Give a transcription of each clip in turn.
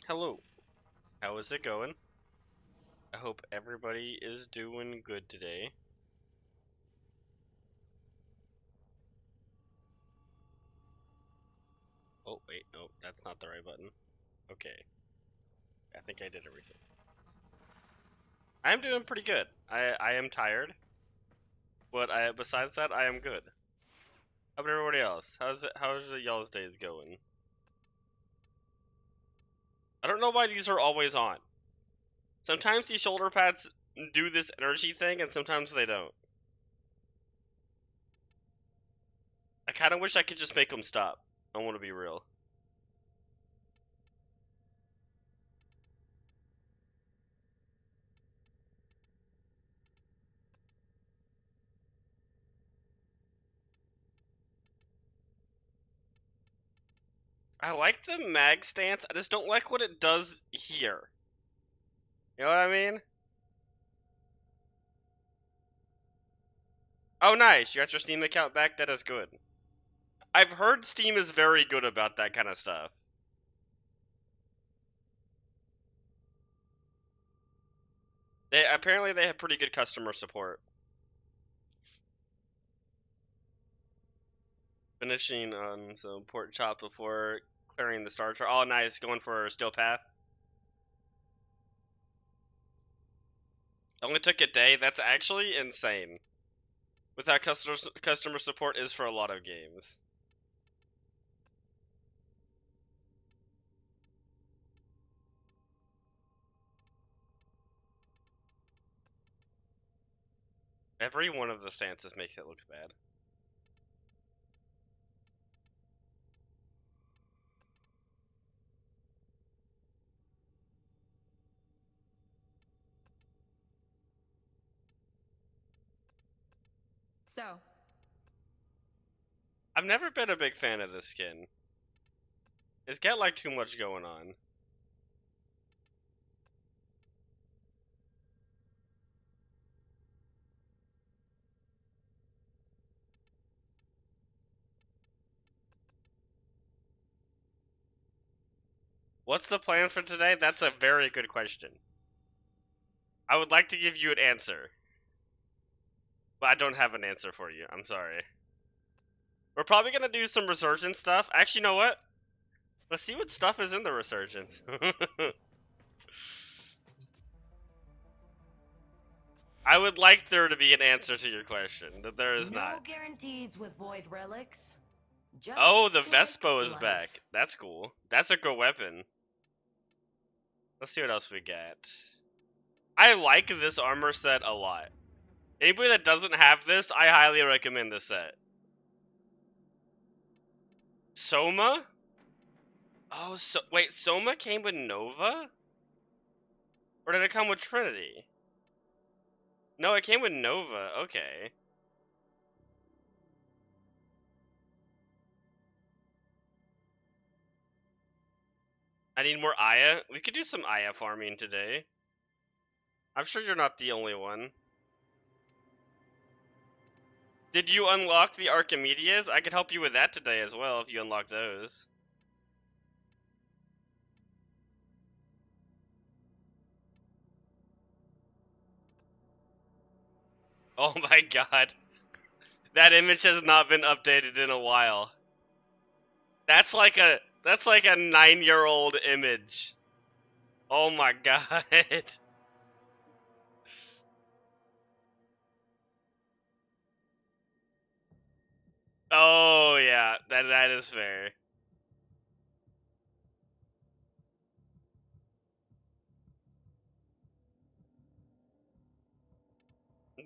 Hello, how is it going? I hope everybody is doing good today. Oh, wait, no, that's not the right button. Okay, I think I did everything. I'm doing pretty good. I am tired, but besides that, I am good. How about everybody else? How's y'all's days going? I don't know why these are always on. Sometimes these shoulder pads do this energy thing, and sometimes they don't. I kind of wish I could just make them stop. I want to be real. I like the mag stance, I just don't like what it does here. You know what I mean? Oh, nice. You got your Steam account back? That is good. I've heard Steam is very good about that kind of stuff. Apparently they have pretty good customer support. Finishing on some pork chop before clearing the Star Trek. Oh, nice. Going for Steel Path. Only took a day. That's actually insane. With how customer support is for a lot of games. Every one of the stances makes it look bad. So, I've never been a big fan of this skin. It's got like too much going on. What's the plan for today? That's a very good question. I would like to give you an answer, but I don't have an answer for you. I'm sorry. We're probably gonna do some Resurgence stuff. Actually, you know what? Let's see what stuff is in the Resurgence. I would like there to be an answer to your question, that there is no not. guarantees with Void Relics. Just Oh, the like Vespo is life. back. That's cool. That's a good weapon. Let's see what else we got. I like this armor set a lot. Anybody that doesn't have this, I highly recommend this set. Soma? Oh, so wait, Soma came with Nova? Or did it come with Trinity? No, it came with Nova. Okay. I need more Aya. We could do some Aya farming today. I'm sure you're not the only one. Did you unlock the Archimedes? I could help you with that today as well if you unlock those. Oh my god. That image has not been updated in a while. That's like a 9-year-old image. Oh my god. Oh yeah, that is fair.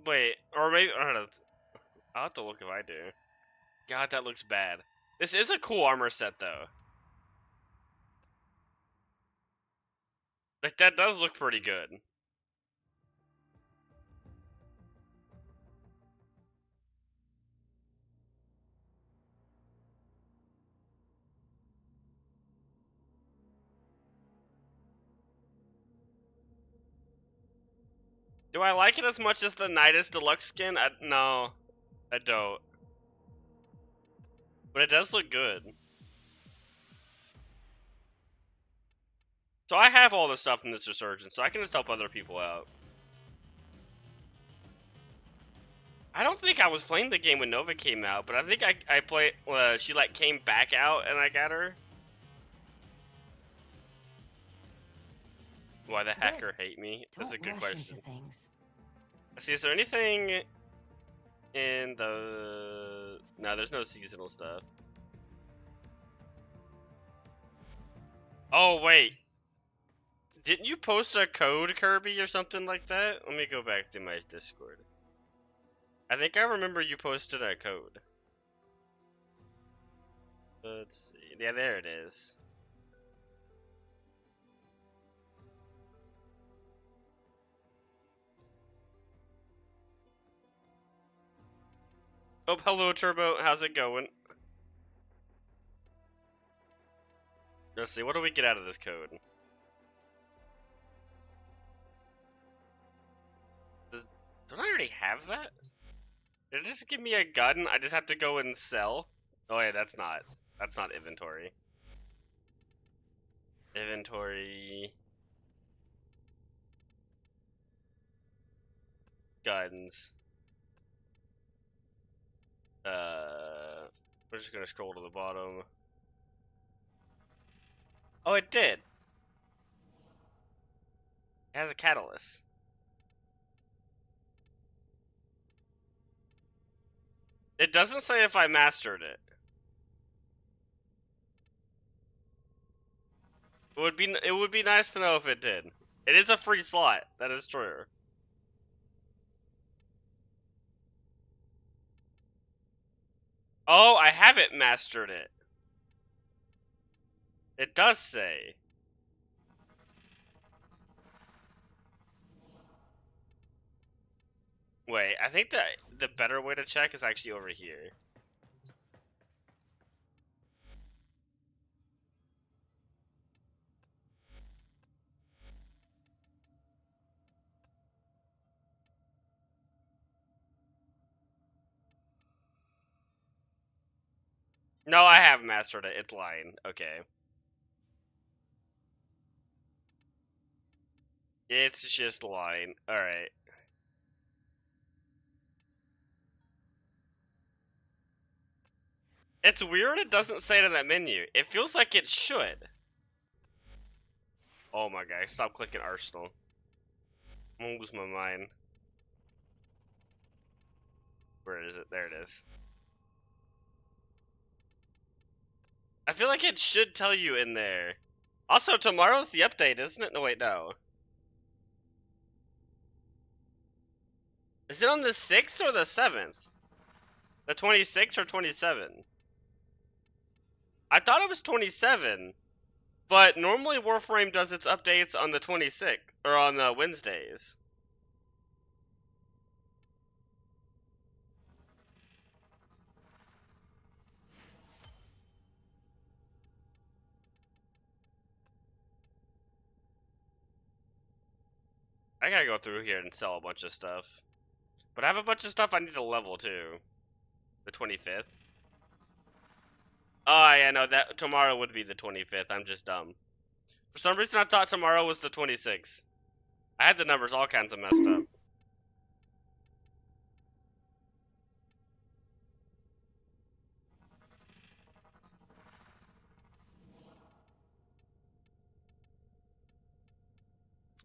Wait, or maybe I don't know. I'll have to look if I do. God, that looks bad. This is a cool armor set though. Like that does look pretty good. Do I like it as much as the Nidus Deluxe skin? No, I don't. But it does look good. So I have all the stuff in this resurgence, so I can just help other people out. I don't think I was playing the game when Nova came out, but I think I played. She like came back out and I got her. Why the hacker hate me? That's a good question. Let's see, is there anything in the? No, there's no seasonal stuff. Oh wait, didn't you post a code, Kirby, or something like that? Let me go back to my Discord. I think I remember you posted a code. Let's see. Yeah, there it is. Oh, hello, Turbo. How's it going? Let's see. What do we get out of this code? Don't I already have that? Did it just give me a gun? I just have to go and sell? Oh yeah, that's not inventory. Inventory. Guns. We're just gonna scroll to the bottom. Oh, it did. It has a catalyst. It doesn't say if I mastered it. It would be nice to know if it did. It is a free slot. That is true. Oh, I haven't mastered it. It does say. Wait, I think that the better way to check is actually over here. No, I have mastered it. It's lying. Okay. It's just lying. Alright. It's weird it doesn't say it in that menu. It feels like it should. Oh my god, stop clicking Arsenal. I'm gonna lose my mind. Where is it? There it is. I feel like it should tell you in there. Also, tomorrow's the update, isn't it? No, wait, no. Is it on the 6th or the 7th? The 26th or 27? I thought it was 27, but normally Warframe does its updates on the 26th, or on the Wednesdays. I gotta go through here and sell a bunch of stuff. But I have a bunch of stuff I need to level too. The 25th. Oh yeah, no, that tomorrow would be the 25th. I'm just dumb. For some reason I thought tomorrow was the 26th. I had the numbers all kinds of messed up.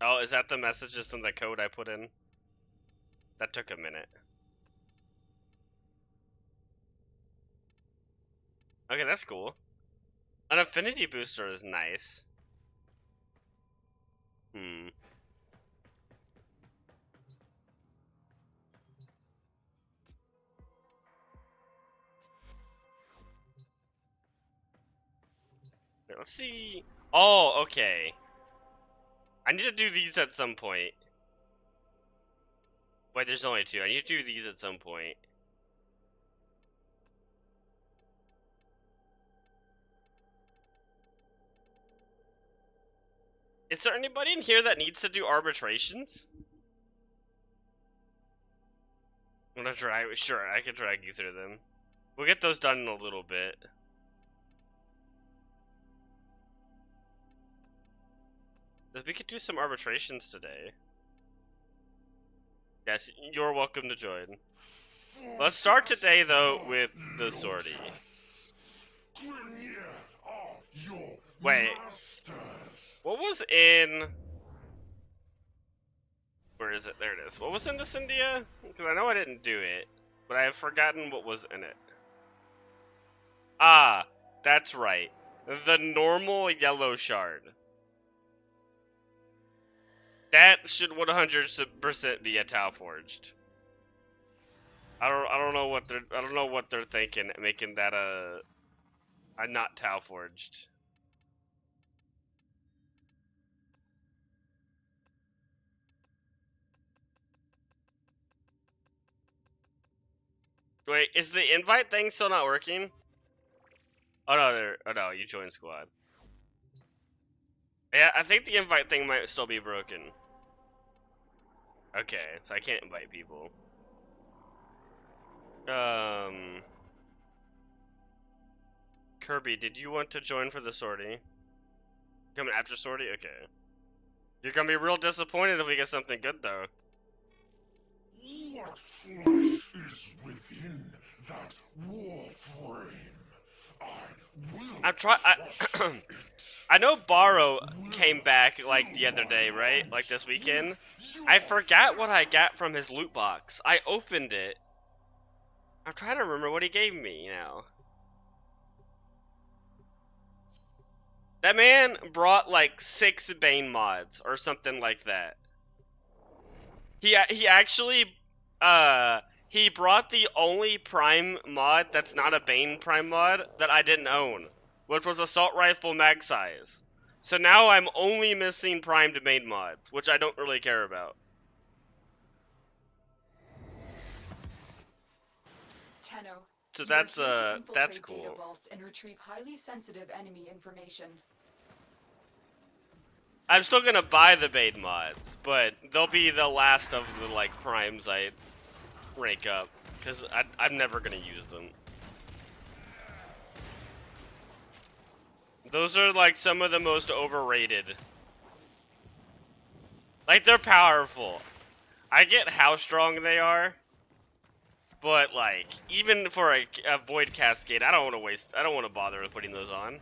Oh, is that the message just in the code I put in? That took a minute. Okay, that's cool. An affinity booster is nice. Hmm. Let's see. Oh, okay. I need to do these at some point. Wait, there's only two. I need to do these at some point. Is there anybody in here that needs to do arbitrations? I'm gonna try. Sure, I can drag you through them. We'll get those done in a little bit. We could do some arbitrations today. Yes, you're welcome to join. Let's start today, though, with the sortie. Wait. What was in... Where is it? There it is. What was in the Syndia? Because I know I didn't do it, but I have forgotten what was in it. Ah, that's right. The normal yellow shard. That should 100% be a Tau Forged. I don't know what they're thinking, making that a not Tau Forged. Wait, is the invite thing still not working? Oh no, you joined squad. Yeah, I think the invite thing might still be broken. Okay, so I can't invite people. Kirby, did you want to join for the sortie? Coming after sortie? Okay. You're gonna be real disappointed if we get something good, though. What flesh is within that warframe? I know Borrow came back like the other day, right? Like this weekend. I forgot what I got from his loot box. I opened it. I'm trying to remember what he gave me now. That man brought like 6 Bane mods or something like that. He actually he brought the only Prime mod that's not a Bane Prime mod that I didn't own, which was Assault Rifle mag size. So now I'm only missing Prime Domain mods, which I don't really care about. Tenno, So that's cool. data vaults and retrieve highly sensitive enemy information. I'm still gonna buy the Bane mods, but they'll be the last of the like primes I rank up, because I'm never gonna use them. Those are like some of the most overrated. Like, they're powerful. I get how strong they are, but like even for a Void Cascade, I don't want to bother with putting those on.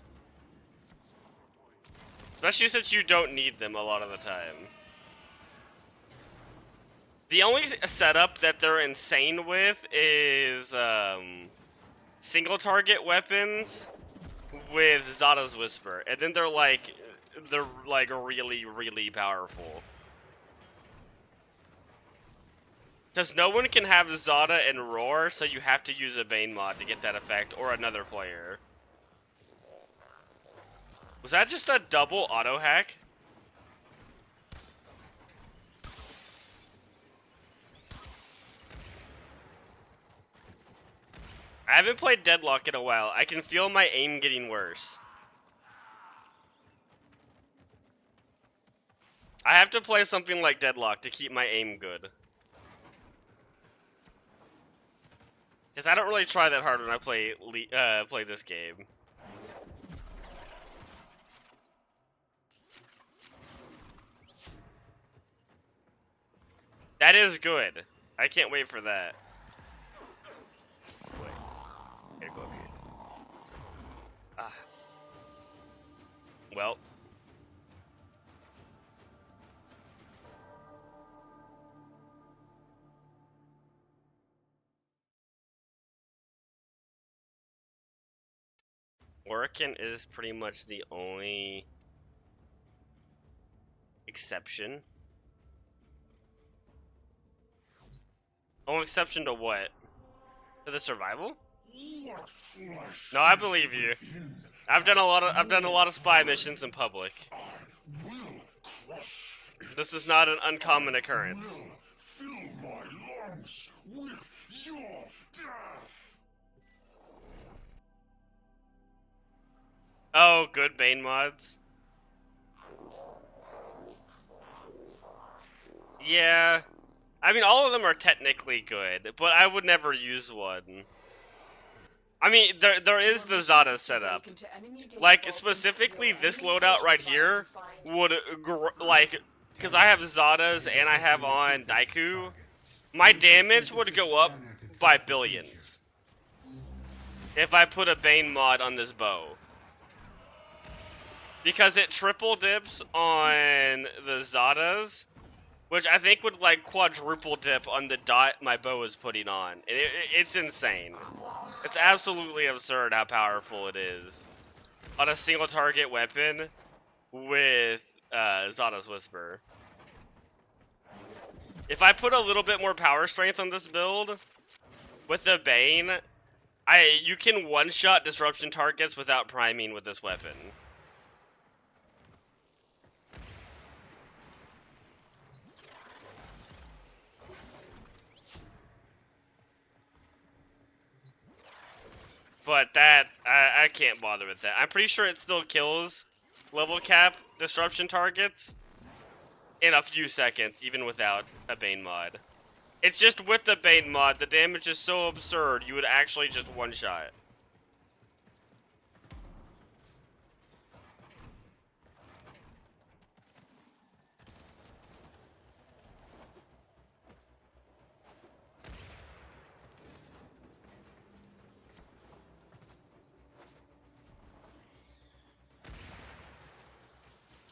Especially since you don't need them a lot of the time. The only setup that they're insane with is single target weapons with Zada's Whisper, and then they're like really, really powerful. Because no one can have Zada and Roar, so you have to use a Bane mod to get that effect, or another player. Was that just a double auto hack? I haven't played Deadlock in a while. I can feel my aim getting worse. I have to play something like Deadlock to keep my aim good. Because I don't really try that hard when I play this game. That is good. I can't wait for that. Wait. Gotta go over here. Ah. Well. Orican is pretty much the only exception. Only exception to what? To the survival? No, I believe you. I've done a lot of spy missions in public. This is not an uncommon occurrence. Fill my lungs with your death. Oh, good Bane mods. Yeah. I mean, all of them are technically good, but I would never use one. I mean, there is the Zada setup. Like, specifically this loadout right here would like, because I have Zadas and I have on Daiku, my damage would go up by billions if I put a Bane mod on this bow. Because it triple dips on the Zadas, which I think would like quadruple dip on the dot my bow is putting on. It's insane. It's absolutely absurd how powerful it is on a single target weapon with Zada's Whisper. If I put a little bit more power strength on this build with the Bane, you can one-shot disruption targets without priming with this weapon. But that, I can't bother with that. I'm pretty sure it still kills level cap disruption targets in a few seconds, even without a Bane mod. It's just with the Bane mod, the damage is so absurd, you would actually just one-shot.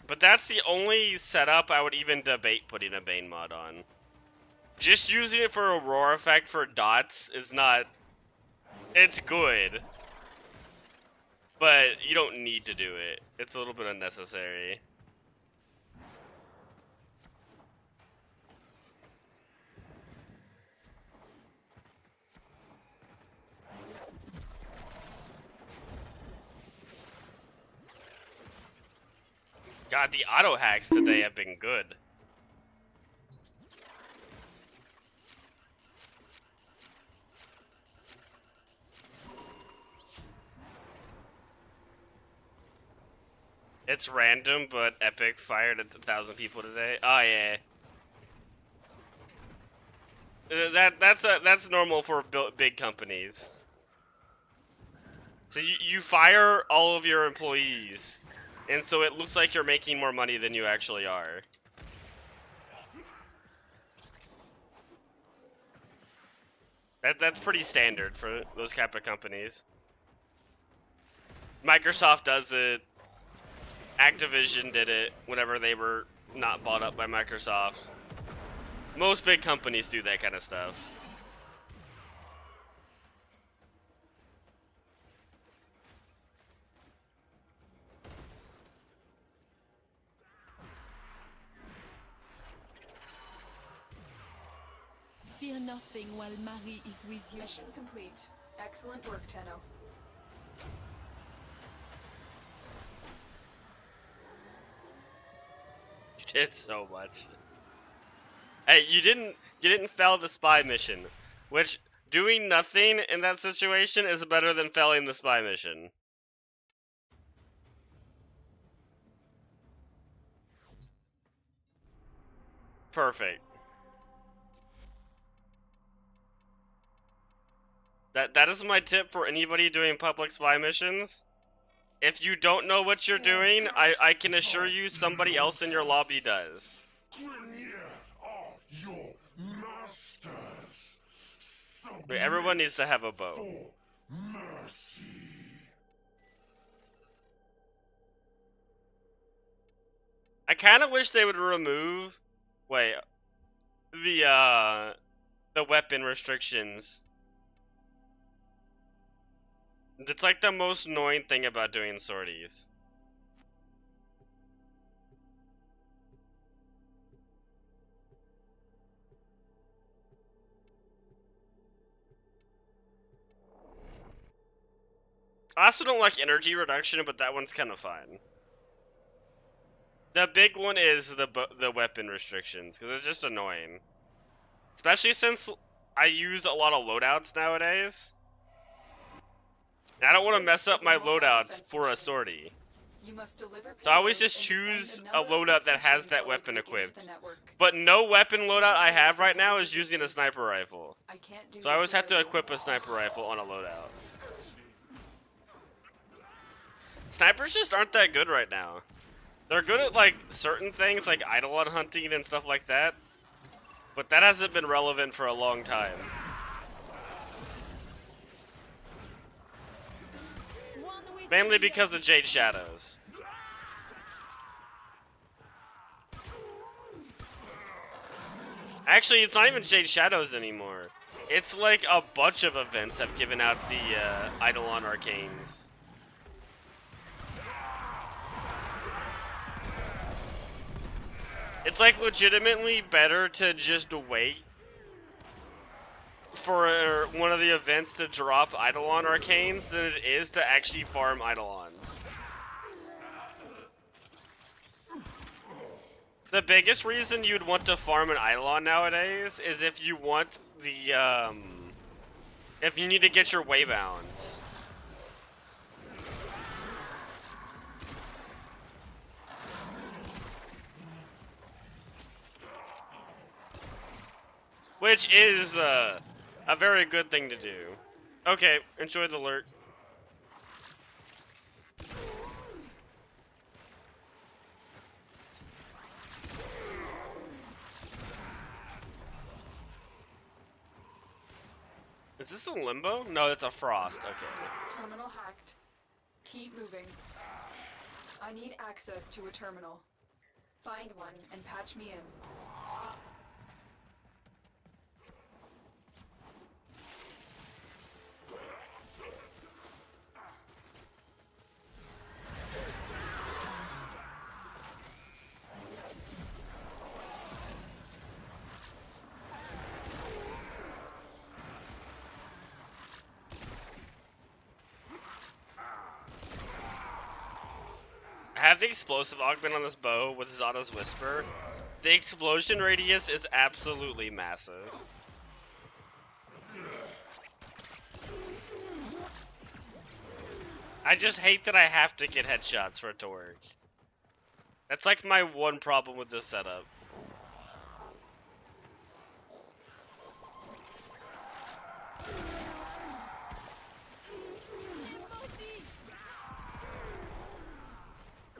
But that's the only setup I would even debate putting a Bane mod on. Just using it for Aurora effect for dots is not... It's good. But you don't need to do it. It's a little bit unnecessary. God, the auto hacks today have been good. It's random, but Epic fired 1,000 people today. Oh yeah. That's normal for big companies. So you fire all of your employees, and so it looks like you're making more money than you actually are. That's pretty standard for those type of companies. Microsoft does it. Activision did it whenever they were not bought up by Microsoft. Most big companies do that kind of stuff. Fear nothing while Marie is with you. Mission complete. Excellent work, Tenno. You did so much. Hey, you didn't fail the spy mission, which doing nothing in that situation is better than failing the spy mission. Perfect. That is my tip for anybody doing public spy missions. If you don't know what you're doing, I can assure you somebody else in your lobby does. Grineer are your masters. But everyone needs to have a bow. For mercy. I kind of wish they would remove, the weapon restrictions. It's like the most annoying thing about doing sorties. I also don't like energy reduction, but that one's kind of fine. The big one is the weapon restrictions, because it's just annoying. Especially since I use a lot of loadouts nowadays. And I don't want to mess up my loadouts for a sortie. You must deliver So I always payloads just and choose defend a number of loadout that has locations that while weapon breaking into equipped. the network. But no weapon loadout I have right now is using a sniper rifle. I can't do So I this always have to without you. equip a sniper rifle on a loadout. Snipers just aren't that good right now. They're good at like certain things like Eidolon hunting and stuff like that, but that hasn't been relevant for a long time. Mainly because of Jade Shadows. Actually, it's not even Jade Shadows anymore. It's like a bunch of events have given out the Eidolon Arcanes. It's like legitimately better to just wait for one of the events to drop Eidolon Arcanes than it is to actually farm Eidolons. The biggest reason you'd want to farm an Eidolon nowadays is if you want the, if you need to get your Waybounds. Which is, a very good thing to do. Okay, enjoy the alert. Is this a Limbo? No, that's a Frost. Okay. Terminal hacked. Keep moving. I need access to a terminal. Find one and patch me in. I have the explosive augment on this bow with Zada's Whisper. The explosion radius is absolutely massive. I just hate that I have to get headshots for it to work. That's like my one problem with this setup.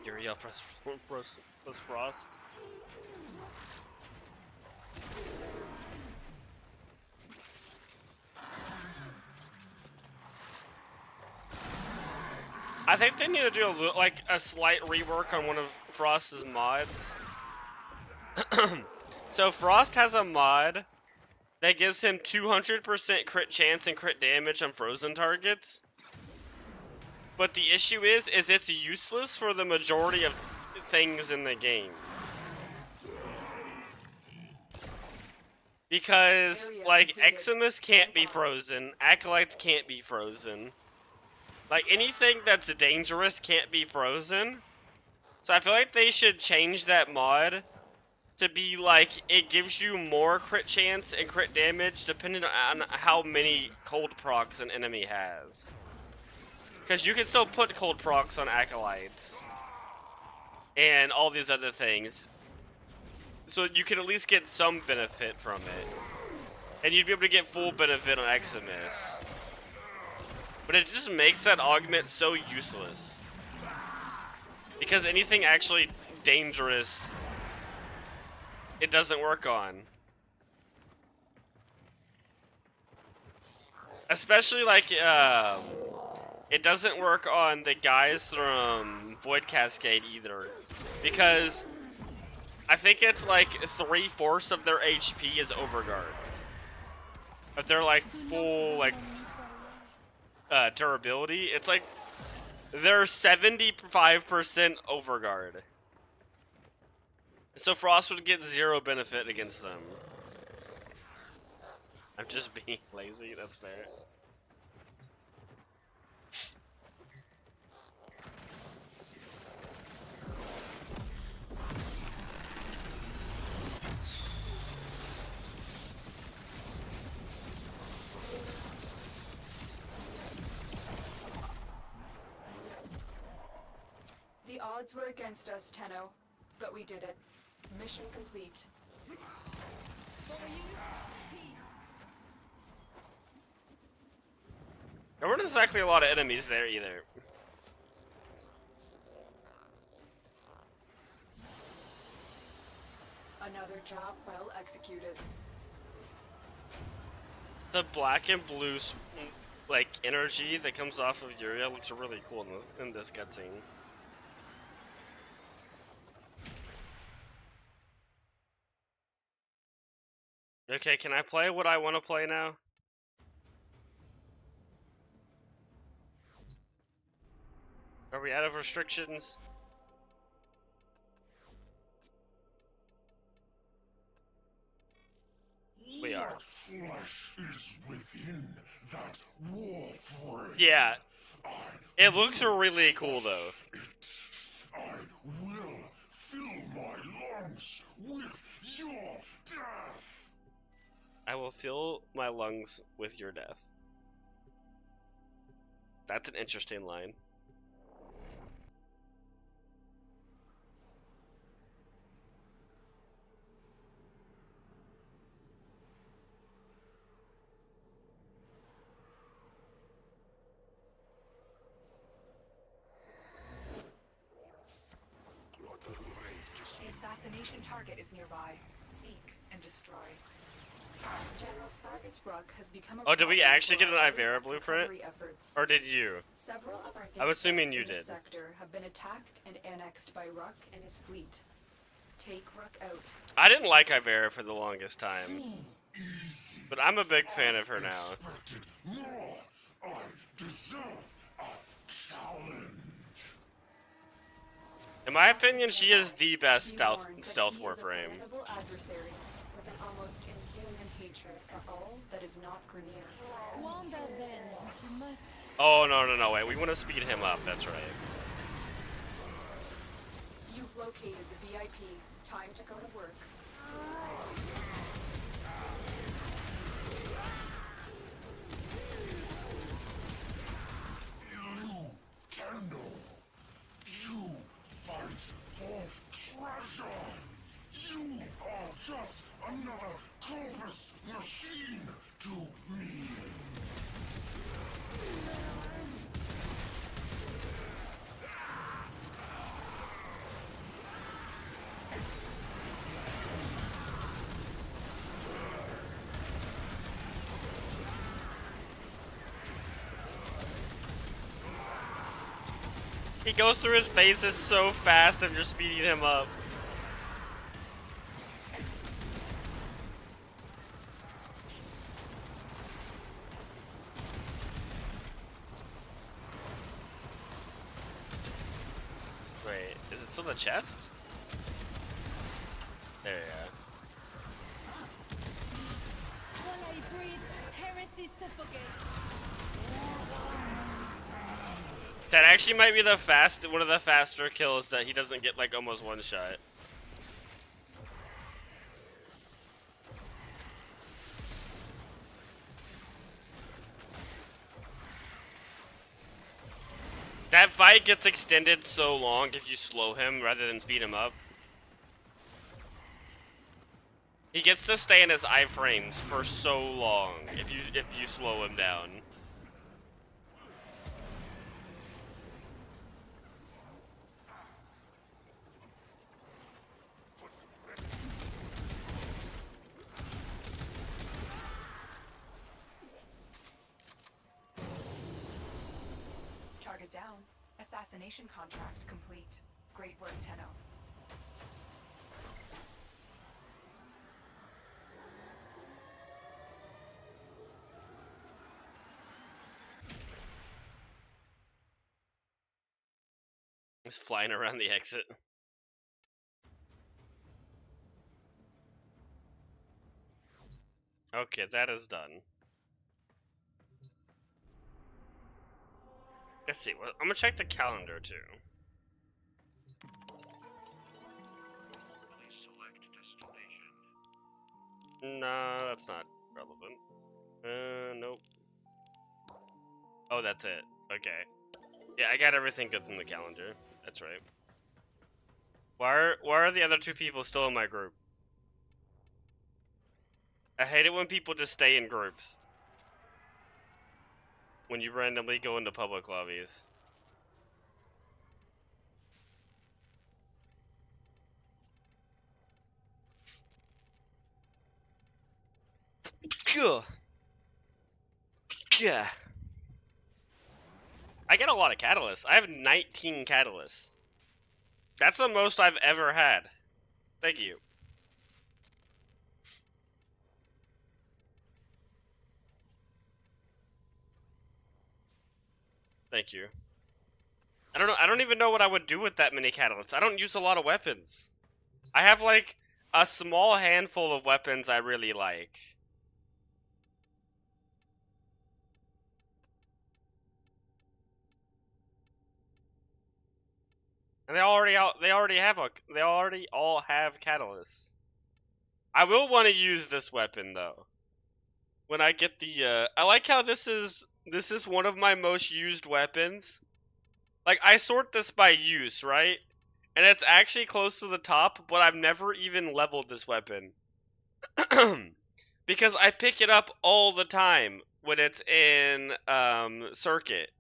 Uriel press Frost. I think they need to do a slight rework on one of Frost's mods. So Frost has a mod that gives him 200% crit chance and crit damage on frozen targets. But the issue is it's useless for the majority of things in the game. Because, like, Eximus can't be frozen, Acolytes can't be frozen. Like, anything that's dangerous can't be frozen. So I feel like they should change that mod to be like, it gives you more crit chance and crit damage depending on how many cold procs an enemy has. Because you can still put cold procs on Acolytes and all these other things. So you can at least get some benefit from it. And you'd be able to get full benefit on Eximus. But it just makes that augment so useless. Because anything actually dangerous, it doesn't work on. Especially like, it doesn't work on the guys from Void Cascade either. Because I think it's like 3/4 of their HP is Overguard. But they're like full like durability. It's like they're 75% Overguard. So Frost would get 0 benefit against them. I'm just being lazy, that's fair. The odds were against us, Tenno, but we did it. Mission complete. For you, peace. There weren't exactly a lot of enemies there either. Another job well executed. The black and blue like energy that comes off of Yuria looks really cool in this cutscene. Okay, can I play what I want to play now? Are we out of restrictions? We are. What flesh is within that warframe? Yeah, I it looks really cool though. I will fill my lungs with your death. I will fill my lungs with your death. That's an interesting line. The assassination target is nearby. Seek and destroy. General Sargus Brook has become a Oh, did we problem actually for get an our Ivera blueprint? recovery efforts. Or did you? Several of our I'm assuming dig you sites in this did. sector have been attacked and annexed by Ruck and his fleet. Take Ruck out. I didn't like Ivera for the longest time, Too easy. but I'm a big fan of her now. Expected more. I deserve a challenge. In my opinion, she is the best Be warned that stealth he is a warframe. formidable adversary with an almost inhuman hatred for all that is not Grineer. Wanda, then. You must. Oh, no, wait. We want to speed him up. That's right. You've located the VIP. Time to go to work. You Kendall. You fight for treasure. You are just another Corvus machine to me. He goes through his phases so fast and you're speeding him up. Wait, is it still the chest? There you go. While I breathe, heresy suffocates. That actually might be one of the faster kills that he doesn't get like almost one shot. That fight gets extended so long if you slow him rather than speed him up. He gets to stay in his iframes for so long if you slow him down. Target down. Assassination contract complete. Great work, Tenno. He's flying around the exit. Okay, that is done. Let's see. Well, I'm gonna check the calendar too. No, that's not relevant. Nope. Oh, that's it. Okay. Yeah, I got everything good in the calendar. That's right. Why are the other two people still in my group? I hate it when people just stay in groups. When you randomly go into public lobbies. Cool. Yeah. I get a lot of catalysts. I have 19 catalysts. That's the most I've ever had. Thank you. Thank you. I don't know. I don't even know what I would do with that many catalysts. I don't use a lot of weapons. I have like a small handful of weapons I really like. And they already all have catalysts. I will want to use this weapon though. When I get the I like how this is one of my most used weapons. Like I sort this by use, right? And it's actually close to the top, but I've never even leveled this weapon. Because I pick it up all the time when it's in circuit.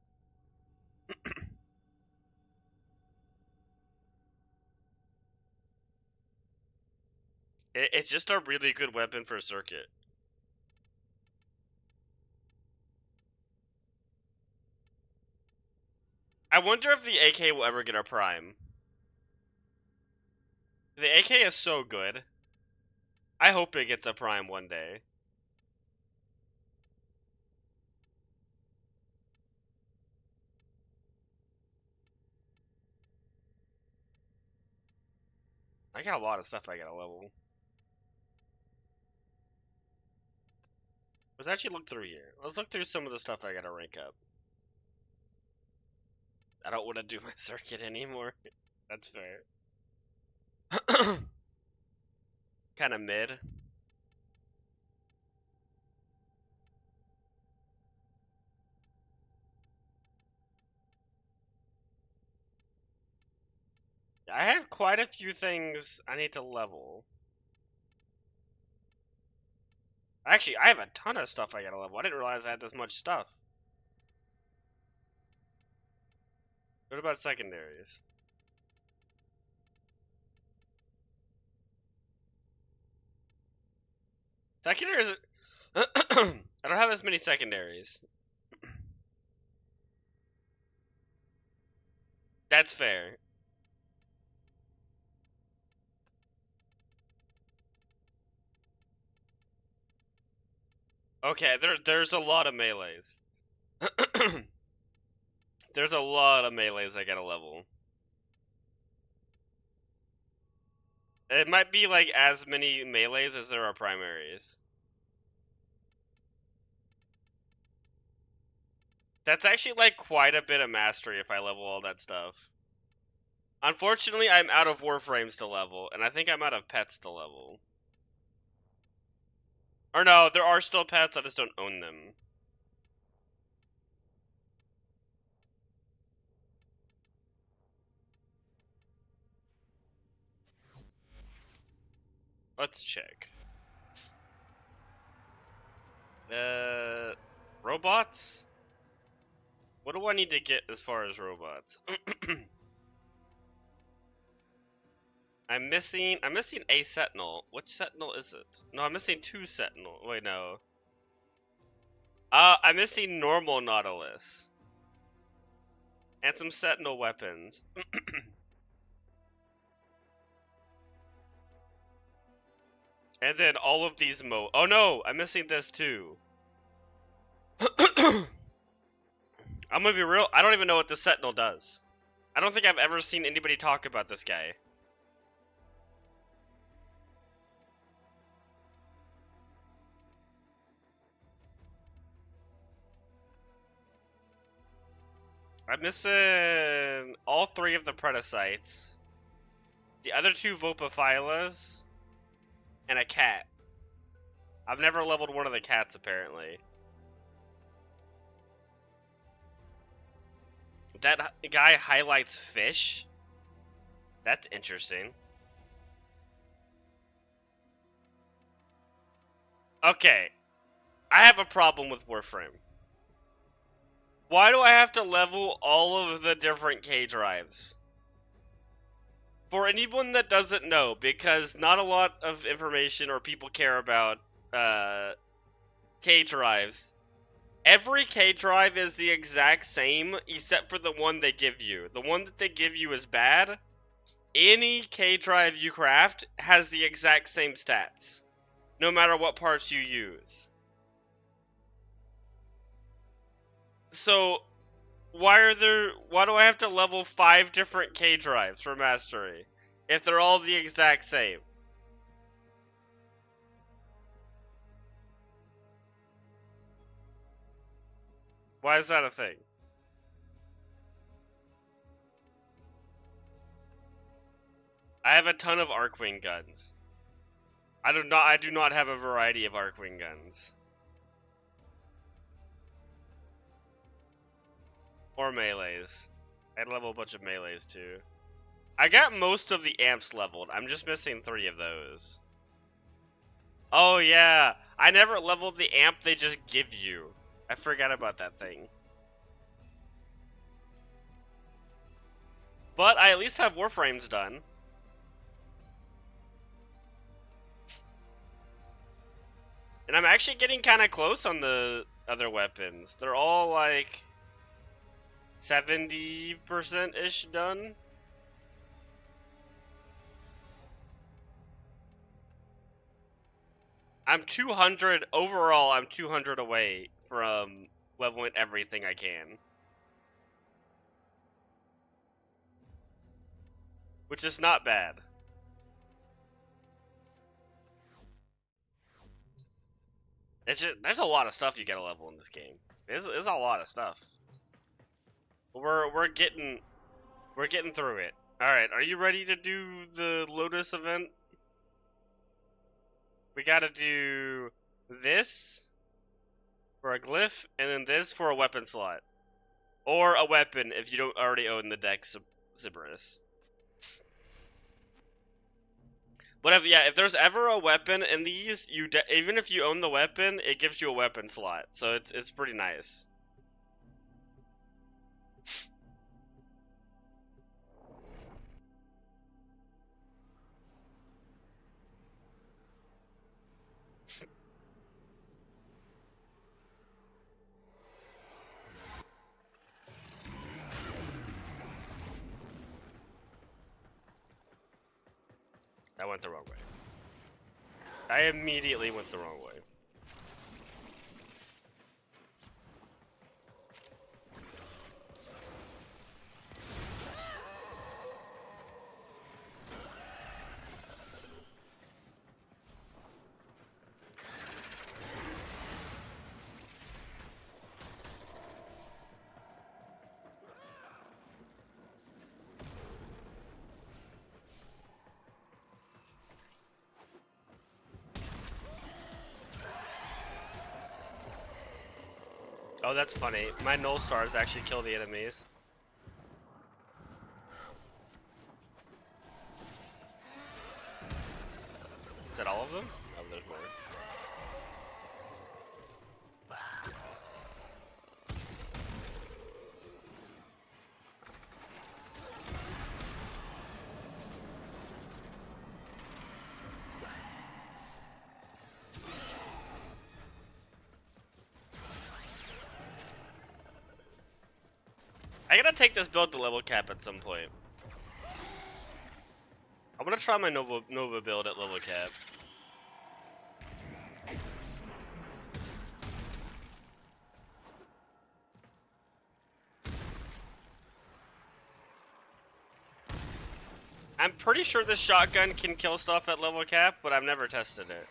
It's just a really good weapon for circuit. I wonder if the AK will ever get a prime. The AK is so good. I hope it gets a prime one day. I got a lot of stuff I gotta level. Let's actually look through here. Let's look through some of the stuff I gotta rank up. I don't want to do my circuit anymore. That's fair. Kind of mid. I have quite a few things I need to level. Actually, I have a ton of stuff I gotta level. I didn't realize I had this much stuff. What about secondaries? Secondaries... I don't have as many secondaries. That's fair. Okay, there's a lot of melees. There's a lot of melees I gotta level. It might be like as many melees as there are primaries. That's actually like quite a bit of mastery if I level all that stuff. Unfortunately, I'm out of Warframes to level, and I think I'm out of pets to level. Or no, there are still pets, I just don't own them. Let's check. Robots? What do I need to get as far as robots? I'm missing a Sentinel. Which Sentinel is it? No, I'm missing 2 Sentinel. Wait, no. I'm missing normal Nautilus. And some Sentinel weapons. And then all of these oh no, I'm missing this too. I'm gonna be real, I don't even know what the Sentinel does. I don't think I've ever seen anybody talk about this guy. I'm missing all 3 of the Predicites, the other 2 Vopophilas, and a cat. I've never leveled one of the cats, apparently. That guy highlights fish? That's interesting. Okay. I have a problem with Warframe. Why do I have to level all of the different K drives? For anyone that doesn't know, because not a lot of information or people care about K drives. Every K drive is the exact same except for the one they give you. The one that they give you is bad. Any K drive you craft has the exact same stats, no matter what parts you use. So, why do I have to level 5 different K drives for mastery if they're all the exact same? Why is that a thing? I have a ton of Arcwing guns. I do not have a variety of Arcwing guns. Or melees. I level a bunch of melees too. I got most of the amps leveled. I'm just missing 3 of those. Oh yeah, I never leveled the amp they just give you. I forgot about that thing. But I at least have Warframes done. And I'm actually getting kind of close on the other weapons. They're all like 70%-ish done. I'm 200 overall. I'm 200 away from leveling everything I can, which is not bad. There's a lot of stuff you gotta level in this game. There's a lot of stuff. We're getting through it. All right, are you ready to do the Lotus event? We gotta do this for a glyph, and then this for a weapon slot. Or a weapon if you don't already own the Dex Sybaris. But if there's ever a weapon in these, even if you own the weapon, it gives you a weapon slot. So it's pretty nice. I went the wrong way. I immediately went the wrong way. Oh, that's funny. My null stars actually kill the enemies. Is that all of them? Oh, there's more. I gotta take this build to level cap at some point. I'm gonna try my Nova build at level cap. I'm pretty sure this shotgun can kill stuff at level cap, but I've never tested it.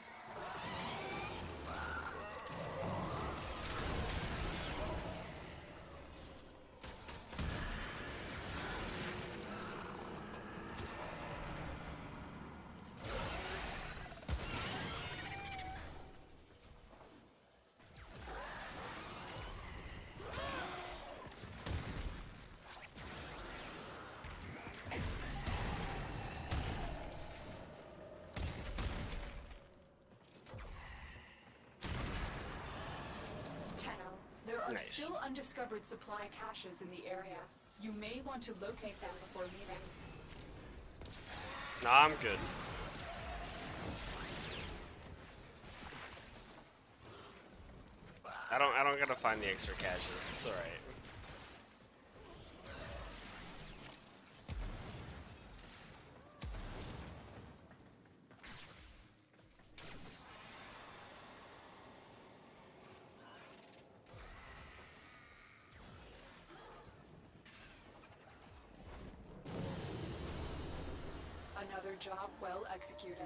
Nice. Still undiscovered supply caches in the area. You may want to locate them before leaving. Nah, I'm good. I don't gotta find the extra caches. It's alright. Another job well executed.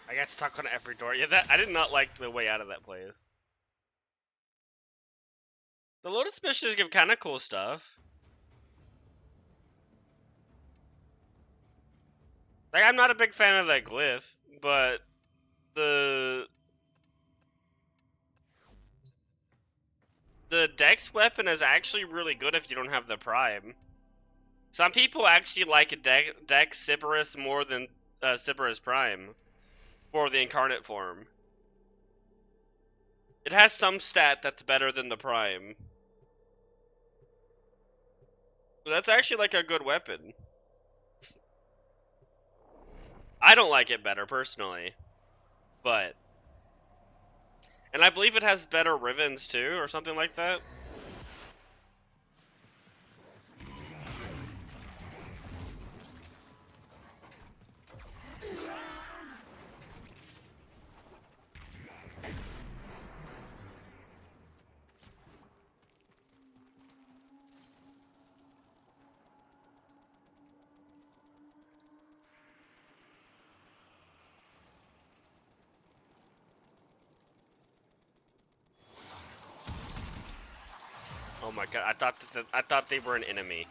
I got stuck on every door. Yeah, that I did not like the way out of that place. The Lotus missions give kind of cool stuff. Like, I'm not a big fan of that glyph, but the Dex weapon is actually really good if you don't have the Prime. Some people actually like Dex Sybaris more than Sybaris Prime for the Incarnate form. It has some stat that's better than the Prime. That's actually like a good weapon. I don't like it better personally, but... And I believe it has better ribbons too, or something like that. Oh my god! I thought they were an enemy.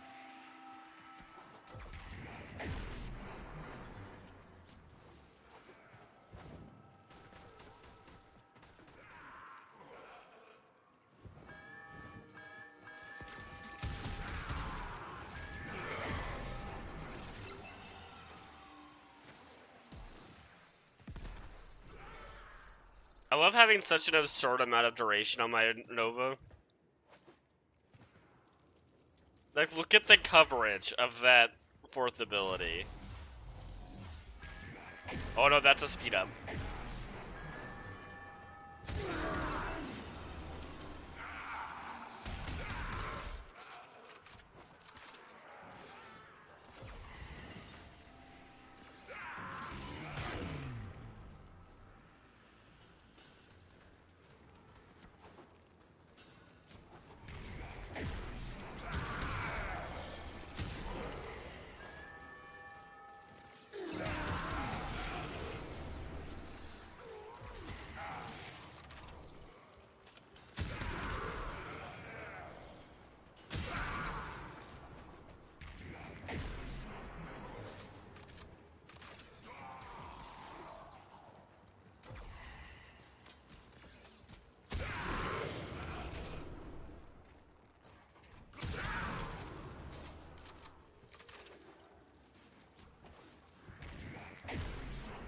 I love having such an absurd amount of duration on my Nova. Like, look at the coverage of that fourth ability. Oh no, that's a speed up.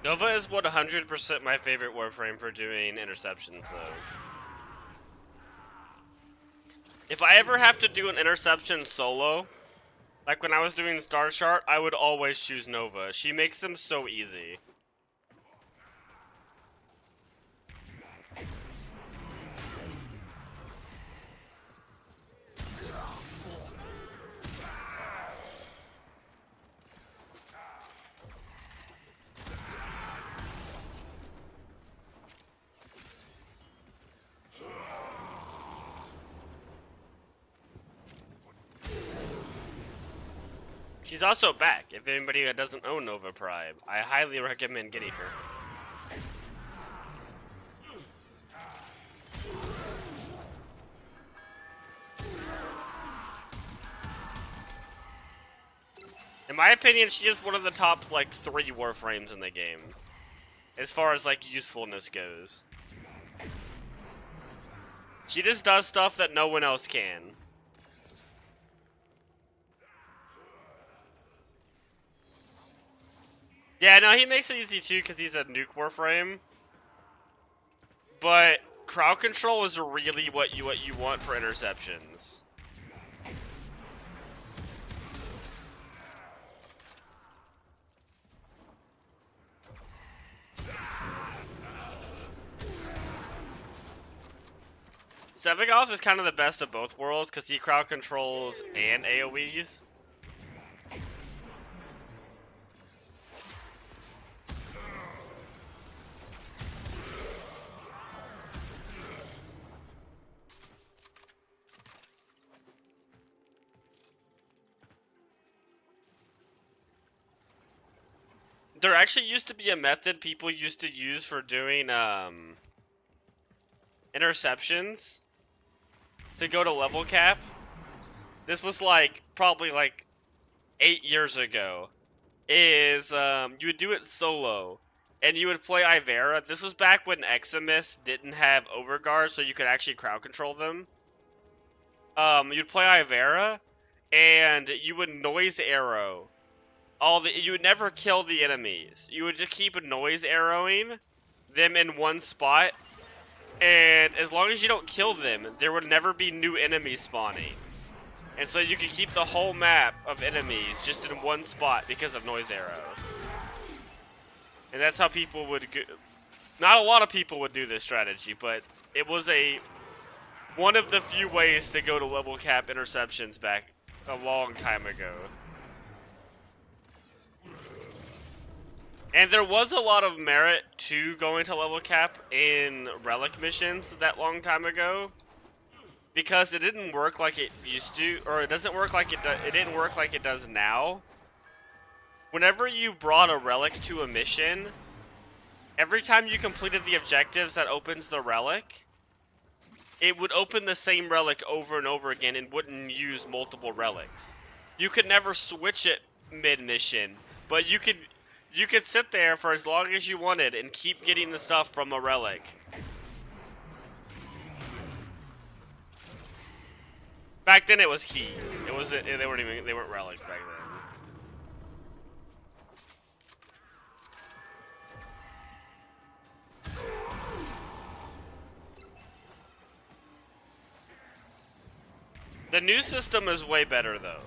Nova is 100% my favorite Warframe for doing interceptions, though. If I ever have to do an interception solo, like when I was doing Star Chart, I would always choose Nova. She makes them so easy. She's also back. If anybody that doesn't own Nova Prime, I highly recommend getting her. In my opinion, she is one of the top, like, 3 Warframes in the game. As far as, like, usefulness goes. She just does stuff that no one else can. Yeah, no, he makes it easy too because he's a nuke Warframe. But crowd control is really what you want for interceptions. Sevagoth is kind of the best of both worlds because he crowd controls and AoEs. There actually used to be a method people used to use for doing interceptions to go to level cap. This was like probably like 8 years ago. Is you would do it solo, and you would play Ivera. This was back when Eximus didn't have overguard, so you could actually crowd control them. You'd play Ivera, and you would noise arrow. You would never kill the enemies. You would just keep noise arrowing them in one spot, and as long as you don't kill them, there would never be new enemies spawning. And so you could keep the whole map of enemies just in one spot because of noise arrow. And that's how people would not a lot of people would do this strategy, but it was one of the few ways to go to level cap interceptions back a long time ago. And there was a lot of merit to going to level cap in relic missions that long time ago, because it didn't work like it used to, or it doesn't work like it didn't work like it does now. Whenever you brought a relic to a mission, every time you completed the objectives that opens the relic, it would open the same relic over and over again and wouldn't use multiple relics. You could never switch it mid-mission, but you could sit there for as long as you wanted and keep getting the stuff from a relic. Back then it was keys. It wasn't. They weren't relics back then. The new system is way better though.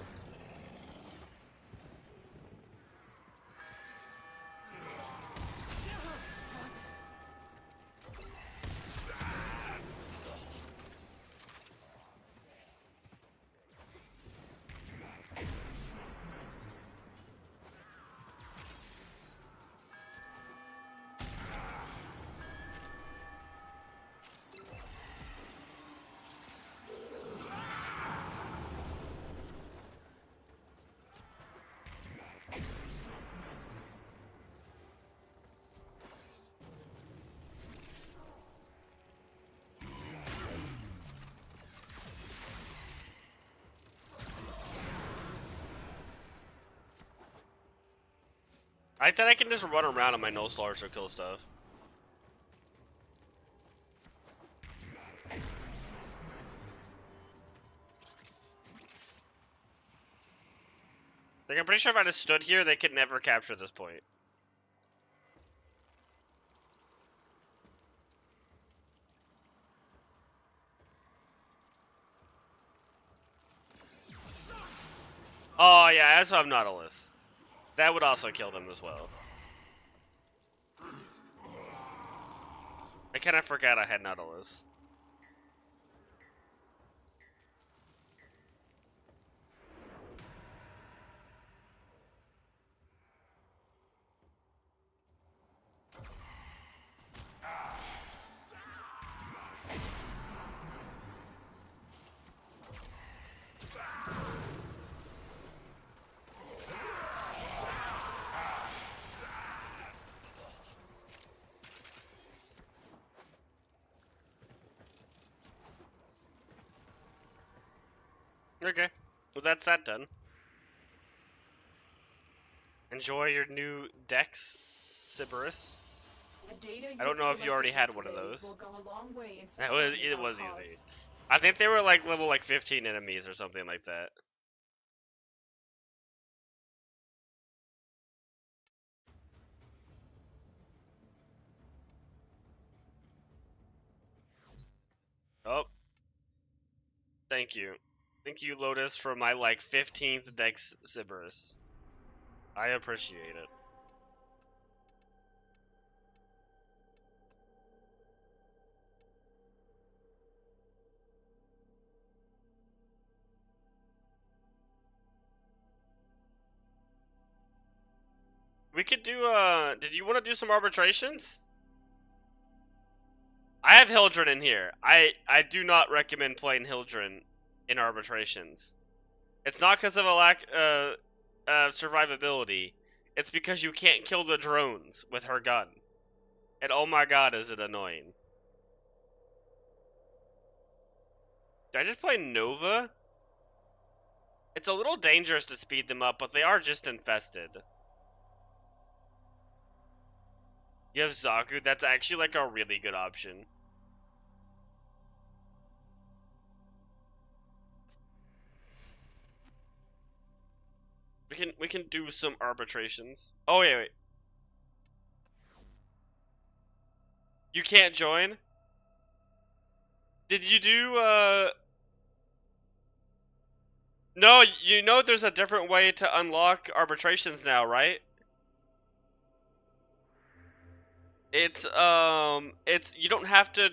I thought I can just run around on my no stars or kill stuff. Like, I'm pretty sure if I just stood here, they could never capture this point. Oh yeah, I also have Nautilus. That would also kill them as well. I kind of forgot I had Nautilus. Okay, well that's that done. Enjoy your new Dex, Sybaris. I don't know if you already had one of those. It was easy. I think they were like level 15 enemies or something like that. Oh. Thank you. Thank you, Lotus, for my 15th Dex Sybaris. I appreciate it. we could do, did you want to do some arbitrations? I have Hildren in here. I do not recommend playing Hildren in arbitrations. It's not because of a lack of survivability. It's because you can't kill the drones with her gun. And oh my god, is it annoying. Did I just play Nova? It's a little dangerous to speed them up, but they are just infested. You have Zaku, that's actually like a really good option. We can do some arbitrations. Oh wait. You can't join? Did you do No, you know there's a different way to unlock arbitrations now, right? It's you don't have to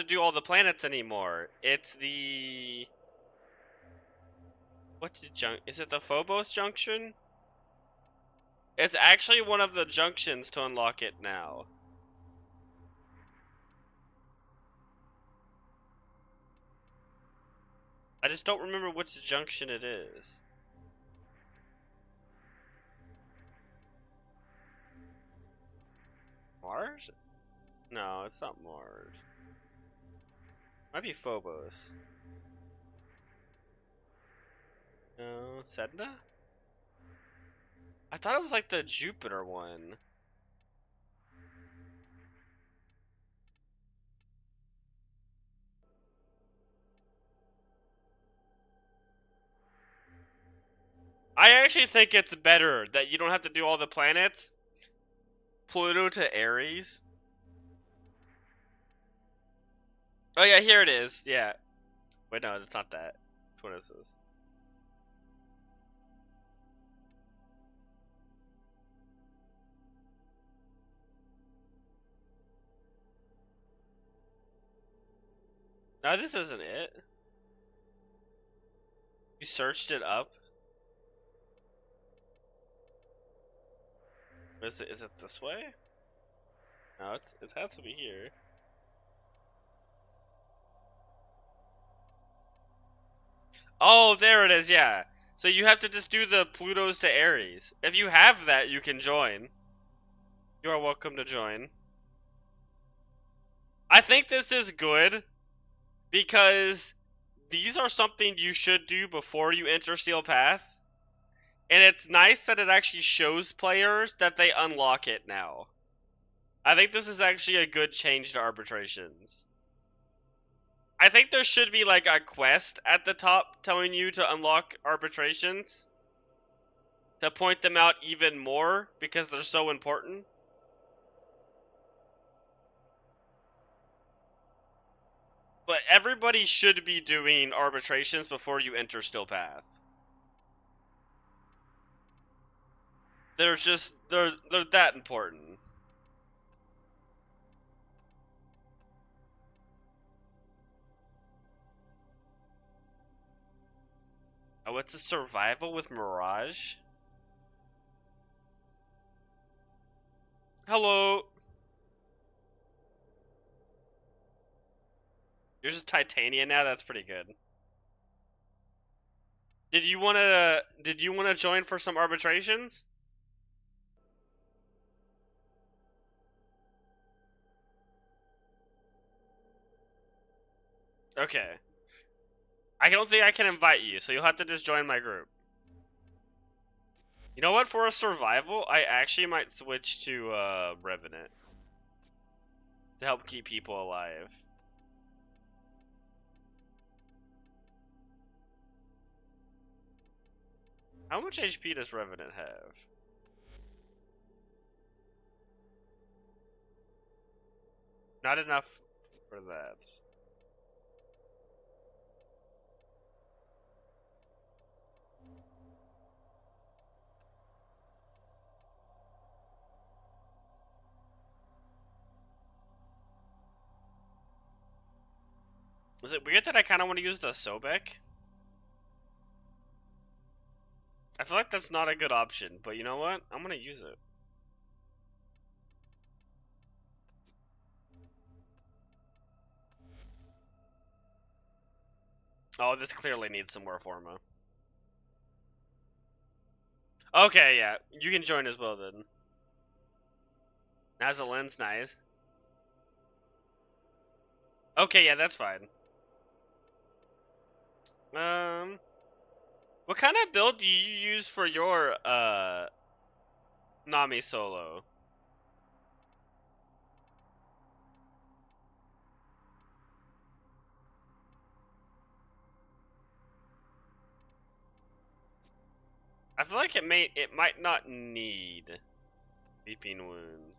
do all the planets anymore. It's the is it the Phobos junction? It's actually one of the junctions to unlock it now. I just don't remember which junction it is. Mars? No, it's not Mars. Might be Phobos. No, Sedna? I thought it was like the Jupiter one. I actually think it's better that you don't have to do all the planets. Pluto to Aries. Oh yeah, here it is. Yeah. Wait, no, it's not that. What is this? No, this isn't it. You searched it up? Is it this way? No, it has to be here. Oh, there it is, yeah. So you have to just do the Plutos to Aries. If you have that, you can join. You are welcome to join. I think this is good because these are something you should do before you enter Steel Path. And it's nice that it actually shows players that they unlock it now. I think this is actually a good change to arbitrations. I think there should be like a quest at the top telling you to unlock arbitrations. To point them out even more because they're so important. But everybody should be doing arbitrations before you enter Steel Path. They're that important. Oh, it's a survival with Mirage? Hello! You're just Titania now? That's pretty good. Did you wanna join for some arbitrations? Okay. I don't think I can invite you, so you'll have to just join my group. You know what? For a survival, I actually might switch to Revenant. To help keep people alive. How much HP does Revenant have? Not enough for that. Is it weird that I kind of want to use the Sobek? I feel like that's not a good option, but you know what? I'm gonna use it. Oh, this clearly needs some more Forma. Okay, yeah. You can join as well then. As a lens, nice. Okay, yeah, that's fine. What kind of build do you use for your Nami solo? I feel like it might not need Weeping Wounds.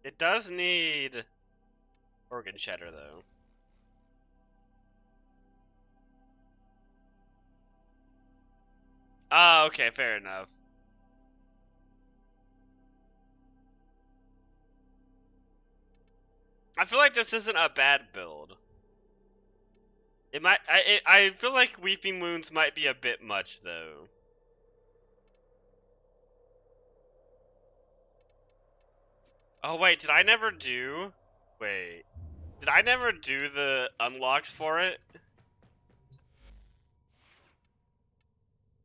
It does need Organ Shatter though. Ah, okay, fair enough. I feel like this isn't a bad build. It might. I feel like Weeping Wounds might be a bit much though. Oh wait, did I never do? Wait, did I never do the unlocks for it?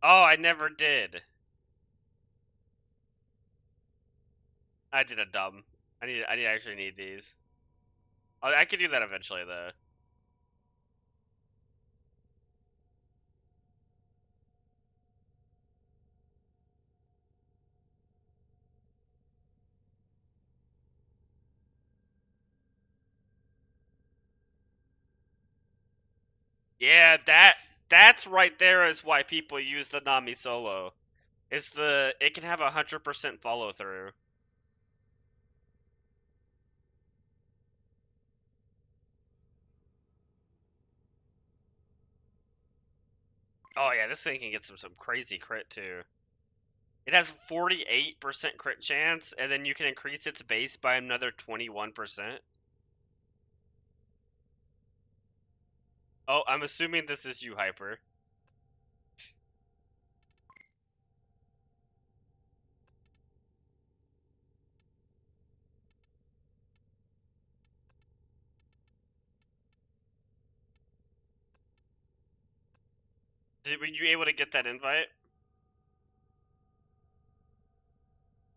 Oh, I never did. I did a dumb. I actually need these. Oh, I could do that eventually though. Yeah, that's right there is why people use the Nami solo. It can have 100% follow through. Oh yeah, this thing can get some crazy crit too. It has 48% crit chance, and then you can increase its base by another 21%. Oh, I'm assuming this is you, Hyper. Were you able to get that invite?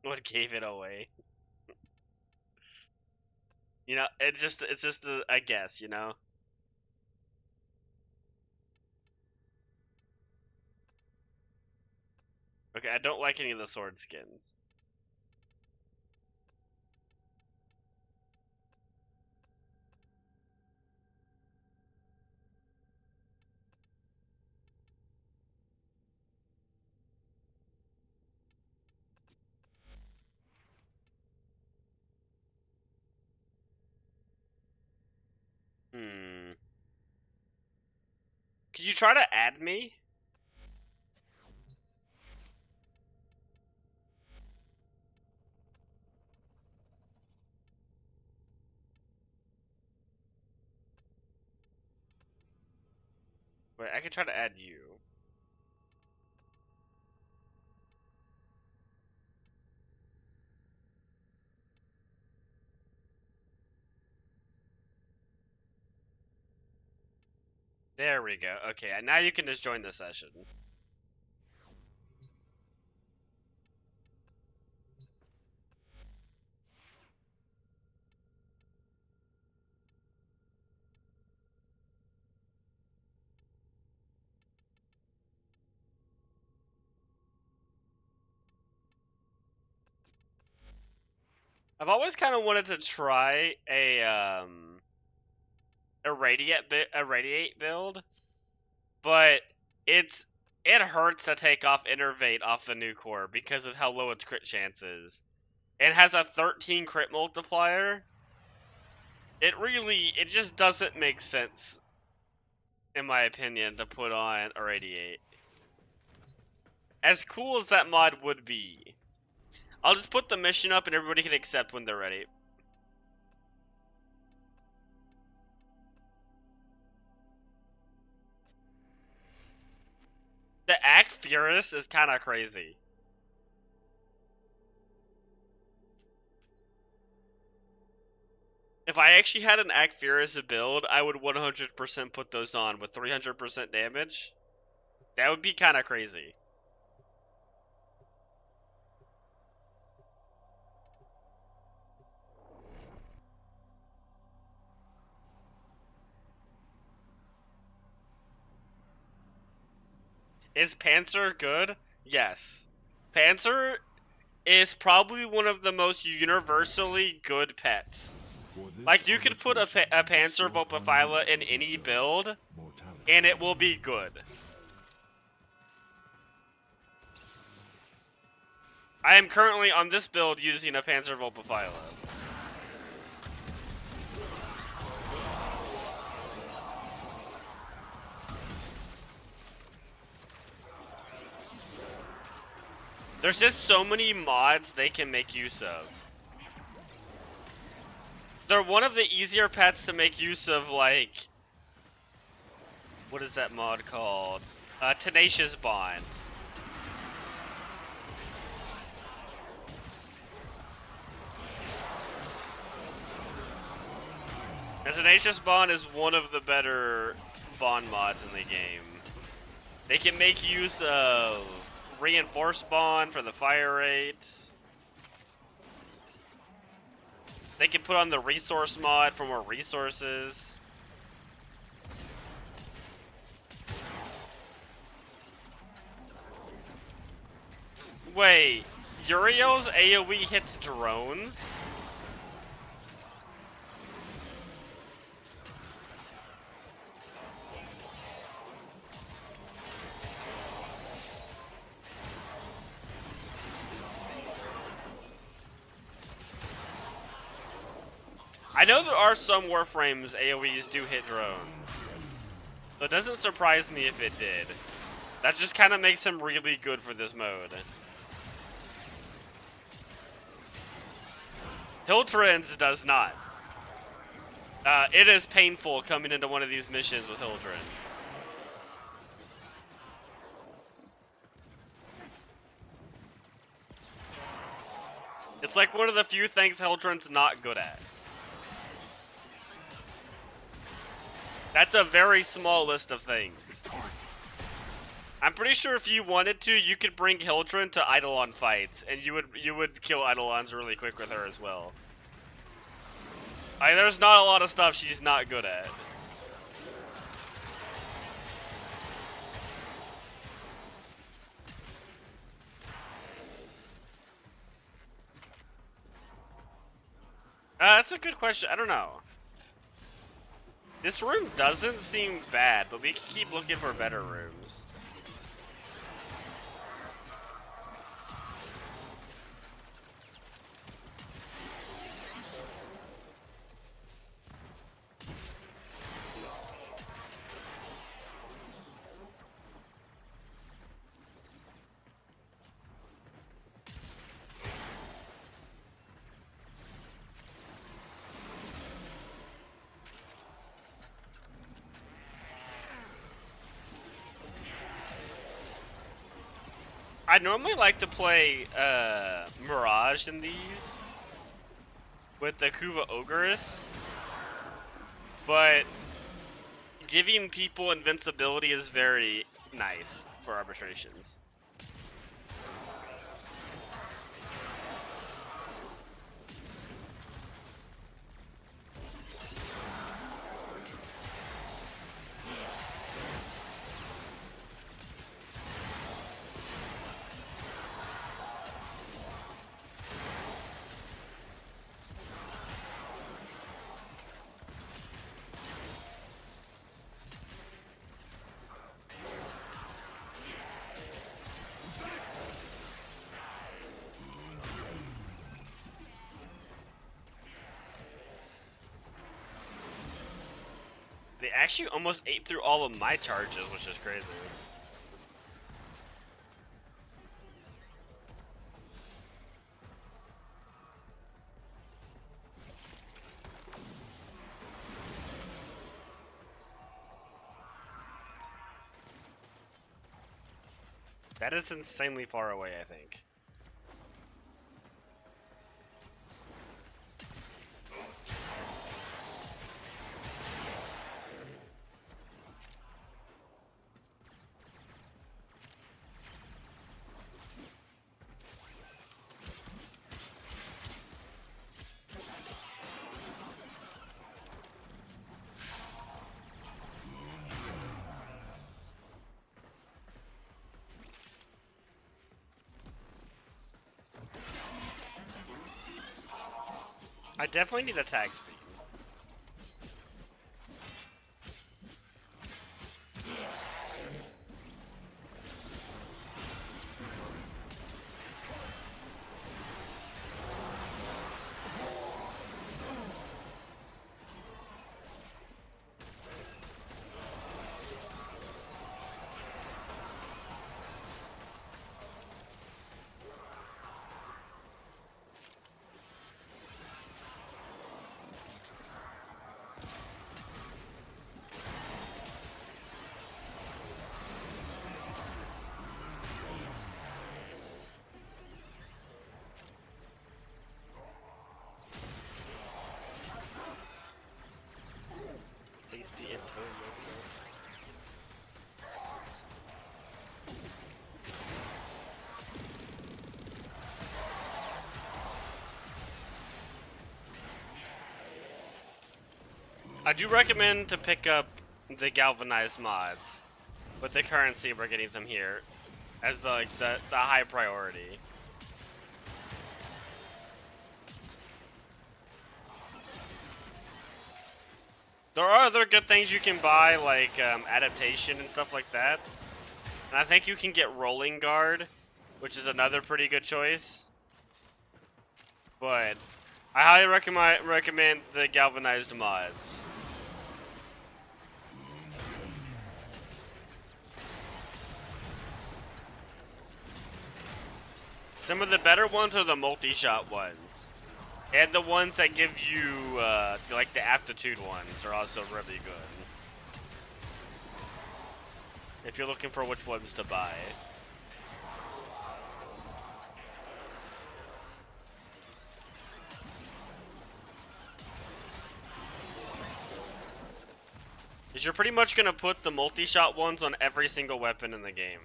What gave it away? You know, it's just a guess, you know? Okay, I don't like any of the sword skins. Hmm. Could you try to add me? Wait, I can try to add you. There we go. Okay, now you can just join the session. I've always kind of wanted to try a radiate build, but it hurts to take off Innervate off the new core because of how low its crit chance is. It has a 13 crit multiplier. It just doesn't make sense in my opinion, to put on Irradiate. As cool as that mod would be. I'll just put the mission up and everybody can accept when they're ready. The Act Furus is kind of crazy. If I actually had an Act Furus build, I would 100% put those on with 300% damage. That would be kind of crazy. Is Panzer good? Yes. Panzer is probably one of the most universally good pets. Like, you could put a Panzer Vulpaphyla in any build, and it will be good. I am currently on this build using a Panzer Vulpaphyla. There's just so many mods they can make use of. They're one of the easier pets to make use of, like... What is that mod called? Tenacious Bond. And Tenacious Bond is one of the better Bond mods in the game. They can make use of Reinforced Bond for the fire rate. They can put on the Resource mod for more resources. Wait, Uriel's AoE hits drones? I know there are some Warframes AoEs do hit drones. So it doesn't surprise me if it did. That just kind of makes him really good for this mode. Hiltrans does not. It is painful coming into one of these missions with Hiltran. It's like one of the few things Hiltran's not good at. That's a very small list of things. I'm pretty sure if you wanted to, you could bring Hiltran to Eidolon fights, and you would kill Eidolons really quick with her as well. There's not a lot of stuff she's not good at. That's a good question. I don't know. This room doesn't seem bad, but we can keep looking for better rooms. I normally like to play Mirage in these with the Kuva Ogress, but giving people invincibility is very nice for arbitrations. actually almost ate through all of my charges, which is crazy. That is insanely far away, I think. I definitely need attack speed. Tasty Antonio stuff. I do recommend to pick up the galvanized mods with the currency we're getting them here as the high priority. There are other good things you can buy, like adaptation and stuff like that. And I think you can get Rolling Guard, which is another pretty good choice. But I highly recommend the galvanized mods. Some of the better ones are the multi-shot ones. And the ones that give you, like the aptitude ones are also really good. If you're looking for which ones to buy. Because you're pretty much going to put the multi-shot ones on every single weapon in the game.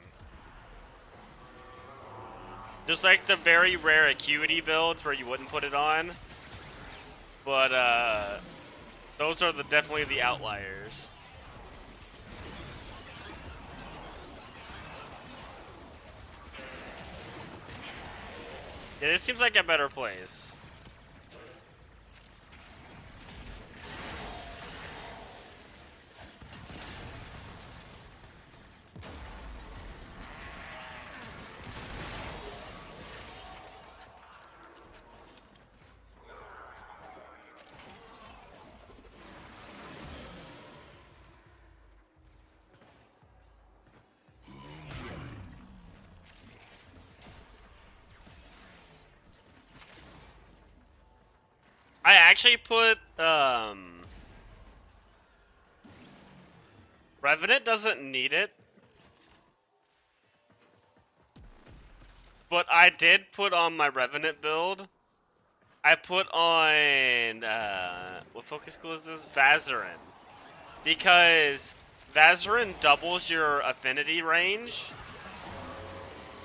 Just like the very rare acuity builds where you wouldn't put it on. But, those are definitely the outliers. Yeah, this seems like a better place. I actually put, Revenant doesn't need it. But I did put on my Revenant build. I put on, what focus school is this? Vazarin. Because Vazarin doubles your affinity range.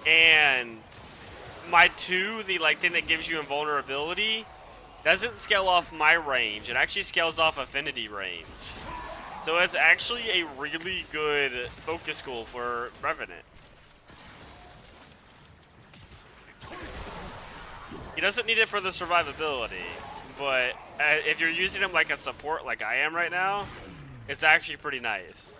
And my 2, the thing that gives you invulnerability, doesn't scale off my range. It actually scales off affinity range. So it's actually a really good focus school for Revenant. He doesn't need it for the survivability, but if you're using him like a support like I am right now, it's actually pretty nice.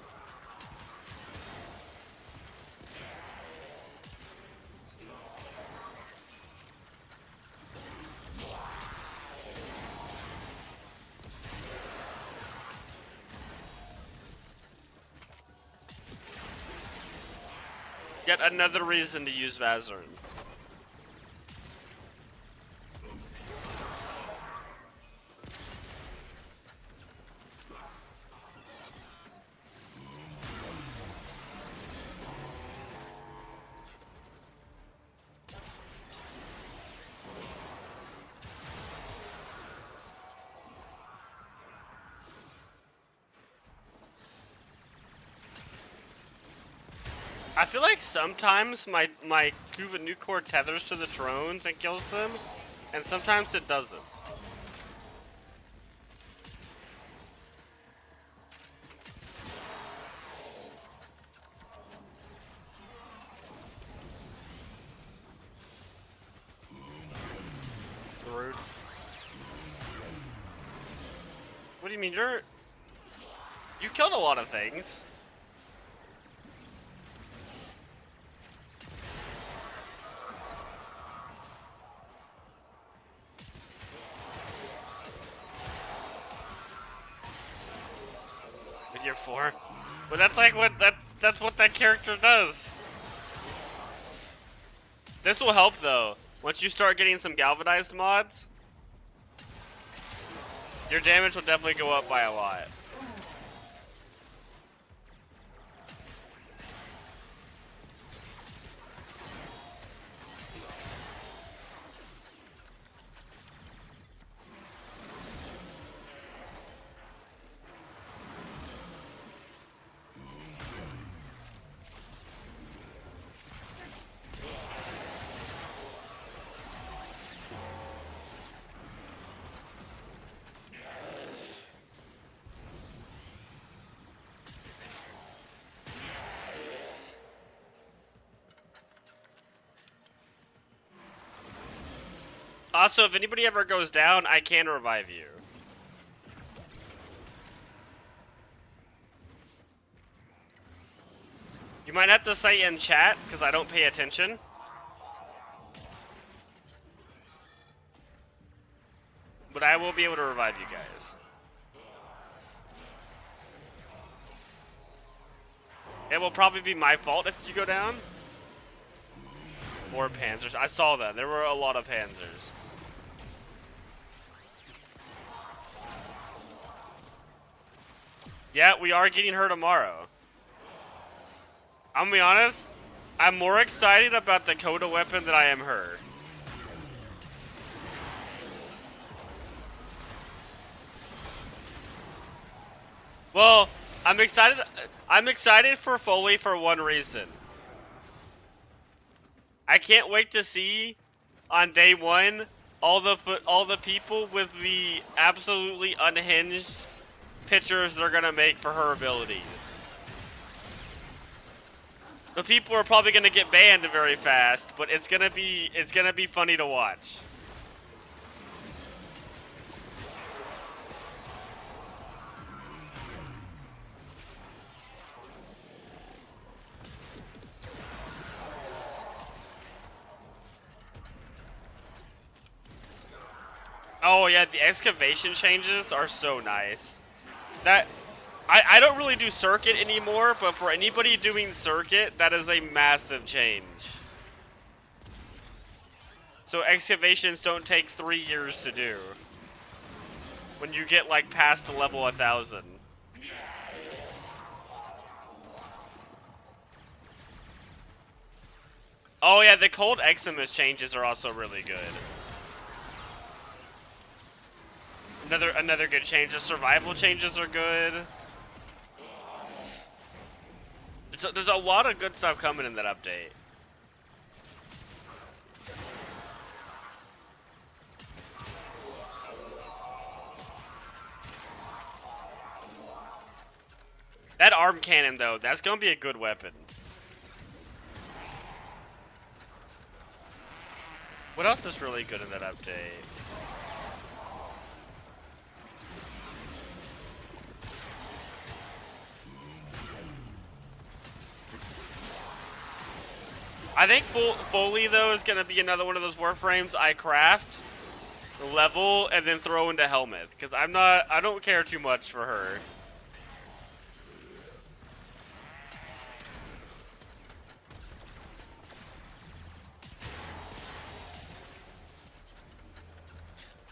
Yet another reason to use Vazarin. I feel like sometimes my Kuva Nukor tethers to the drones and kills them, and sometimes it doesn't. Rude. What do you mean? You killed a lot of things. With your 4? But that's like that's what that character does. This will help though. Once you start getting some galvanized mods, your damage will definitely go up by a lot. Also, if anybody ever goes down, I can revive you. You might have to say in chat, because I don't pay attention. But I will be able to revive you guys. It will probably be my fault if you go down. 4 panzers. I saw that. There were a lot of panzers. Yeah, we are getting her tomorrow. I'm gonna be honest, I'm more excited about the Coda weapon than I am her. Well, I'm excited for Foley for one reason. I can't wait to see on day 1 all the people with the absolutely unhinged pictures they're gonna make for her abilities. The people are probably gonna get banned very fast, but it's gonna be funny to watch. Oh yeah, the excavation changes are so nice. I don't really do circuit anymore, but for anybody doing circuit, that is a massive change. So excavations don't take 3 years to do. When you get like past the level 1000. Oh yeah, the cold Eximus changes are also really good. Another good change. The survival changes are good. There's a lot of good stuff coming in that update. That arm cannon though, that's gonna be a good weapon. What else is really good in that update? I think Foley though is gonna be another one of those warframes I craft, level, and then throw into Helmeth, because I don't care too much for her.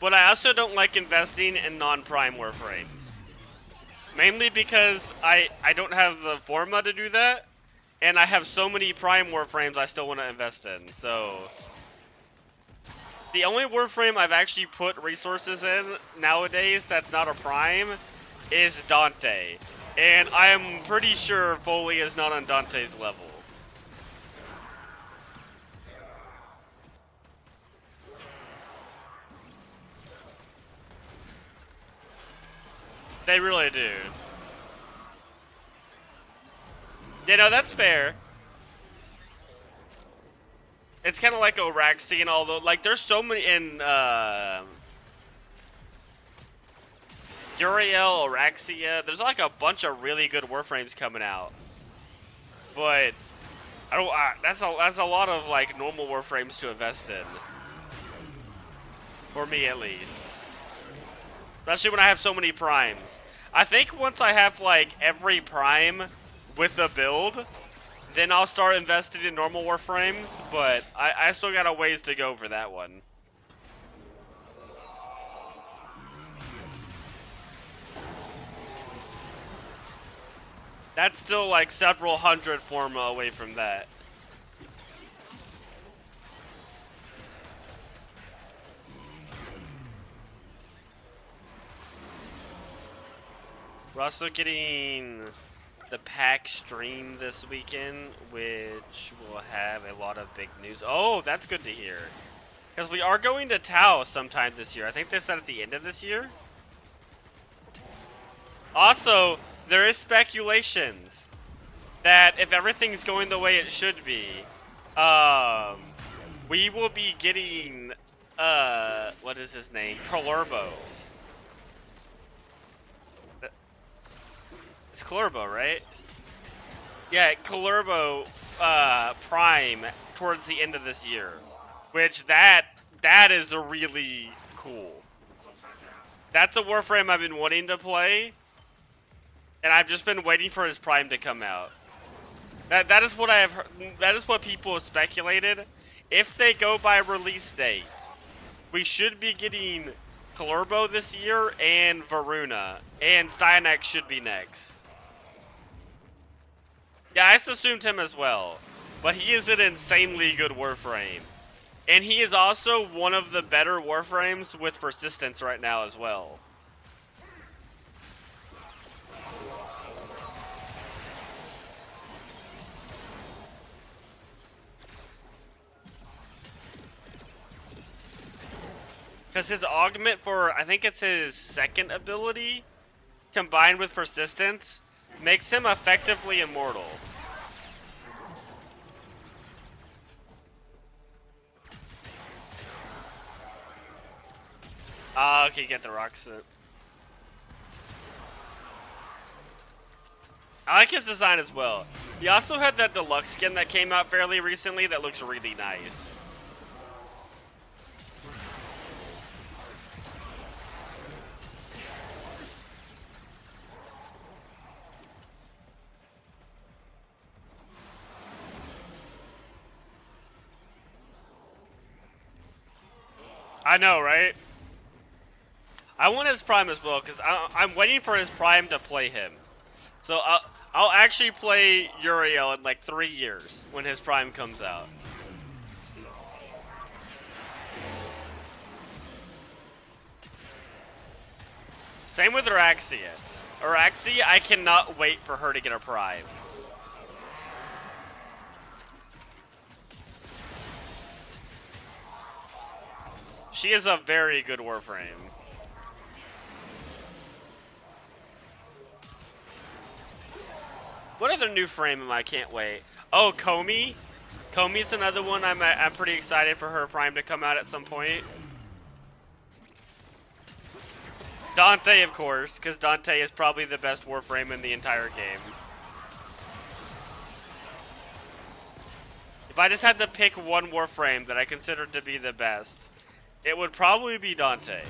But I also don't like investing in non-prime warframes. Mainly because I don't have the forma to do that, and I have so many prime warframes I still want to invest in, so... The only warframe I've actually put resources in nowadays that's not a prime is Dante. And I am pretty sure Foley is not on Dante's level. They really do. You know, that's fair. It's kind of like Oraxi, although, like, there's so many in, Uriel, Oraxia, there's like a bunch of really good warframes coming out. But, I don't, that's a lot of, like, normal warframes to invest in. For me, at least. Especially when I have so many primes. I think once I have, like, every prime with a build, then I'll start investing in normal warframes, but I still got a ways to go for that one. That's still like several hundred forma away from that. We're also getting the PAX stream this weekend, which will have a lot of big news. Oh, that's good to hear. Because we are going to Tau sometime this year. I think they said at the end of this year. Also, there is speculations that if everything's going the way it should be, we will be getting, what is his name? Kullervo. It's Kullervo, right? Yeah, Kullervo, Prime towards the end of this year. Which, that is really cool. That's a warframe I've been wanting to play, and I've just been waiting for his Prime to come out. That is what I have heard, that is what people have speculated. If they go by release date, we should be getting Kullervo this year and Varuna, and Styanax should be next. Yeah, I assumed him as well, but he is an insanely good warframe. And he is also one of the better warframes with persistence right now as well. Because his augment for, I think it's his second ability, combined with persistence, makes him effectively immortal. Ah, okay, get the rocks. I like his design as well. He also had that deluxe skin that came out fairly recently that looks really nice. I know, right? I want his Prime as well, because I'm waiting for his Prime to play him. So I'll actually play Uriel in like 3 years when his Prime comes out. Same with Araxia. Araxia, I cannot wait for her to get a Prime. She is a very good warframe. What other new frame am I can't wait? Oh, Komi. Komi's another one I'm pretty excited for her Prime to come out at some point. Dante, of course, because Dante is probably the best warframe in the entire game. If I just had to pick one warframe that I consider to be the best, it would probably be Dante.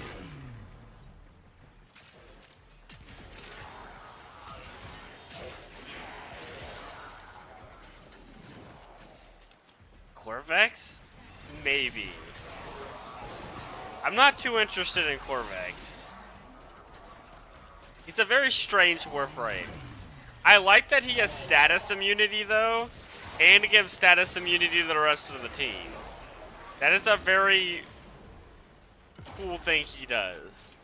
Corvex? Maybe. I'm not too interested in Corvex. He's a very strange Warframe. I like that he has status immunity though, and gives status immunity to the rest of the team. That is a very cool thing he does.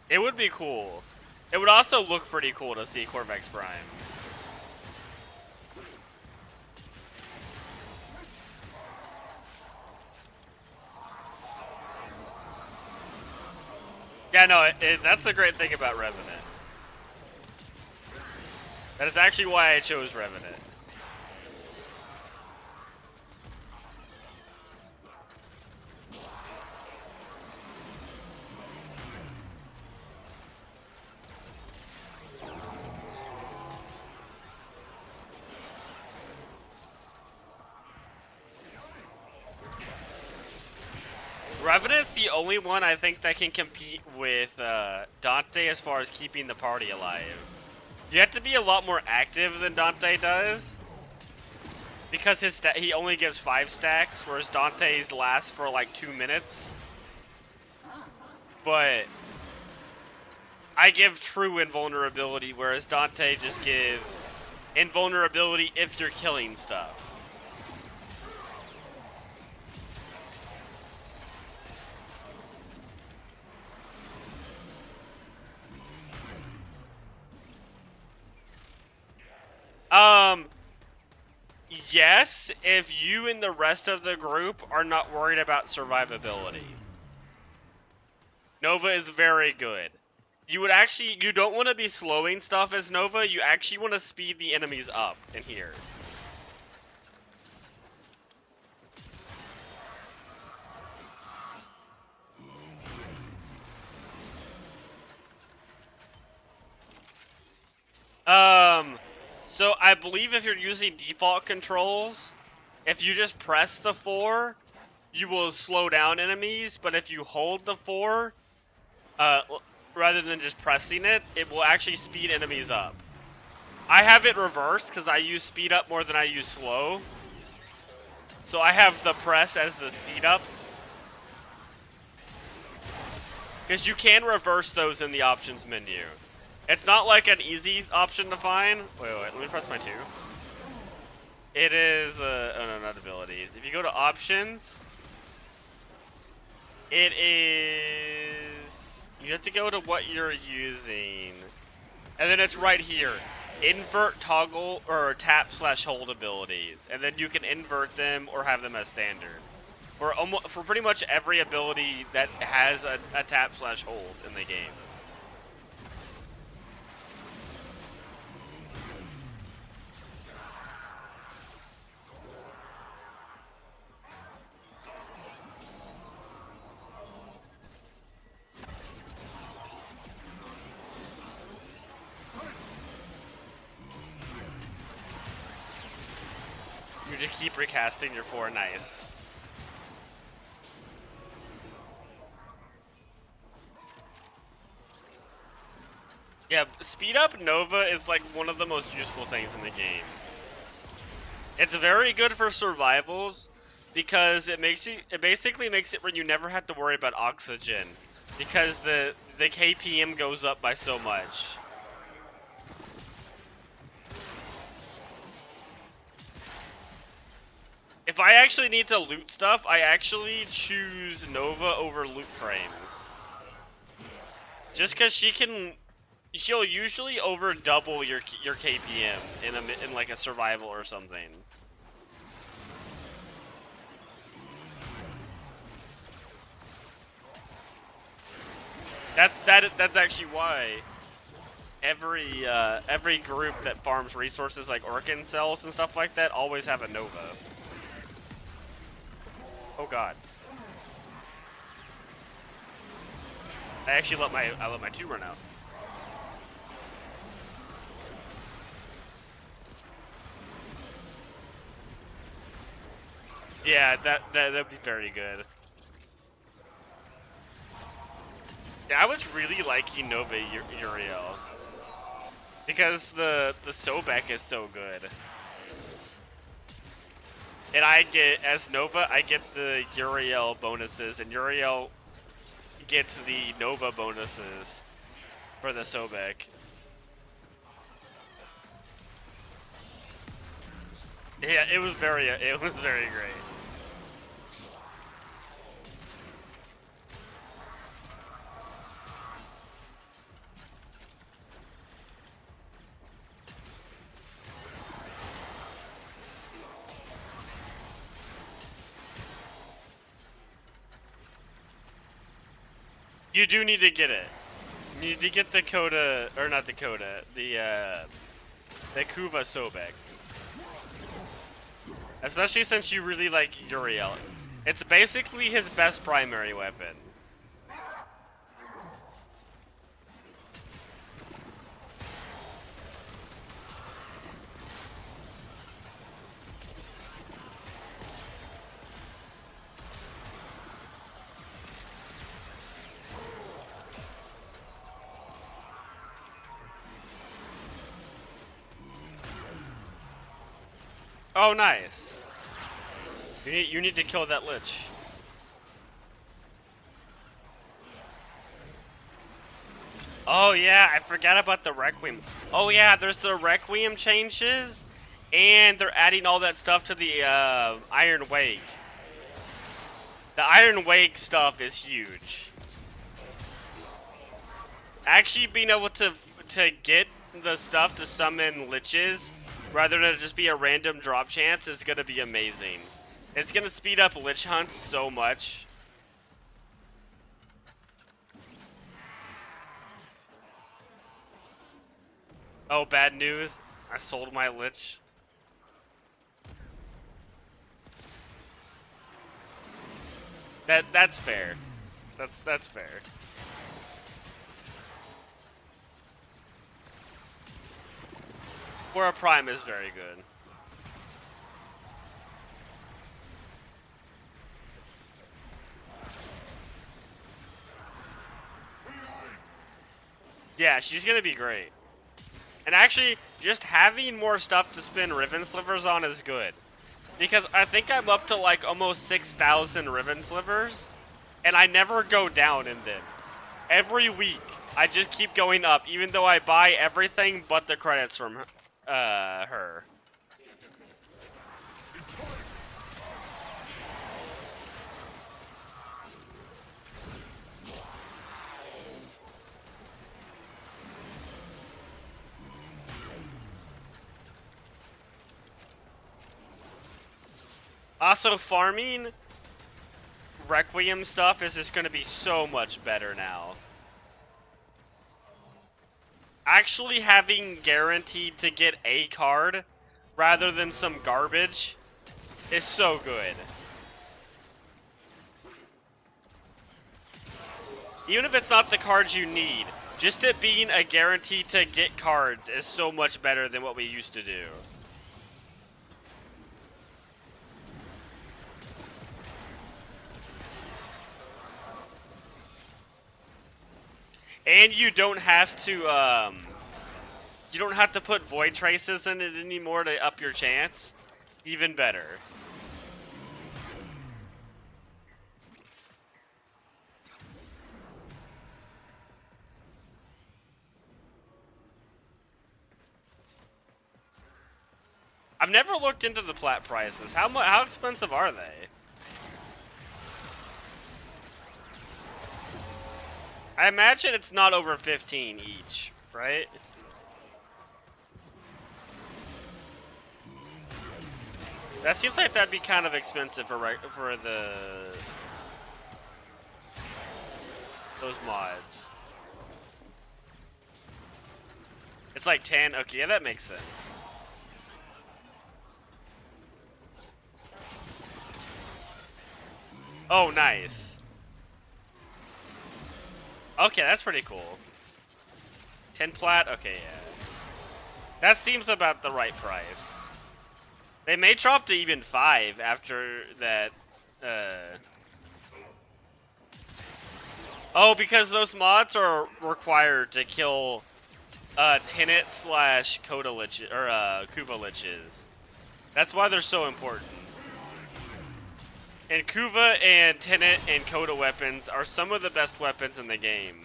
It would be cool. It would also look pretty cool to see Corvex Prime. Yeah, no, that's the great thing about Revenant. That is actually why I chose Revenant. Revenant's the only one I think that can compete with Dante as far as keeping the party alive. You have to be a lot more active than Dante does, because he only gives 5 stacks, whereas Dante's lasts for like 2 minutes. But I give true invulnerability, whereas Dante just gives invulnerability if you're killing stuff. Yes, if you and the rest of the group are not worried about survivability. Nova is very good. You don't want to be slowing stuff as Nova, you actually want to speed the enemies up in here. So I believe if you're using default controls, if you just press the 4, you will slow down enemies, but if you hold the 4, rather than just pressing it, it will actually speed enemies up. I have it reversed because I use speed up more than I use slow. So I have the press as the speed up. Because you can reverse those in the options menu. It's not like an easy option to find. Wait, let me press my 2. It is, oh no, not abilities. If you go to options, it is, you have to go to what you're using. And then it's right here. Invert, toggle, or tap/hold abilities. And then you can invert them or have them as standard. For pretty much every ability that has a tap/hold in the game. You just keep recasting your 4, nice. Yeah, speed up Nova is like one of the most useful things in the game. It's very good for survivals because it basically makes it where you never have to worry about oxygen because the KPM goes up by so much. If I actually need to loot stuff, I actually choose Nova over loot frames. Just because she'll usually over double your KPM in like a survival or something. That's actually why every group that farms resources like Orkin cells and stuff like that always have a Nova. Oh god. I actually let my 2 run out. Yeah, that'd be very good. Yeah, I was really liking Nova Uriel because the Sobek is so good. And I get, as Nova, I get the Uriel bonuses, and Uriel gets the Nova bonuses for the Sobek. Yeah, it was very great. You do need to get it. You need to get the Coda, or not the Coda, the Kuva Sobek. Especially since you really like Uriel. It's basically his best primary weapon. Oh, nice. You need to kill that Lich. Oh yeah, I forgot about the Requiem. Oh yeah, there's the Requiem changes, and they're adding all that stuff to the Iron Wake. The Iron Wake stuff is huge. Actually being able to get the stuff to summon Liches, rather than just be a random drop chance, is gonna be amazing. It's gonna speed up Lich hunts so much. Oh, bad news. I sold my Lich. That's fair. That's fair. For a Prime is very good. Yeah, she's gonna be great. And actually, just having more stuff to spin Riven Slivers on is good. Because I think I'm up to like almost 6,000 Riven Slivers, and I never go down in them. Every week, I just keep going up, even though I buy everything but the credits from her. Also, farming Requiem stuff is just going to be so much better now. Actually having guaranteed to get a card rather than some garbage is so good. Even if it's not the cards you need, just it being a guarantee to get cards is so much better than what we used to do. And you don't have to put Void Traces in it anymore to up your chance. Even better. I've never looked into the plat prices. How expensive are they? I imagine it's not over 15 each, right? That seems like that'd be kind of expensive for those mods. It's like 10. Okay, yeah, that makes sense. Oh, nice. Okay, that's pretty cool. 10 plat? Okay, yeah. That seems about the right price. They may drop to even 5 after that, Oh, because those mods are required to kill, Tenet / Coda Liches, or, Kuva Liches. That's why they're so important. And Kuva and Tenet and Coda weapons are some of the best weapons in the game.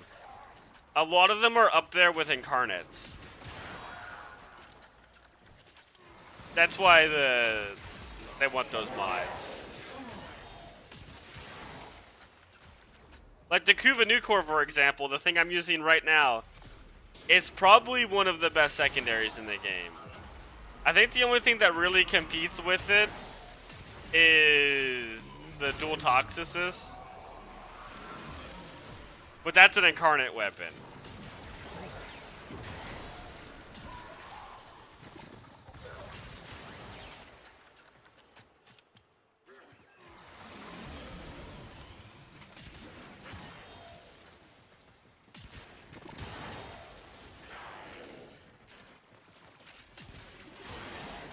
A lot of them are up there with Incarnates. That's why they want those mods. Like the Kuva Nucor, for example, the thing I'm using right now, it's probably one of the best secondaries in the game. I think the only thing that really competes with it is the Dual Toxicus. But that's an Incarnate weapon.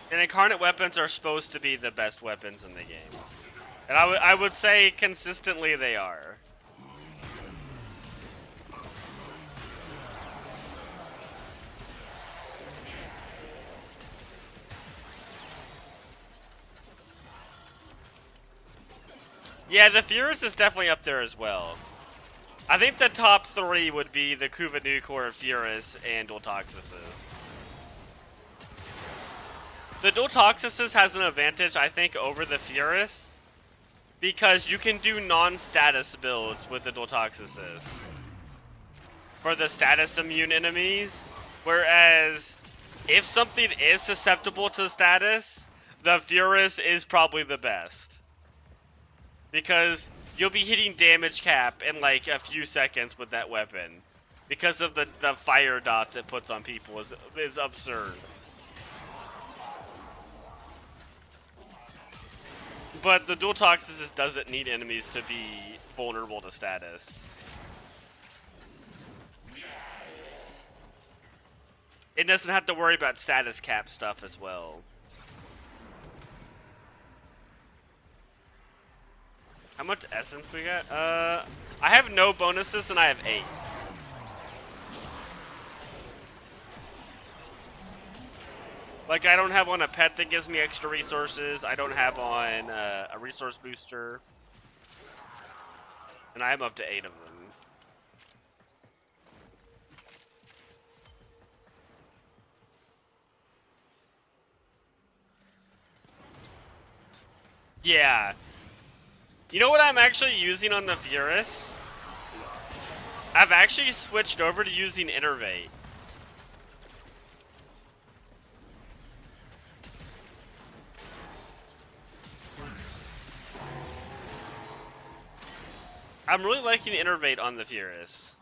And Incarnate weapons are supposed to be the best weapons in the game. And I would say consistently they are. Yeah, the Furus is definitely up there as well. I think the top 3 would be the Kuva Nucor, Furus, and Dual Toxicus. The Dual Toxicus has an advantage, I think, over the Furus, because you can do non-status builds with the Dual Toxicus for the status immune enemies, whereas if something is susceptible to status, the Furus is probably the best. Because you'll be hitting damage cap in like a few seconds with that weapon. Because of the fire dots it puts on people is absurd. But the Dual Toxicus doesn't need enemies to be vulnerable to status. It doesn't have to worry about status cap stuff as well. How much essence we got? I have no bonuses and I have 8. Like, I don't have on a pet that gives me extra resources. I don't have on a resource booster. And I am up to 8 of them. Yeah. You know what I'm actually using on the Furus? I've actually switched over to using Innervate. I'm really liking Innervate on the Furus.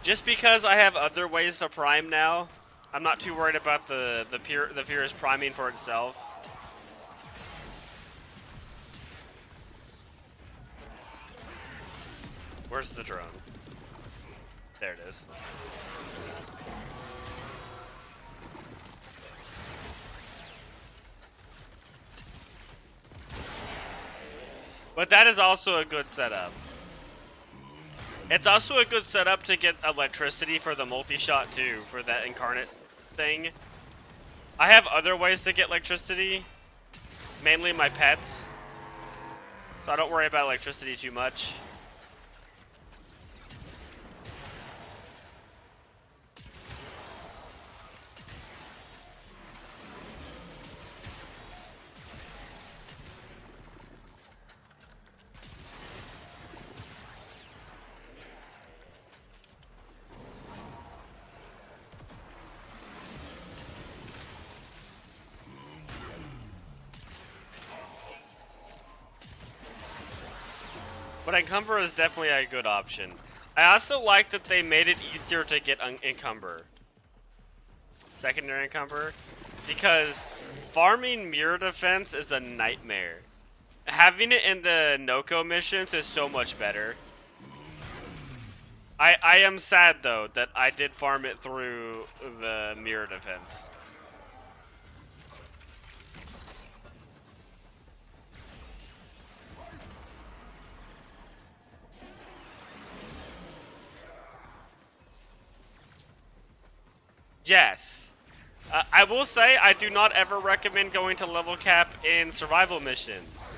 Just because I have other ways to prime now, I'm not too worried about the Furus priming for itself. Where's the drone? There it is. But that is also a good setup. It's also a good setup to get electricity for the multi-shot too, for that Incarnate thing. I have other ways to get electricity, mainly my pets, so I don't worry about electricity too much. But Encumber is definitely a good option. I also like that they made it easier to get Encumber. Secondary Encumber. Because farming Mirror Defense is a nightmare. Having it in the Noko missions is so much better. I am sad though that I did farm it through the Mirror Defense. Yes. I will say I do not ever recommend going to level cap in survival missions.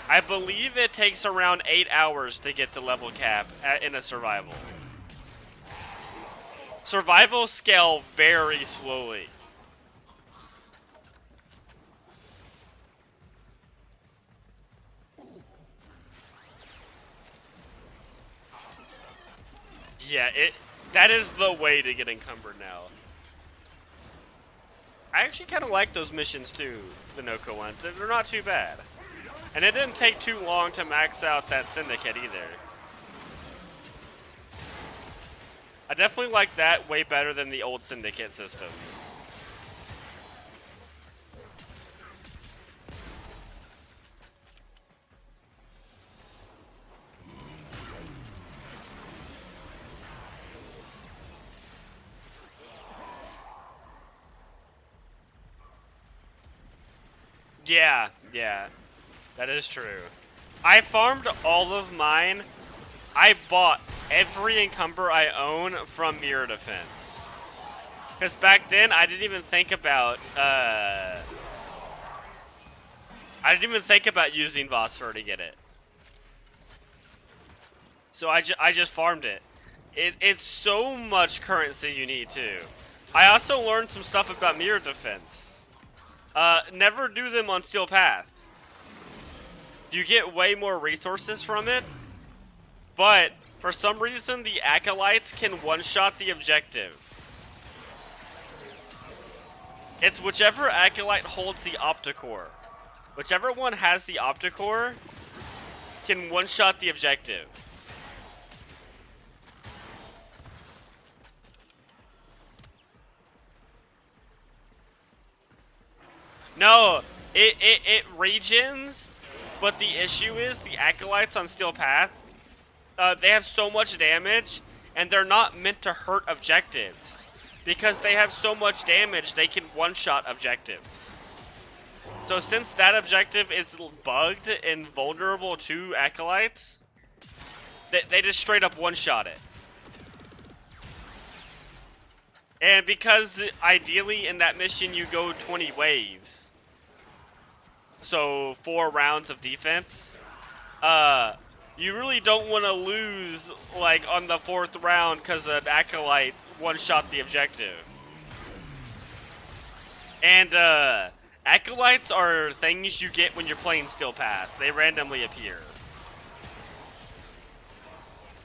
I believe it takes around 8 hours to get to level cap in a survival. Survival scale very slowly. Yeah, that is the way to get encumbered now. I actually kind of like those missions too, the Noko ones. They're not too bad. And it didn't take too long to max out that Syndicate either. I definitely like that way better than the old Syndicate systems. Yeah, that is true. I farmed all of mine. I bought every encumber I own from Mirror Defense. Because back then, I didn't even think about, using Vosper to get it. So I just farmed it. It's so much currency you need too. I also learned some stuff about Mirror Defense. Never do them on Steel Path. You get way more resources from it, but for some reason the Acolytes can one-shot the objective. It's whichever Acolyte holds the Opticore. Whichever one has the Opticore can one-shot the objective. No, it regens, but the issue is the Acolytes on Steel Path, they have so much damage, and they're not meant to hurt objectives. Because they have so much damage, they can one-shot objectives. So since that objective is bugged and vulnerable to Acolytes, they just straight up one-shot it. And because ideally in that mission you go 20 waves, so 4 rounds of defense, you really don't want to lose like on the 4th round because an Acolyte one-shot the objective. And Acolytes are things you get when you're playing Steel Path. They randomly appear.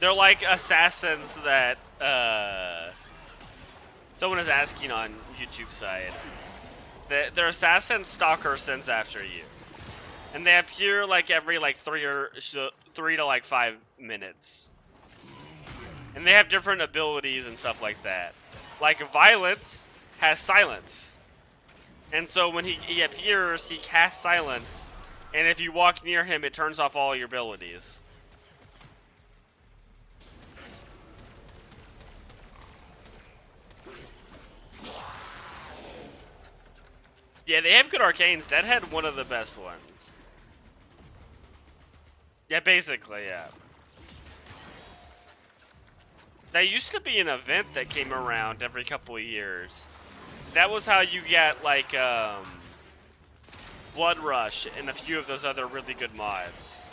They're like assassins that someone is asking on YouTube side. Their assassin stalker sends after you, and they appear like every like 3 to like 5 minutes, and they have different abilities and stuff like that. Like Violence has silence, and so when he appears, he casts silence, and if you walk near him, it turns off all your abilities. Yeah, they have good arcanes. Dead had one of the best ones. Yeah, basically, yeah. There used to be an event that came around every couple of years. That was how you get, like, Blood Rush and a few of those other really good mods.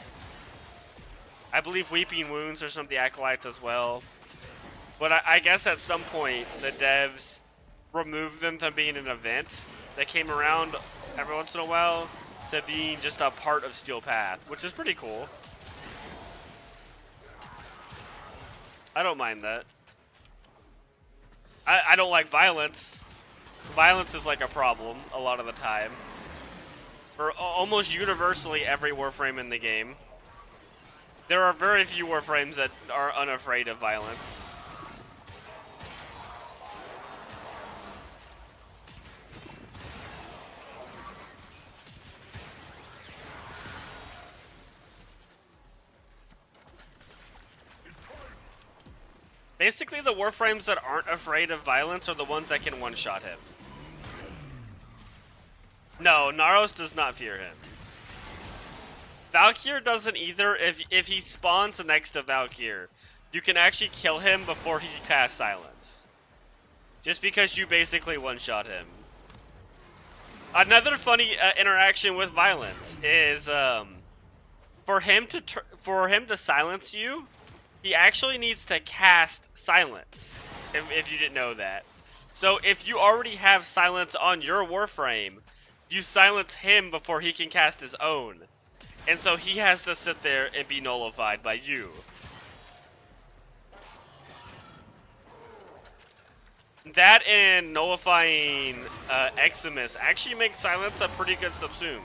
I believe Weeping Wounds are some of the Acolytes as well. But I guess at some point, the devs removed them from being an event that came around every once in a while to being just a part of Steel Path, which is pretty cool. I don't mind that. I don't like Violence. Violence is like a problem a lot of the time. For almost universally every Warframe in the game. There are very few Warframes that are unafraid of Violence. Basically, the Warframes that aren't afraid of Violence are the ones that can one-shot him. No, Naros does not fear him. Valkyr doesn't either. If he spawns next to Valkyr, you can actually kill him before he casts Silence. Just because you basically one-shot him. Another funny interaction with violence is for him to silence you, he actually needs to cast silence. If you didn't know that. So if you already have silence on your Warframe, you silence him before he can cast his own. And so he has to sit there and be nullified by you. That and nullifying Eximus actually makes silence a pretty good subsume.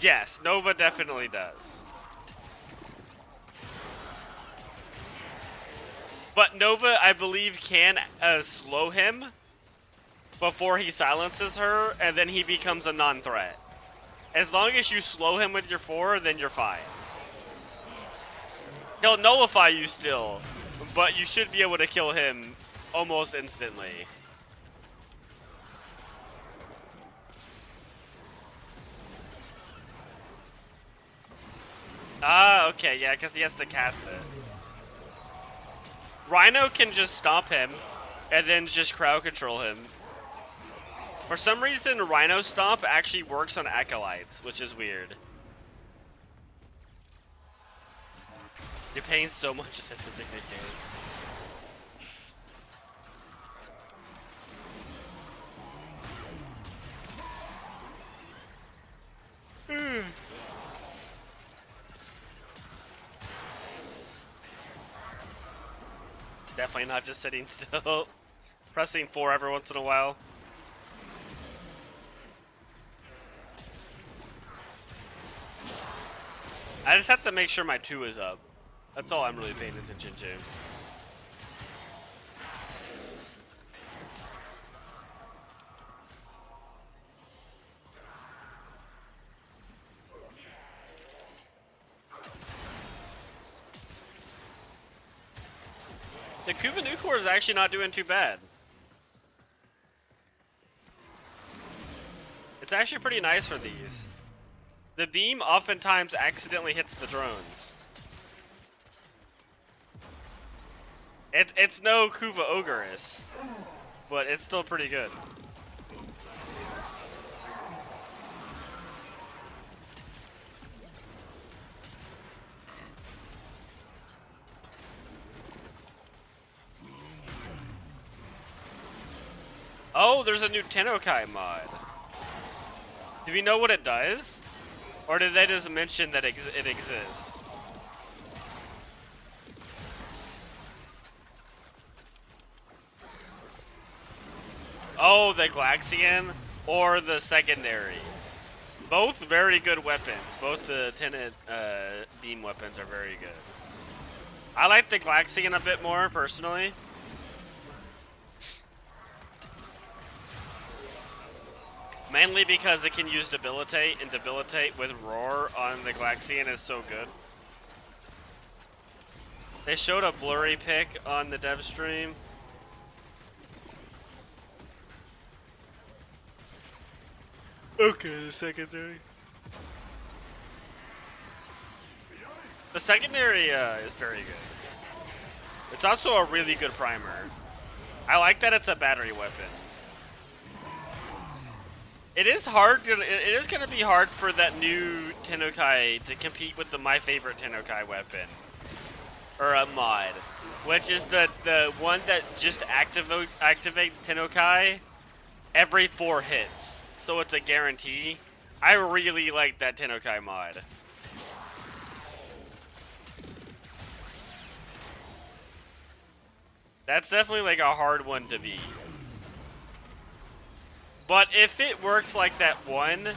Yes, Nova definitely does. But Nova, I believe, can slow him before he silences her, and then he becomes a non-threat. As long as you slow him with your 4, then you're fine. He'll nullify you still, but you should be able to kill him almost instantly. Ah, okay, yeah, because he has to cast it. Rhino can just stomp him, and then just crowd control him. For some reason, Rhino Stomp actually works on Acolytes, which is weird. You're paying so much attention to the game. Definitely not just sitting still. Pressing 4 every once in a while. I just have to make sure my 2 is up. That's all I'm really paying attention to. The Kuva Nucor is actually not doing too bad. It's actually pretty nice for these. The beam oftentimes accidentally hits the drones. It's no Kuva Ogreus, but it's still pretty good. Oh, there's a new Tennokai mod. Do we know what it does? Or did they just mention that it exists? Oh, the Glaxian or the secondary. Both very good weapons. Both the Tenet beam weapons are very good. I like the Glaxian a bit more, personally. Mainly because it can use Debilitate, and Debilitate with Roar on the Glaxian is so good. They showed a blurry pic on the dev stream. Okay, the secondary. The secondary is very good. It's also a really good primer. I like that it's a battery weapon. It is hard. It is going to be hard for that new Tennokai to compete with my favorite Tennokai weapon, or a mod, which is the one that just activates Tennokai every 4 hits, so it's a guarantee. I really like that Tennokai mod. That's definitely like a hard one to beat. But if it works like that one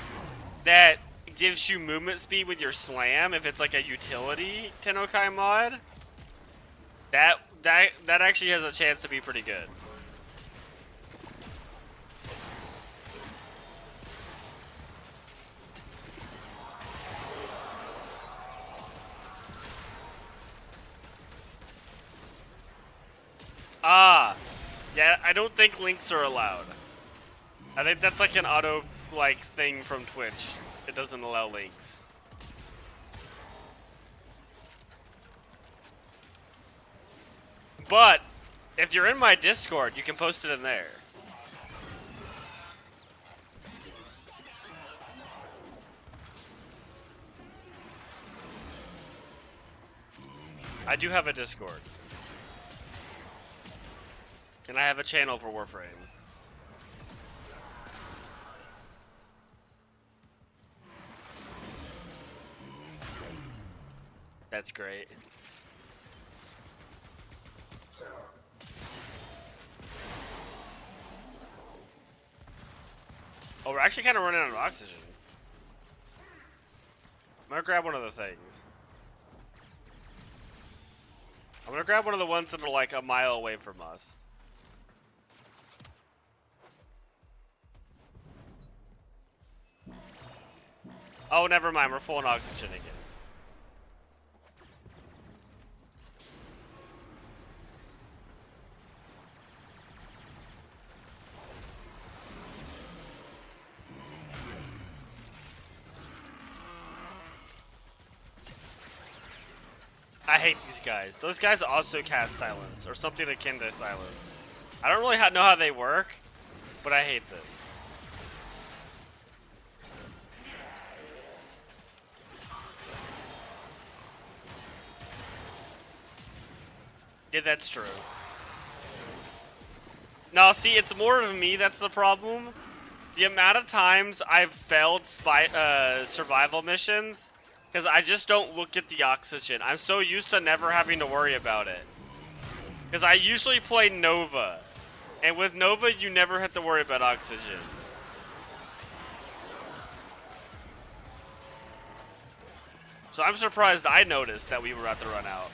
that gives you movement speed with your slam, if it's like a utility Tennokai mod, that actually has a chance to be pretty good. Ah, yeah, I don't think links are allowed. I think that's like an auto thing from Twitch. It doesn't allow links. But if you're in my Discord, you can post it in there. I do have a Discord. And I have a channel for Warframe. That's great. Oh, we're actually kind of running out of oxygen. I'm gonna grab one of the things. I'm gonna grab one of the ones that are like a mile away from us. Oh, never mind. We're full on oxygen again. I hate these guys. Those guys also cast silence, or something akin to silence. I don't really know how they work, but I hate them. Yeah, that's true. No, see, it's more of me that's the problem. The amount of times I've failed survival missions, because I just don't look at the oxygen. I'm so used to never having to worry about it. Because I usually play Nova. And with Nova, you never have to worry about oxygen. So I'm surprised I noticed that we were about to run out.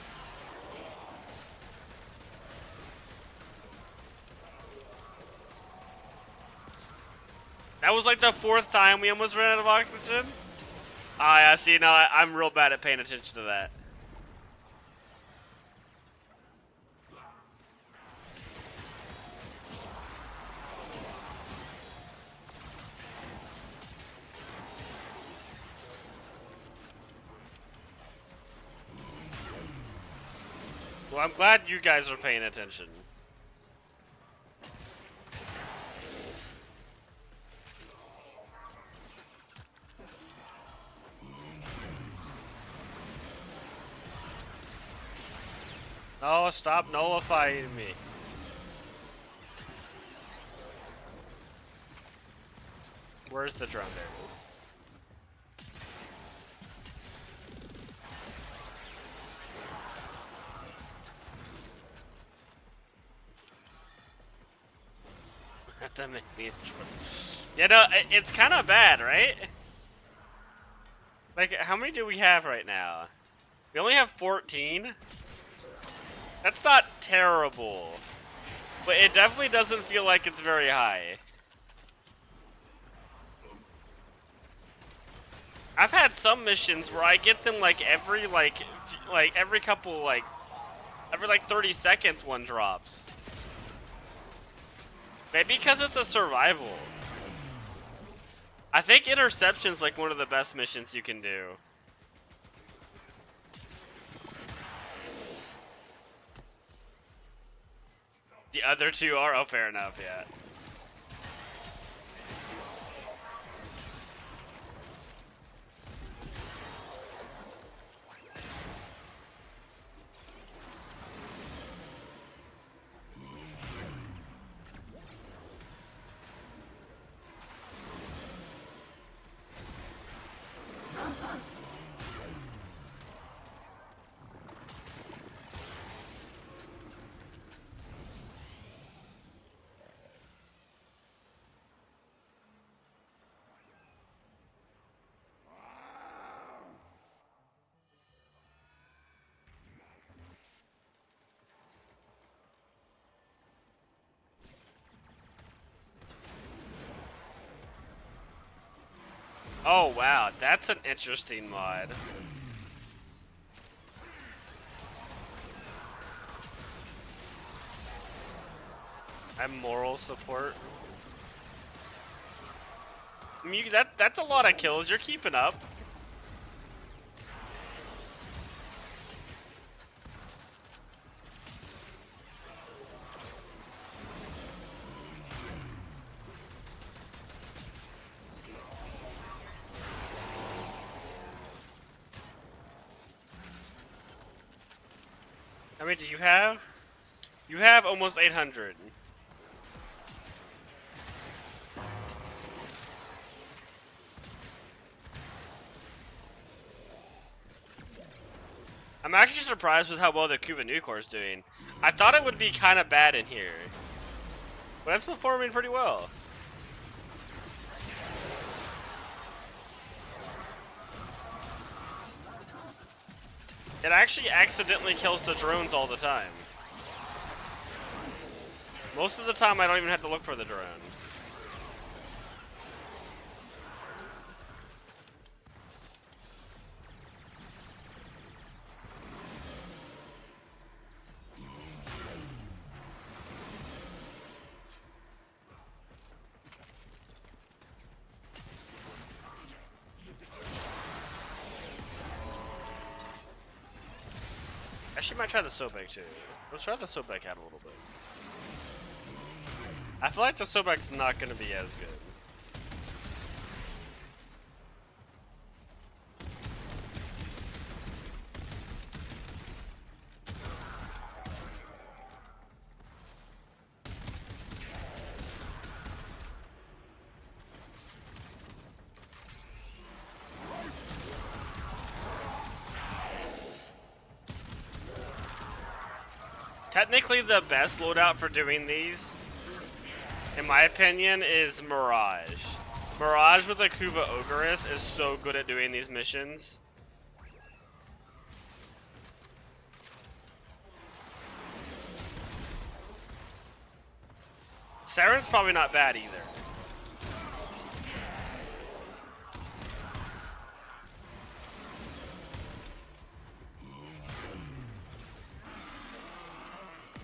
That was like the 4th time we almost ran out of oxygen. Ah, yeah, see, no, I'm real bad at paying attention to that. Well, I'm glad you guys are paying attention. Oh, stop nullifying me. Where's the drone? There it is. That makes me yeah, no, it's kind of bad, right? Like, how many do we have right now? We only have 14? That's not terrible. But it definitely doesn't feel like it's very high. I've had some missions where I get them like every every couple every 30 seconds one drops. Maybe because it's a survival. I think interception's like one of the best missions you can do. The other two are, oh, fair enough, yeah. Oh wow, that's an interesting mod. I'm moral support. I mean, that's a lot of kills. You're keeping up. How many do you have? You have almost 800. I'm actually surprised with how well the Kuva Nucor is doing. I thought it would be kind of bad in here, but it's performing pretty well. It actually accidentally kills the drones all the time. Most of the time I don't even have to look for the drone. Actually might try the Sobek too. Let's try the Sobek out a little bit. I feel like the Sobek's not going to be as good. Technically the best loadout for doing these, in my opinion, is Mirage. Mirage with a Kuva Ogress is so good at doing these missions. Saren's probably not bad either.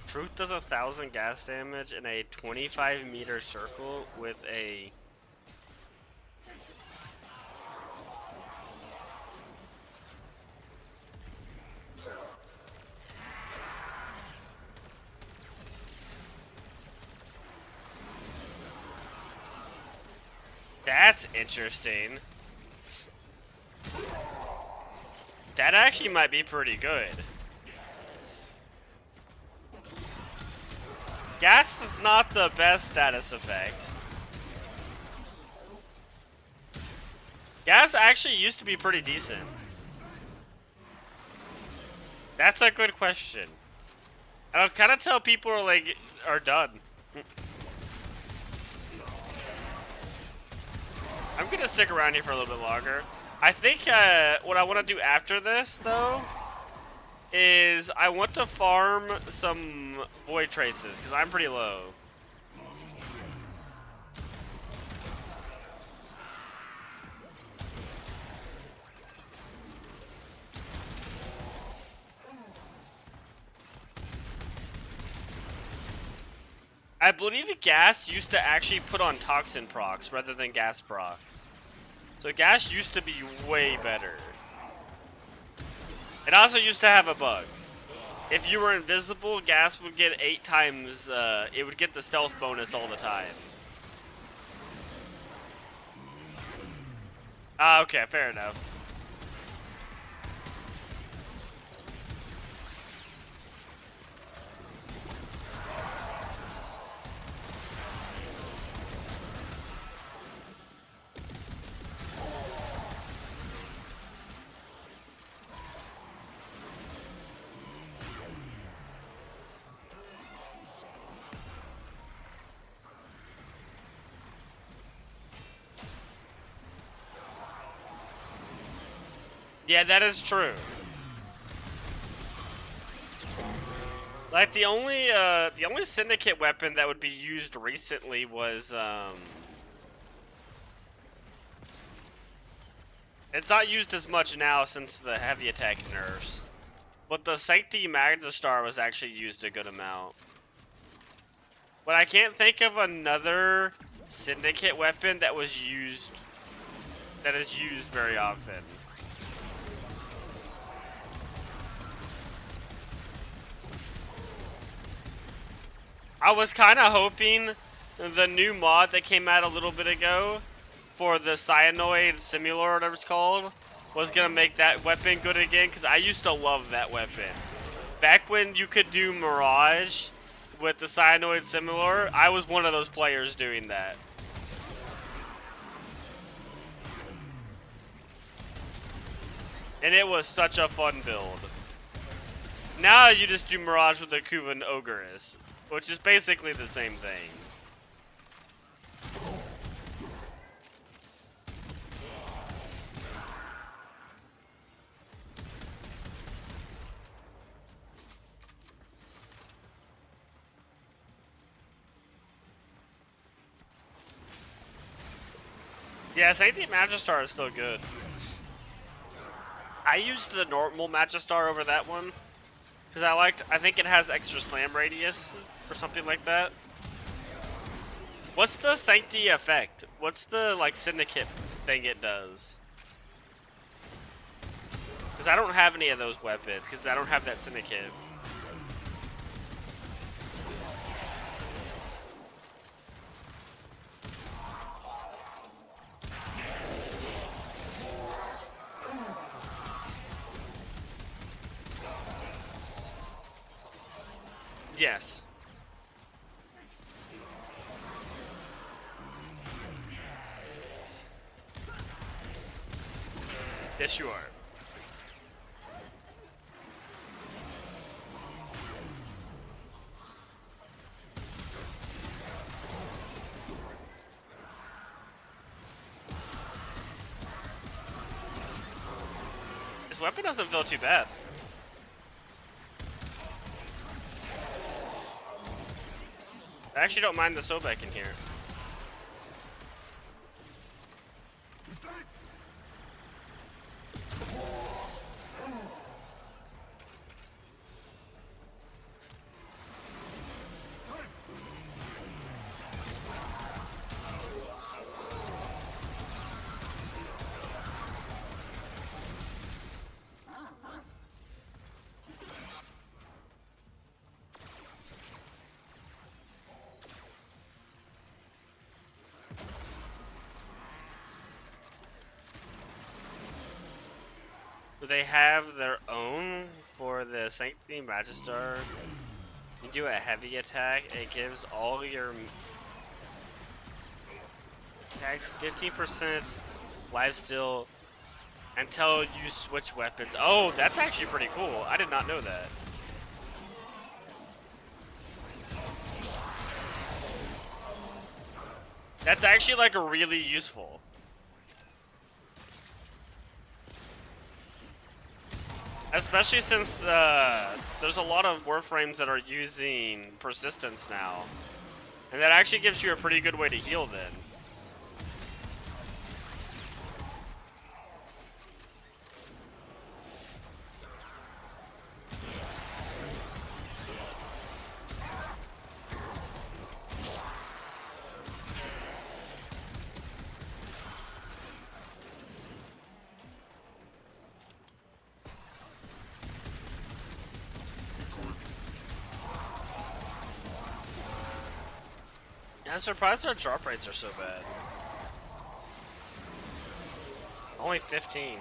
Truth does 1,000 gas damage in a 25-meter circle with a... That's interesting. That actually might be pretty good. Gas is not the best status effect. Gas actually used to be pretty decent. That's a good question. I don't kind of tell people are done. I'm gonna stick around here for a little bit longer. I think what I want to do after this though is I want to farm some Void Traces, because I'm pretty low. I believe gas used to actually put on toxin procs rather than gas procs. So gas used to be way better. It also used to have a bug. If you were invisible, gas would get 8 times, it would get the stealth bonus all the time. Ah, okay, fair enough. Yeah, that is true. Like the only Syndicate weapon that would be used recently was it's not used as much now since the heavy attack nerfs, but the Sancti Magistar was actually used a good amount. But I can't think of another Syndicate weapon that is used very often. I was kind of hoping the new mod that came out a little bit ago for the Cyanoid Simulor, or whatever it's called, was going to make that weapon good again, because I used to love that weapon. Back when you could do Mirage with the Cyanoid Similar, I was one of those players doing that. And it was such a fun build. Now you just do Mirage with the Kuvan Ogress, which is basically the same thing. Yeah, Sanctity Magistar is still good. I used the normal Magistar over that one because I think it has extra slam radius or something like that. What's the Sanctity effect? What's the like Syndicate thing it does? Because I don't have any of those weapons because I don't have that Syndicate. Yes. Yes, you are. This weapon doesn't feel too bad. I actually don't mind the Sobek in here. Do they have their own for the Sanctity Magistar? You do a heavy attack, it gives all your attacks 15% lifesteal until you switch weapons. Oh, that's actually pretty cool. I did not know that. That's actually like a really useful. Especially since there's a lot of Warframes that are using persistence now. And that actually gives you a pretty good way to heal then. I'm surprised our drop rates are so bad. Only 15.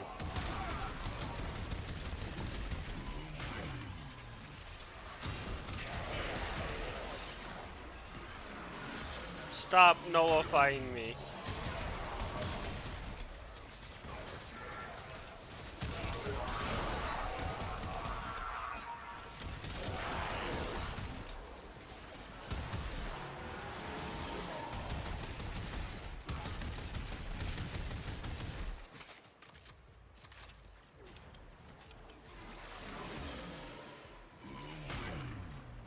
Stop nullifying me.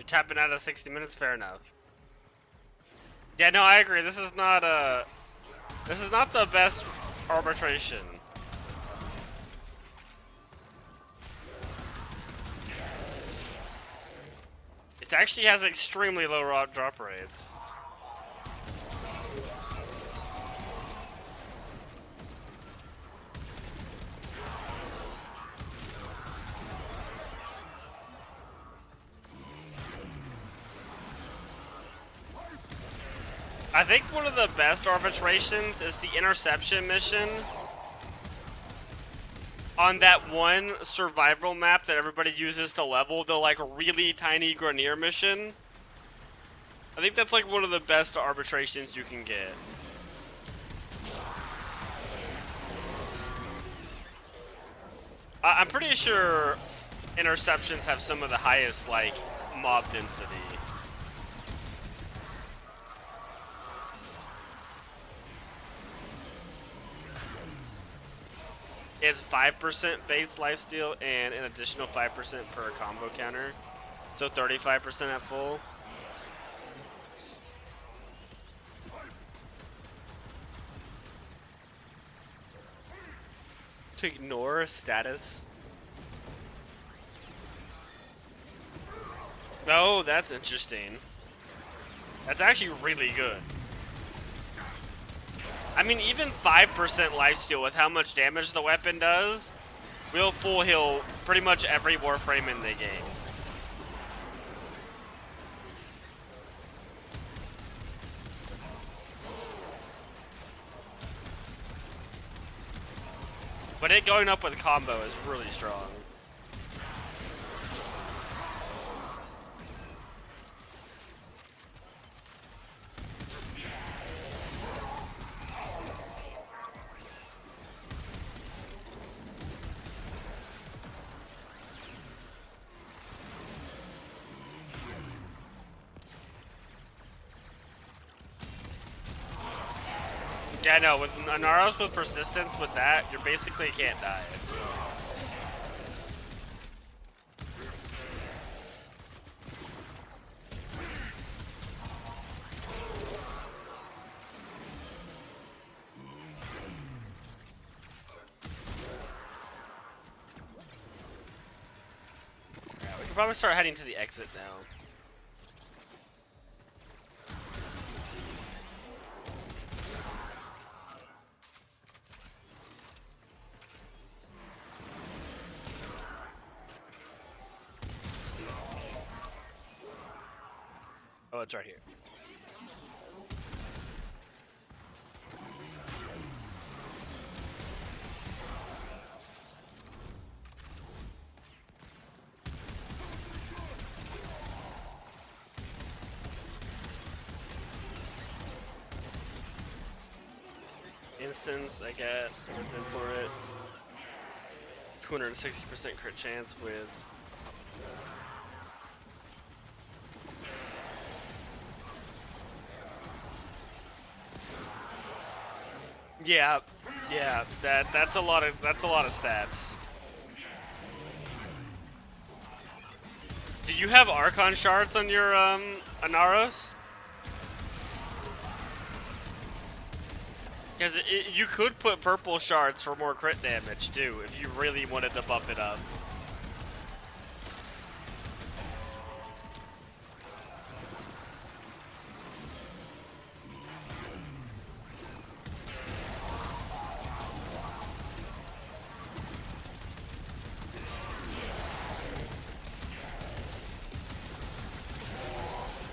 Tapping out of 60 minutes, fair enough. Yeah, no, I agree. This is not the best arbitration. It actually has extremely low drop rates. I think one of the best arbitrations is the interception mission. on that one survival map that everybody uses to level, the like really tiny Grenier mission. I think that's like one of the best arbitrations you can get. I'm pretty sure interceptions have some of the highest like mob density. It's 5% base lifesteal and an additional 5% per combo counter. So 35% at full. To ignore status. Oh, that's interesting. That's actually really good. I mean, even 5% lifesteal with how much damage the weapon does will full heal pretty much every Warframe in the game. But it going up with combo is really strong. Yeah, no, with Anaros with persistence with that, you basically can't die. Yeah, we can probably start heading to the exit now. Oh, it's right here. Instance, I get everything for it. 260% crit chance with. Yeah, that's a lot of stats. Do you have Archon shards on your Anaros? Because you could put purple shards for more crit damage too, if you really wanted to buff it up.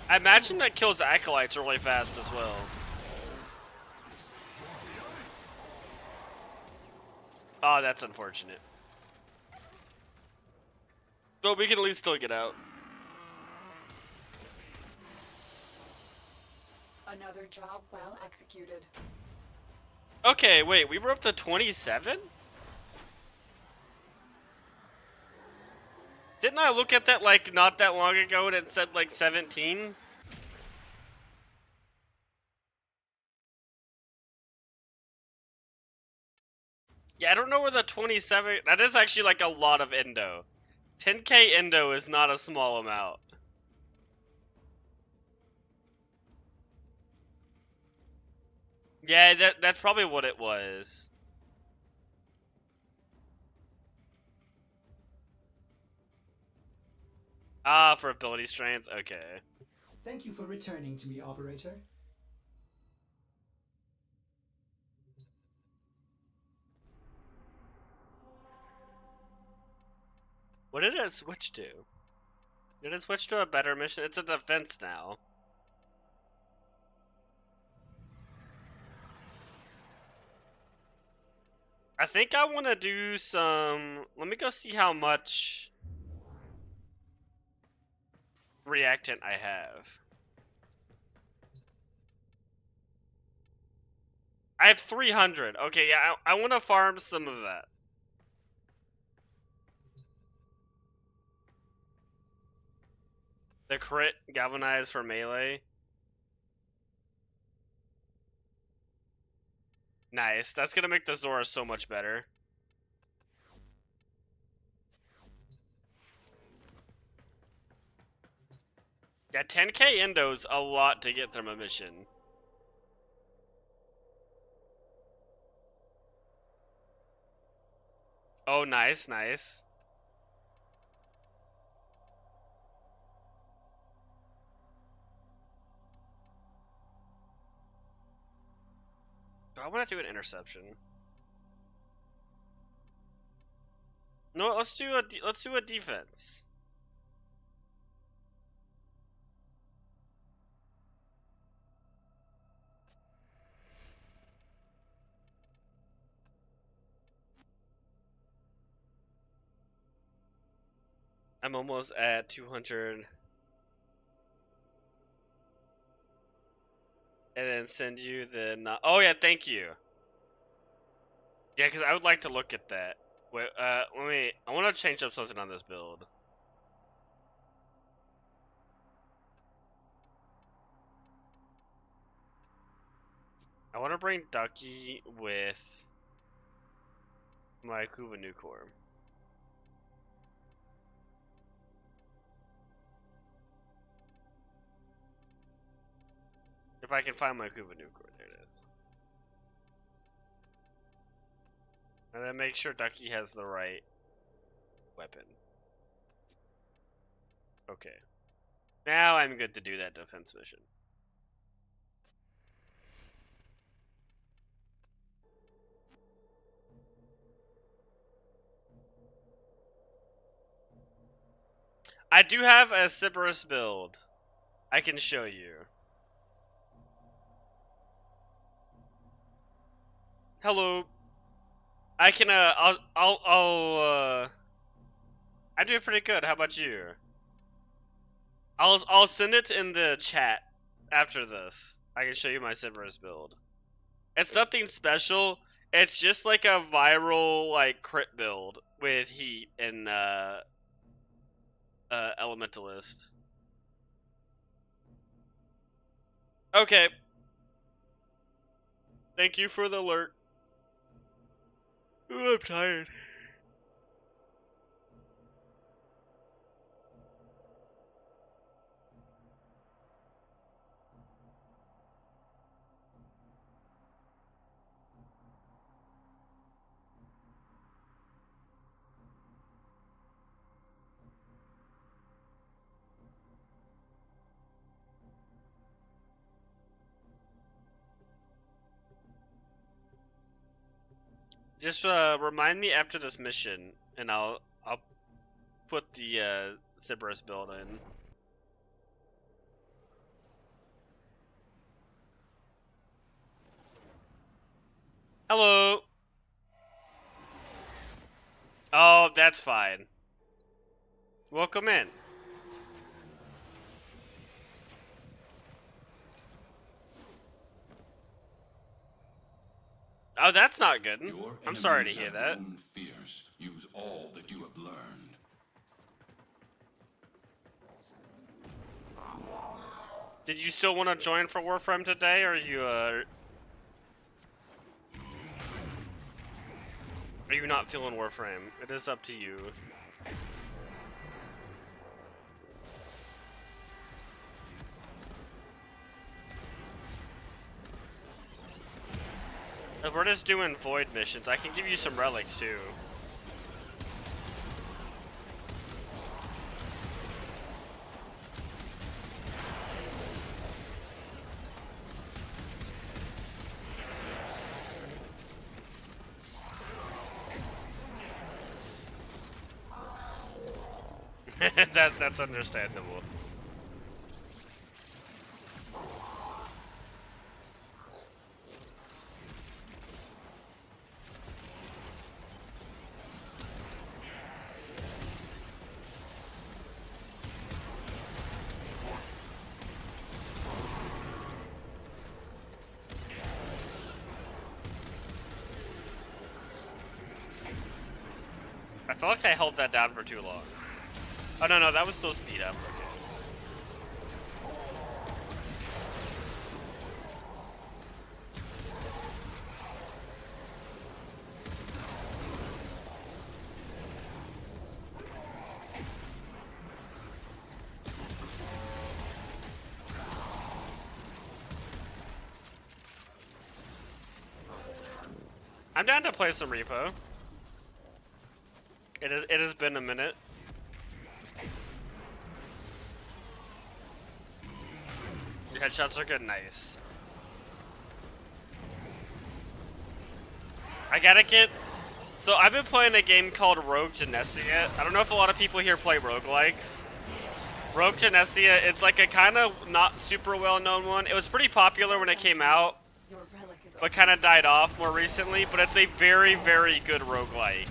I imagine that kills acolytes really fast as well. Oh, that's unfortunate. But we can at least still get out. Another job well executed. Okay, wait, we were up to 27? Didn't I look at that like not that long ago and it said like 17? Yeah, I don't know where the 27... That is actually like a lot of endo. 10k endo is not a small amount. Yeah, that's probably what it was. Ah, for ability strength? Okay. Thank you for returning to me, operator. What did it switch to? Did it switch to a better mission? It's a defense now. I think I want to do some. Let me go see how much reactant I have. I have 300. Okay, yeah, I want to farm some of that. The crit galvanized for melee. Nice. That's gonna make the Zora so much better. Yeah, 10k endo's a lot to get from a mission. Oh, nice, nice. Do I want to do an interception? No, let's do a defense. I'm almost at 200. And then send you the... Oh yeah, thank you. Yeah, because I would like to look at that. Wait, let me... I want to change up something on this build. I want to bring Ducky with my Kuba Nucorm. If I can find my Kuba Nucorm, there it is. And then make sure Ducky has the right weapon. Okay. Now I'm good to do that defense mission. I do have a Cerberus build. I can show you. Hello. I can I do pretty good. How about you? I'll send it in the chat after this. I can show you my Cerberus build. It's nothing special. It's just like a viral like crit build with heat and elementalist. Okay. Thank you for the alert. Ooh, I'm tired. Just remind me after this mission, and I'll put the Cerberus build in. Hello. Oh, that's fine. Welcome in. Oh, that's not good. Your I'm sorry to enemies hear have that. grown fierce. Use all that you have learned. Did you still want to join for Warframe today, or are you not feeling Warframe? It is up to you. If we're just doing void missions, I can give you some relics too. That's understandable. feel like I held that down for too long. Oh no, that was still speed up. Okay. I'm down to play some Repo. It has been a minute. Your headshots are good, nice. I gotta get. So I've been playing a game called Rogue Genesia. I don't know if a lot of people here play roguelikes. Rogue Genesia, it's like a kind of not super well known one. It was pretty popular when it came out, Your relic is but kind of died off more recently. But it's a very, very good roguelike.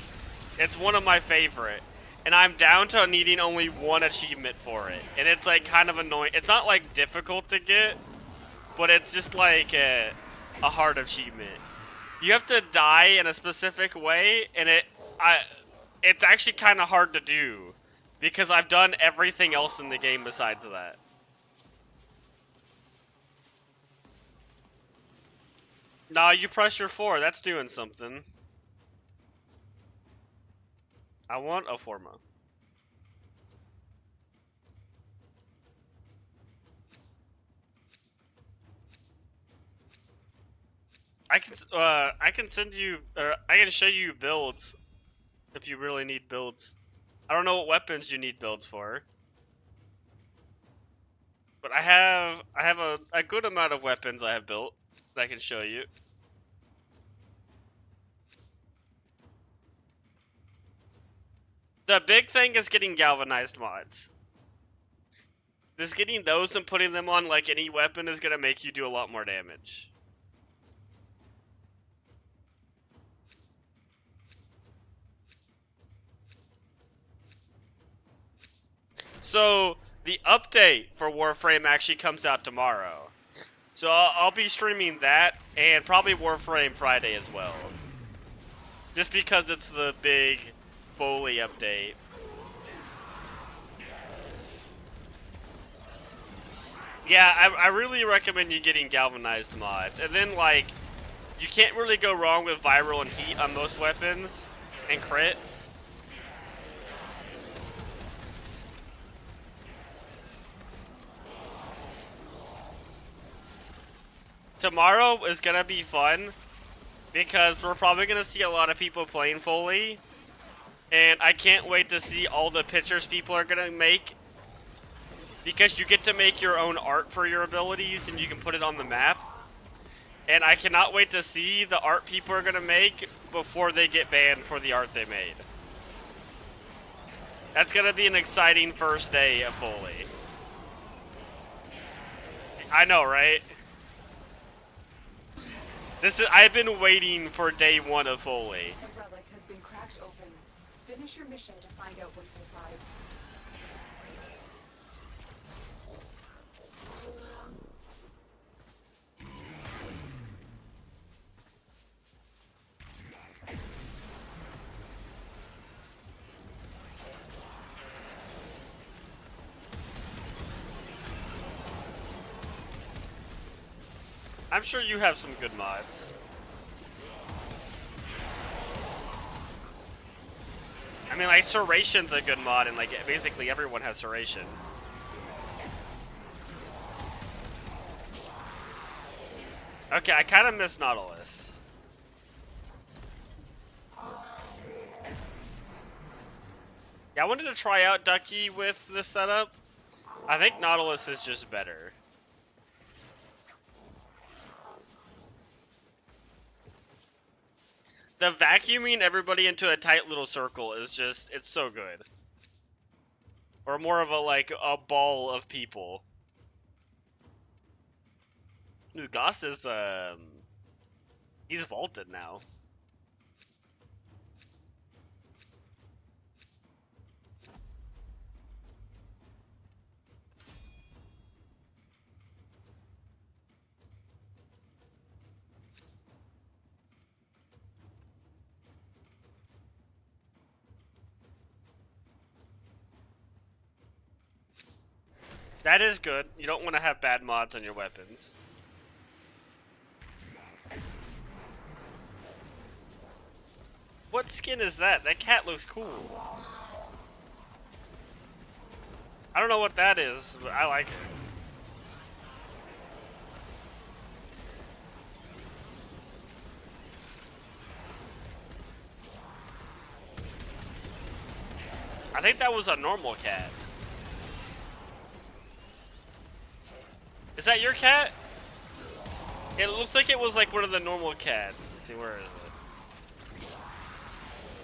It's one of my favorite. And I'm down to needing only one achievement for it. And it's like kind of annoying. It's not like difficult to get, but it's just like a hard achievement. You have to die in a specific way, and it's actually kind of hard to do because I've done everything else in the game besides that. Nah, you press your 4. That's doing something. I want a Forma. I can send you, or I can show you builds if you really need builds. I don't know what weapons you need builds for, but I have a good amount of weapons I have built that I can show you. The big thing is getting galvanized mods. Just getting those and putting them on like any weapon is gonna make you do a lot more damage. So the update for Warframe actually comes out tomorrow. So I'll be streaming that and probably Warframe Friday as well. Just because it's the big Foley update. Yeah, I really recommend you getting galvanized mods. And then like, you can't really go wrong with viral and heat on most weapons and crit. Tomorrow is gonna be fun because we're probably gonna see a lot of people playing Foley, and I can't wait to see all the pictures people are gonna make because you get to make your own art for your abilities and you can put it on the map. And I cannot wait to see the art people are gonna make before they get banned for the art they made. That's gonna be an exciting first day of Foley. I know, right? I've been waiting for day 1 of Foley. The relic has been cracked open. Finish your mission to find out what's inside. I'm sure you have some good mods. I mean, like, Serration's a good mod, and, like, basically everyone has Serration. Okay, I kind of miss Nautilus. Yeah, I wanted to try out Ducky with this setup. I think Nautilus is just better. The vacuuming everybody into a tight little circle is just, it's so good. Or more of a, like, a ball of people. Ooh, Goss is, he's vaulted now. That is good. You don't want to have bad mods on your weapons. What skin is that? That cat looks cool. I don't know what that is, but I like it. I think that was a normal cat. Is that your cat? It looks like it was like one of the normal cats. Let's see, where is it?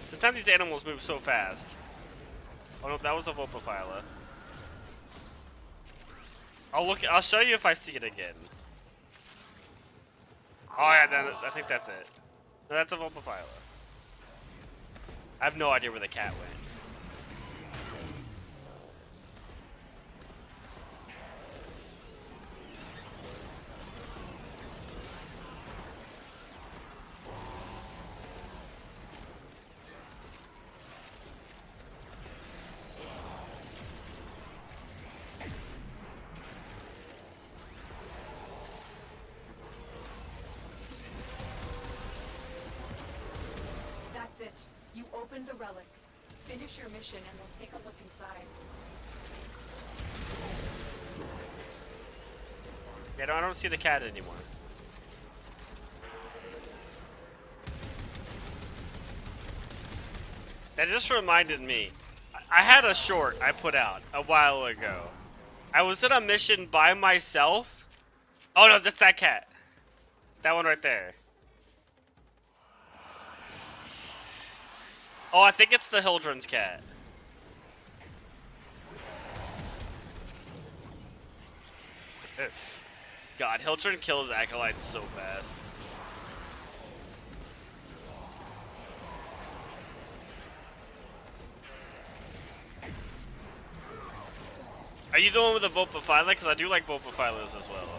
Sometimes these animals move so fast. Oh no, that was a Vulpaphyla. I'll show you if I see it again. Oh yeah, then I think that's it. No, that's a Vulpaphyla. I have no idea where the cat went. That's it. You opened the relic. Finish your mission and we'll take a look inside. Yeah, no, I don't see the cat anymore. That just reminded me. I had a short I put out a while ago. I was in a mission by myself. Oh no, that's that cat. That one right there. Oh, I think it's the Hildren's cat. God, Hildren kills Acolytes so fast. Are you the one with the Vulpaphyla? Because I do like Vulpaphylas as well.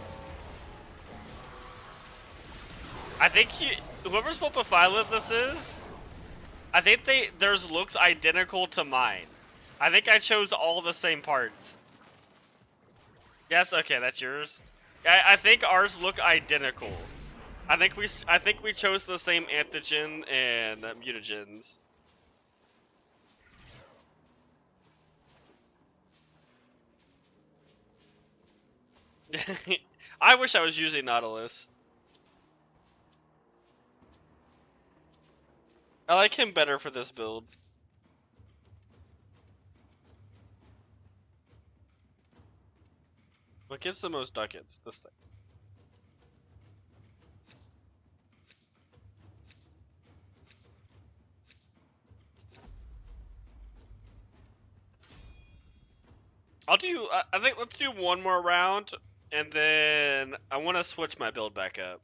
I think whoever's Vulpaphyla this is, I think theirs looks identical to mine. I think I chose all the same parts. Yes, okay, that's yours. I think ours look identical. I think we chose the same antigen and mutagens. I wish I was using Nautilus. I like him better for this build. What gives the most ducats? This thing. I think let's do one more round, and then I want to switch my build back up.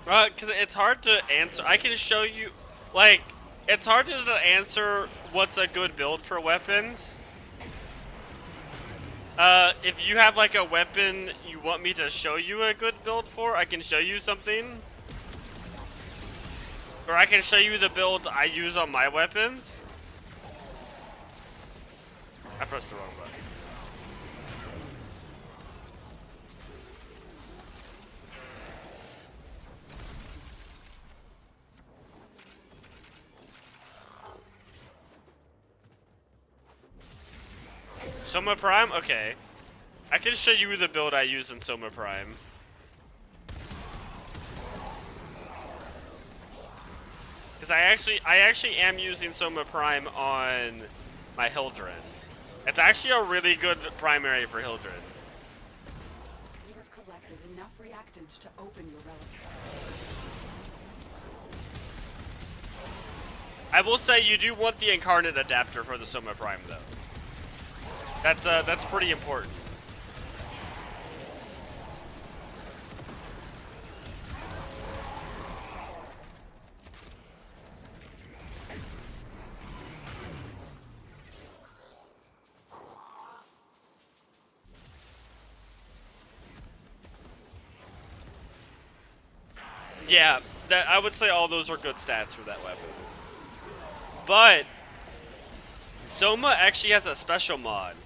Because it's hard to answer. I can show you, like, it's hard to answer what's a good build for weapons. If you have, like, a weapon you want me to show you a good build for, I can show you something. Or I can show you the build I use on my weapons. I pressed the wrong button. Soma Prime? Okay. I can show you the build I use in Soma Prime. Because I actually am using Soma Prime on my Hildren. It's actually a really good primary for Hildren. You have collected enough reactant to open your relic. I will say you do want the Incarnate adapter for the Soma Prime though. That's pretty important. Yeah, that I would say all those are good stats for that weapon. But Soma actually has a special mod.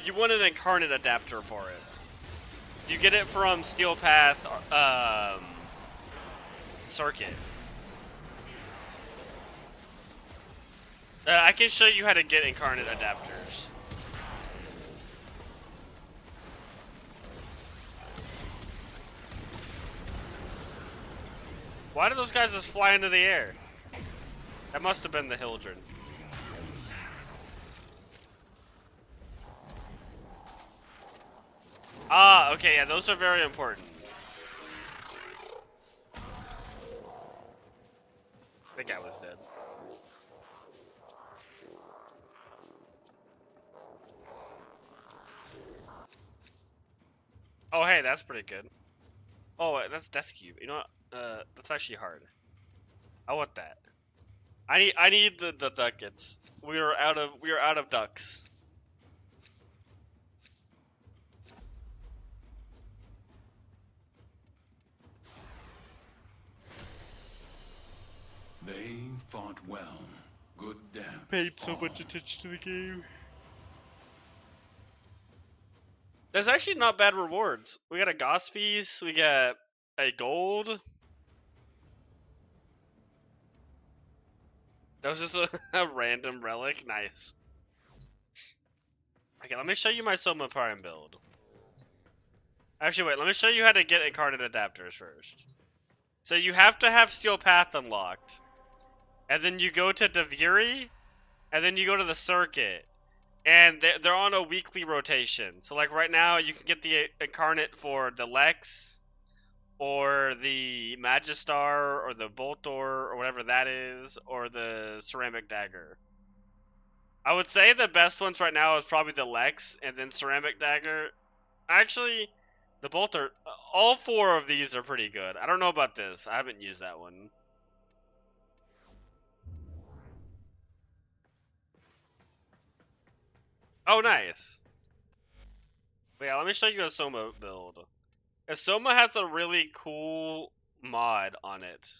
You want an incarnate adapter for it. You get it from Steel Path Circuit. I can show you how to get incarnate adapters. Why do those guys just fly into the air? That must have been the Hildren. Ah, okay, yeah, those are very important. I think I was dead. Oh, hey, that's pretty good. Oh, that's Death Cube. You know what? That's actually hard. I want that. I need the ducats. We are out of ducks. They fought well. Good dance. Paid so much attention to the game. There's actually not bad rewards. We got a Gospies, we got a gold. That was just a random relic. Nice. Okay, let me show you my Soma Prime build. Actually, wait, let me show you how to get incarnate adapters first. So you have to have Steel Path unlocked. And then you go to Deviri, and then you go to the circuit. And they're on a weekly rotation. So like right now, you can get the incarnate for the Lex, or the Magistar, or the Boltor, or whatever that is, or the Ceramic Dagger. I would say the best ones right now is probably the Lex, and then Ceramic Dagger. Actually, the Bolter, all four of these are pretty good. I don't know about this. I haven't used that one. Oh, nice. But yeah, let me show you a Soma build. Soma has a really cool mod on it.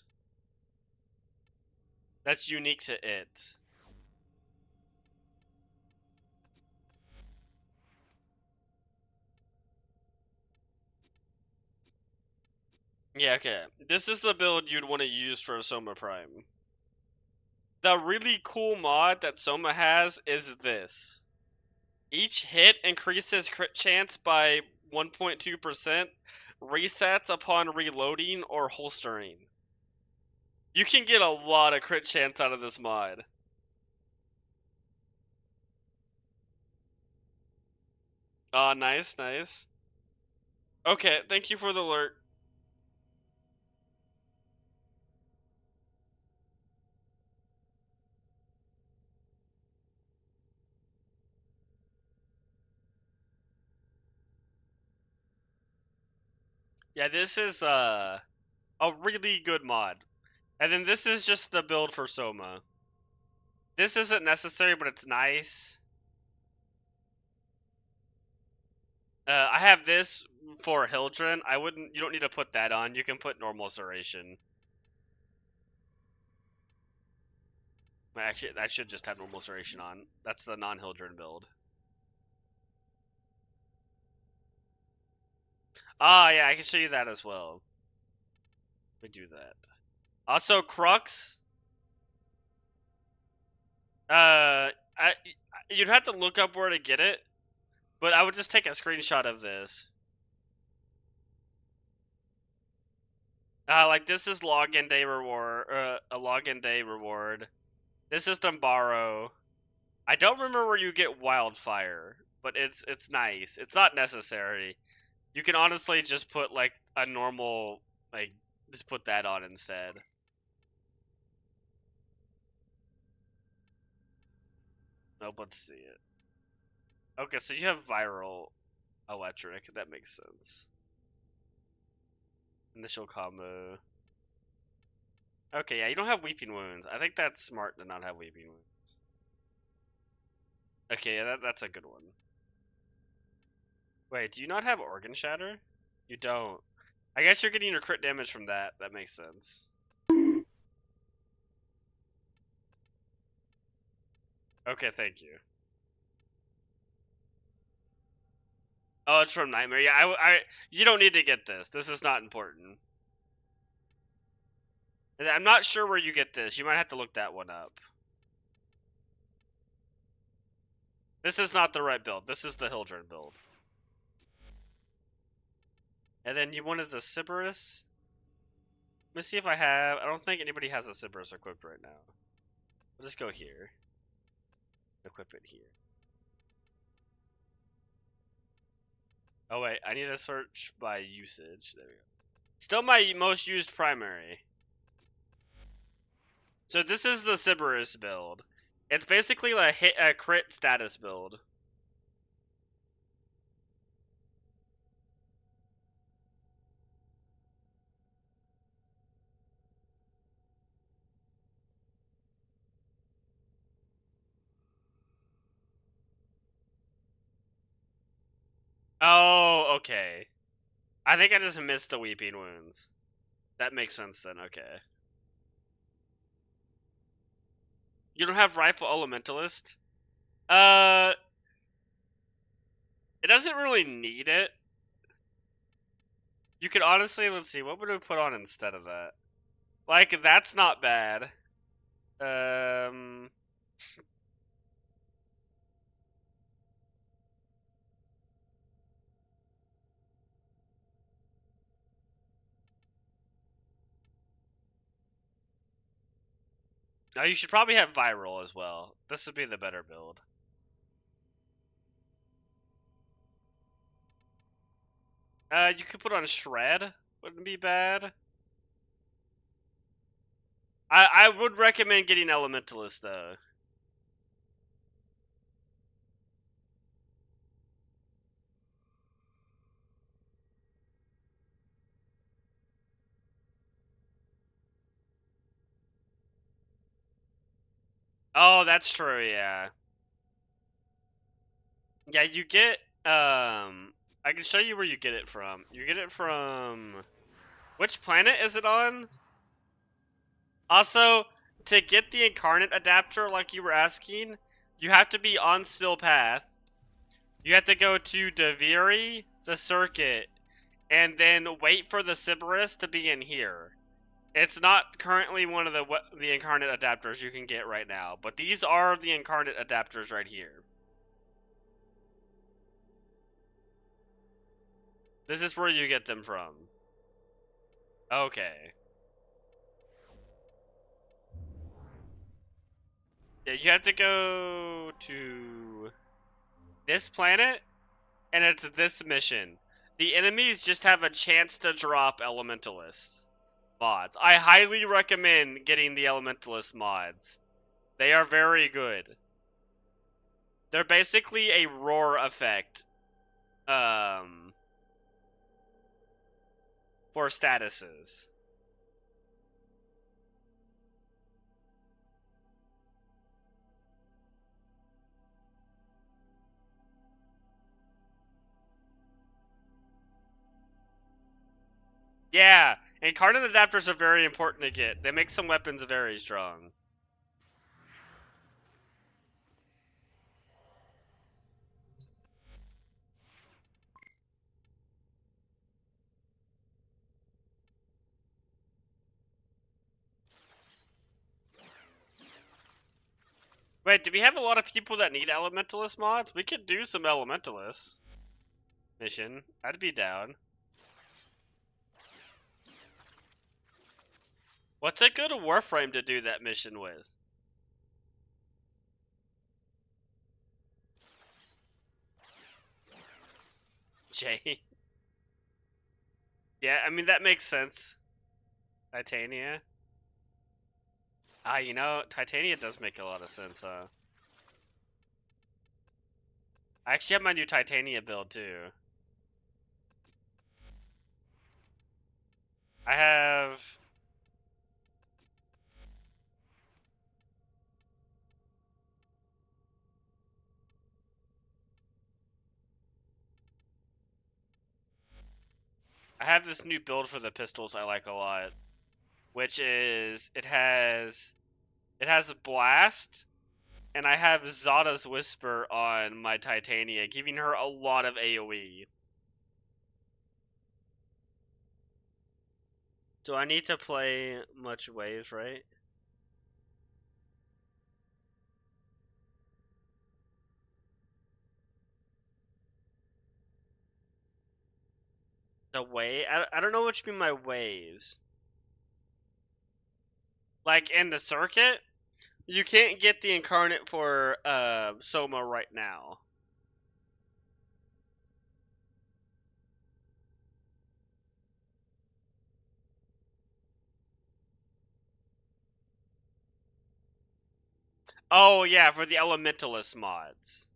That's unique to it. Yeah, okay. This is the build you'd want to use for Soma Prime. The really cool mod that Soma has is this. Each hit increases crit chance by 1.2%, resets upon reloading or holstering. You can get a lot of crit chance out of this mod. Ah, nice, nice. Okay, thank you for the alert. Yeah, this is a really good mod. And then this is just the build for Soma. This isn't necessary, but it's nice. I have this for Hildren. You don't need to put that on. You can put normal Serration. Actually, that should just have normal Serration on. That's the non-Hildren build. Ah, yeah, I can show you that as well. Let me do that. Also, Crux. You'd have to look up where to get it, but I would just take a screenshot of this. Like this is login day reward, a login day reward. This is Dumbaro. I don't remember where you get Wildfire, but it's nice. It's not necessary. You can honestly just put like a normal, like just put that on instead. Nope, let's see it. Okay, so you have Viral Electric. That makes sense. Initial combo. Okay, yeah, you don't have Weeping Wounds. I think that's smart to not have Weeping Wounds. Okay, yeah, that's a good one. Wait, do you not have Organ Shatter? You don't. I guess you're getting your crit damage from that. That makes sense. Okay, thank you. Oh, it's from Nightmare. Yeah, you don't need to get this. This is not important. And I'm not sure where you get this. You might have to look that one up. This is not the right build. This is the Hildren build. And then you wanted the Sybaris? Let me see if I have... I don't think anybody has a Sybaris equipped right now. We'll just go here. Equip it here. Oh wait, I need to search by usage. There we go. Still my most used primary. So this is the Sybaris build. It's basically a crit status build. Oh, okay. I think I just missed the Weeping Wounds. That makes sense then, okay. You don't have Rifle Elementalist? It doesn't really need it. You could honestly, let's see, what would we put on instead of that? Like, that's not bad. Now you should probably have Viral as well. This would be the better build. You could put on Shred. Wouldn't be bad. I would recommend getting Elementalist though. Oh, that's true, yeah. Yeah, you get, I can show you where you get it from. You get it from, which planet is it on? Also, to get the Incarnate adapter, like you were asking, you have to be on Still Path. You have to go to Daviri, the circuit, and then wait for the Sybaris to be in here. It's not currently one of the Incarnate adapters you can get right now, but these are the Incarnate adapters right here. This is where you get them from. Okay. Yeah, you have to go to this planet, and it's this mission. The enemies just have a chance to drop Elementalist mods. I highly recommend getting the Elementalist mods. They are very good. They're basically a roar effect. For statuses. Yeah, Incarnate adapters are very important to get. They make some weapons very strong. Wait, do we have a lot of people that need Elementalist mods? We could do some Elementalist mission. I'd be down. What's a good Warframe to do that mission with? Jay. Yeah, I mean, that makes sense. Titania. Ah, you know, Titania does make a lot of sense, huh? I actually have my new Titania build, too. I have... I have this new build for the pistols I like a lot, which is it has a blast, and I have Zada's Whisper on my Titania, giving her a lot of AoE. Do I need to play much waves, right? The wave? I don't know what you mean by waves. Like in the circuit, you can't get the incarnate for Soma right now. Oh yeah, for the Elementalist mods.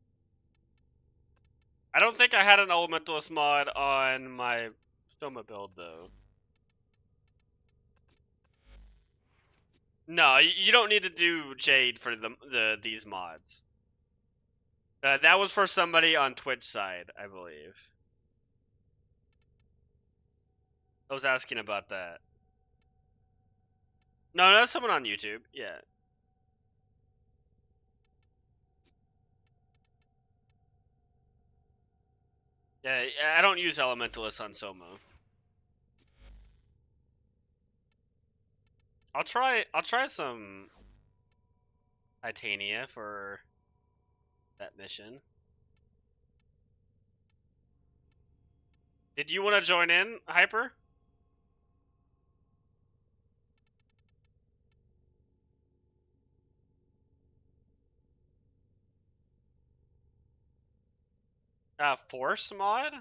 I don't think I had an Elementalist mod on my Soma build though. No, you don't need to do Jade for these mods. That was for somebody on Twitch side, I believe. I was asking about that. No, that's someone on YouTube. Yeah. Yeah, I don't use Elementalist on Soma. I'll try some Titania for that mission. Did you want to join in, Hyper? Force mod?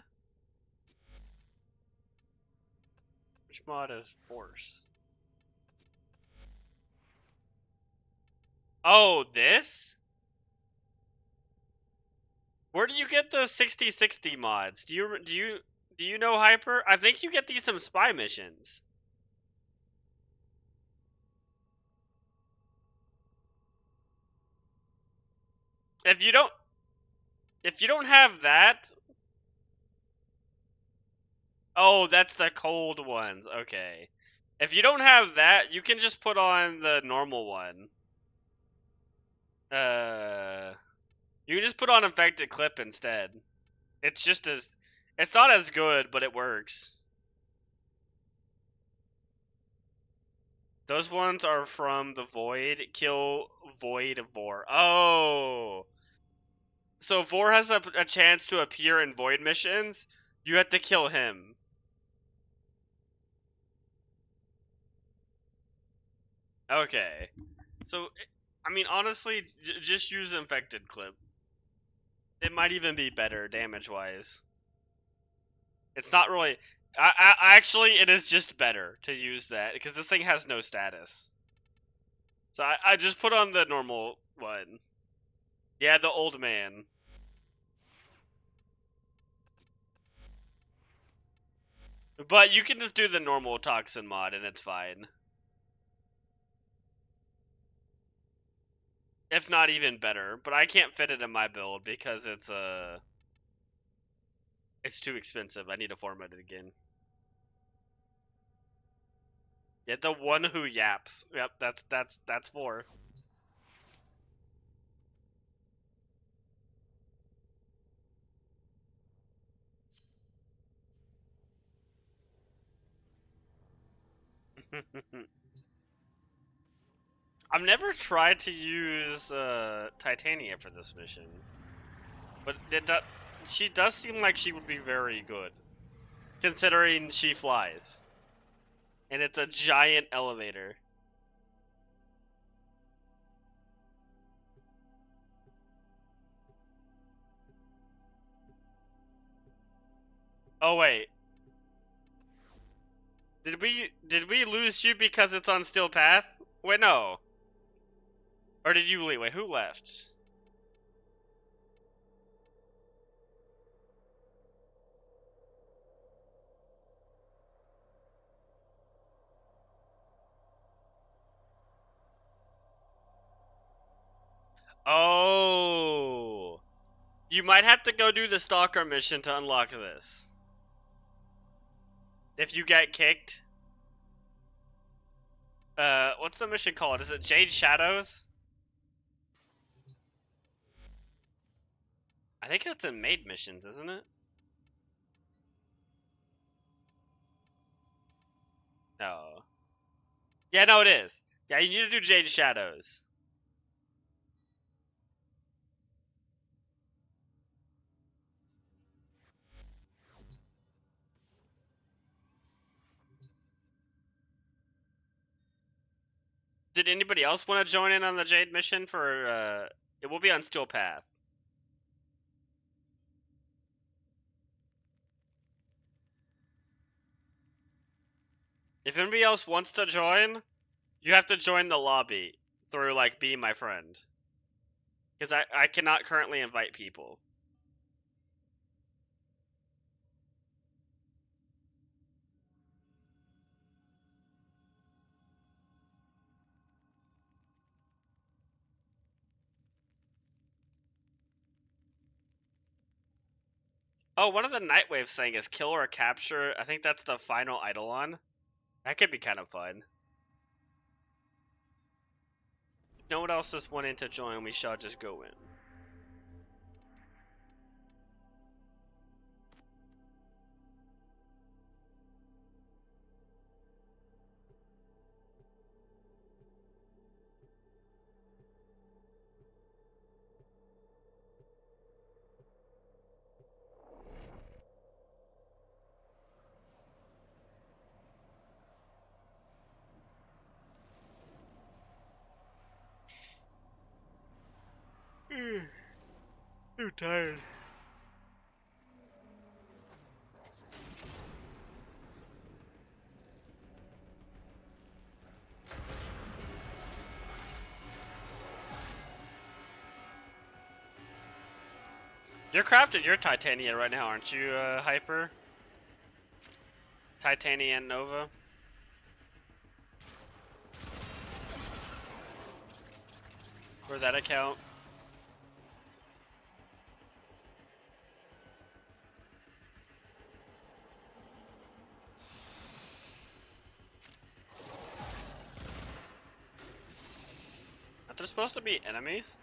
Which mod is Force? Oh, this? Where do you get the 60/60 mods? Do you know, Hyper? I think you get these from spy missions. If you don't have that, oh, that's the cold ones. Okay. If you don't have that, you can just put on the normal one. You can just put on Infected Clip instead. It's not as good, but it works. Those ones are from the Void. Kill Void Vor. Oh! So Vor has a chance to appear in Void missions. You have to kill him. Okay. So, I mean, honestly, just use Infected Clip. It might even be better damage-wise. It's not really... actually, it is just better to use that, because this thing has no status. So I just put on the normal one. Yeah, the old man. But you can just do the normal Toxin mod, and it's fine. If not even better, but I can't fit it in my build because it's too expensive. I need to format it again. Yeah, the one who yaps. Yep, that's 4. I've never tried to use Titania for this mission, but she does seem like she would be very good, considering she flies, and it's a giant elevator. Oh wait, did we lose you because it's on Steel Path? Wait, no. Or did you leave? Wait, who left? Oh, you might have to go do the Stalker mission to unlock this. if you get kicked. What's the mission called? Is it Jade Shadows? I think that's in maid missions, isn't it? No. Yeah, no, it is. Yeah, you need to do Jade Shadows. Did anybody else want to join in on the Jade mission for, it will be on Steel Path. If anybody else wants to join, you have to join the lobby through, like, Be My Friend. Because I cannot currently invite people. Oh, one of the Nightwave saying is kill or capture. I think that's the final Eidolon. That could be kind of fun. If no one else is wanting to join, we shall just go in. I'm tired. You're crafting your Titania right now, aren't you, Hyper? Titania and Nova? For that account? Are there supposed to be enemies?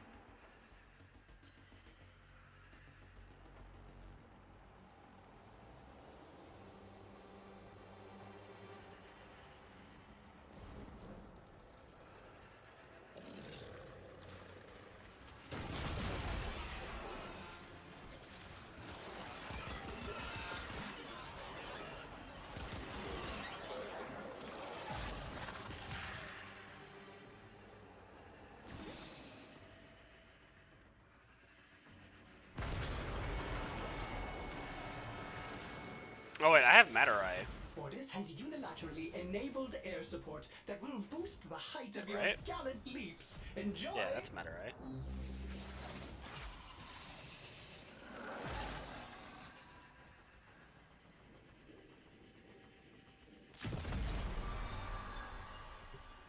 Oh wait, I have Matarai. Ordis has unilaterally enabled air support that will boost the height of your Right. gallant leaps. Enjoy! Yeah, that's Matarai.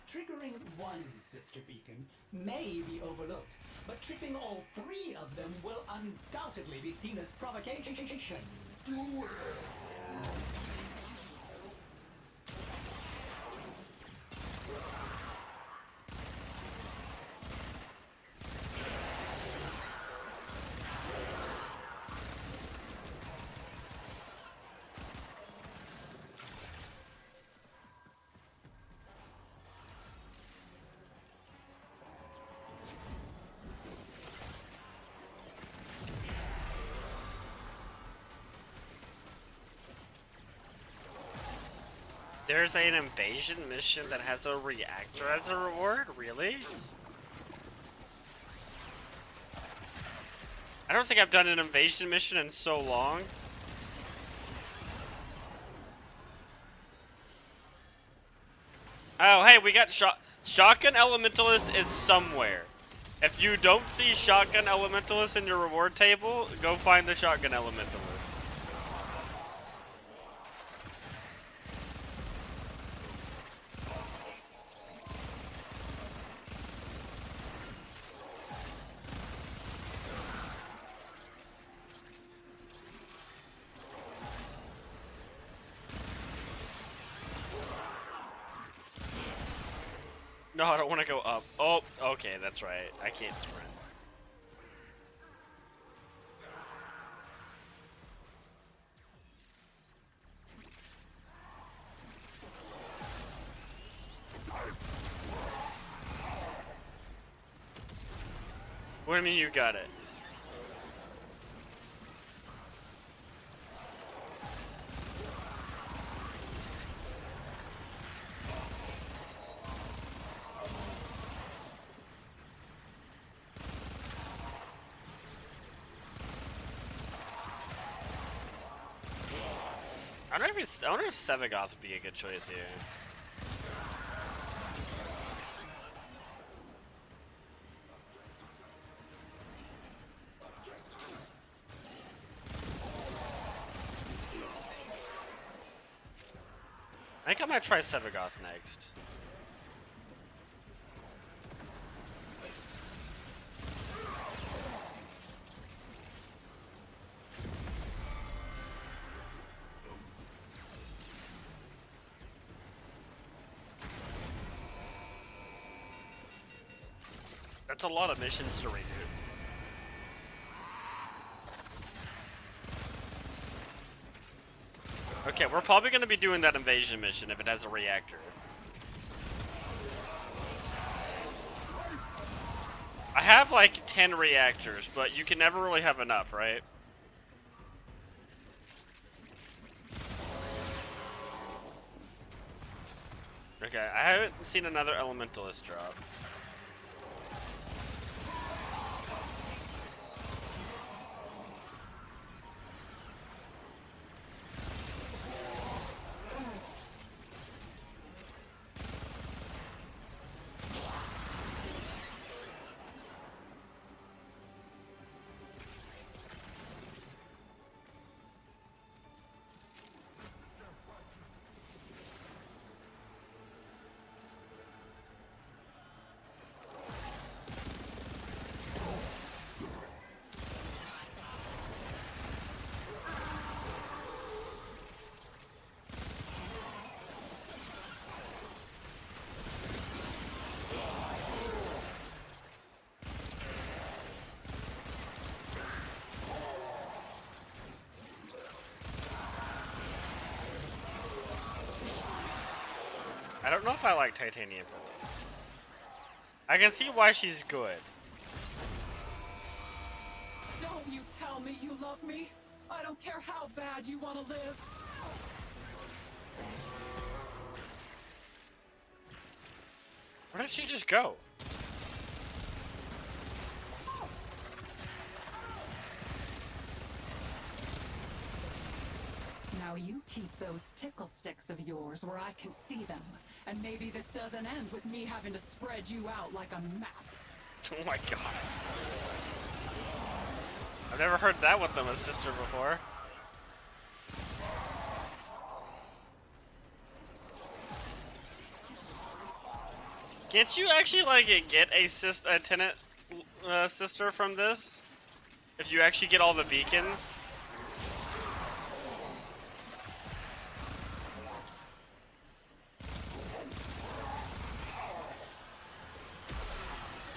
Triggering one sister beacon may be overlooked, but tripping all three of them will undoubtedly be seen as provocation. There's an invasion mission that has a reactor as a reward? Really? I don't think I've done an invasion mission in so long. Oh, hey, we got Shotgun Elementalist is somewhere. If you don't see Shotgun Elementalist in your reward table, go find the Shotgun Elementalist. No, I don't want to go up. Oh, okay, that's right. I can't sprint. What do you mean you got it? I wonder if Sevagoth would be a good choice here. I think I might try Sevagoth next. That's a lot of missions to redo. Okay, we're probably going to be doing that invasion mission if it has a reactor. I have like 10 reactors, but you can never really have enough, right? Okay, I haven't seen another Elementalist drop. I don't know if I like Titanium for this. I can see why she's good. Don't you tell me you love me. I don't care how bad you want to live. Where did she just go? Now you keep those tickle sticks of yours where I can see them. And maybe this doesn't end with me having to spread you out like a map. Oh my god. I've never heard that with them, a sister, before. Can't you actually, like, get a tenant sister from this? If you actually get all the beacons?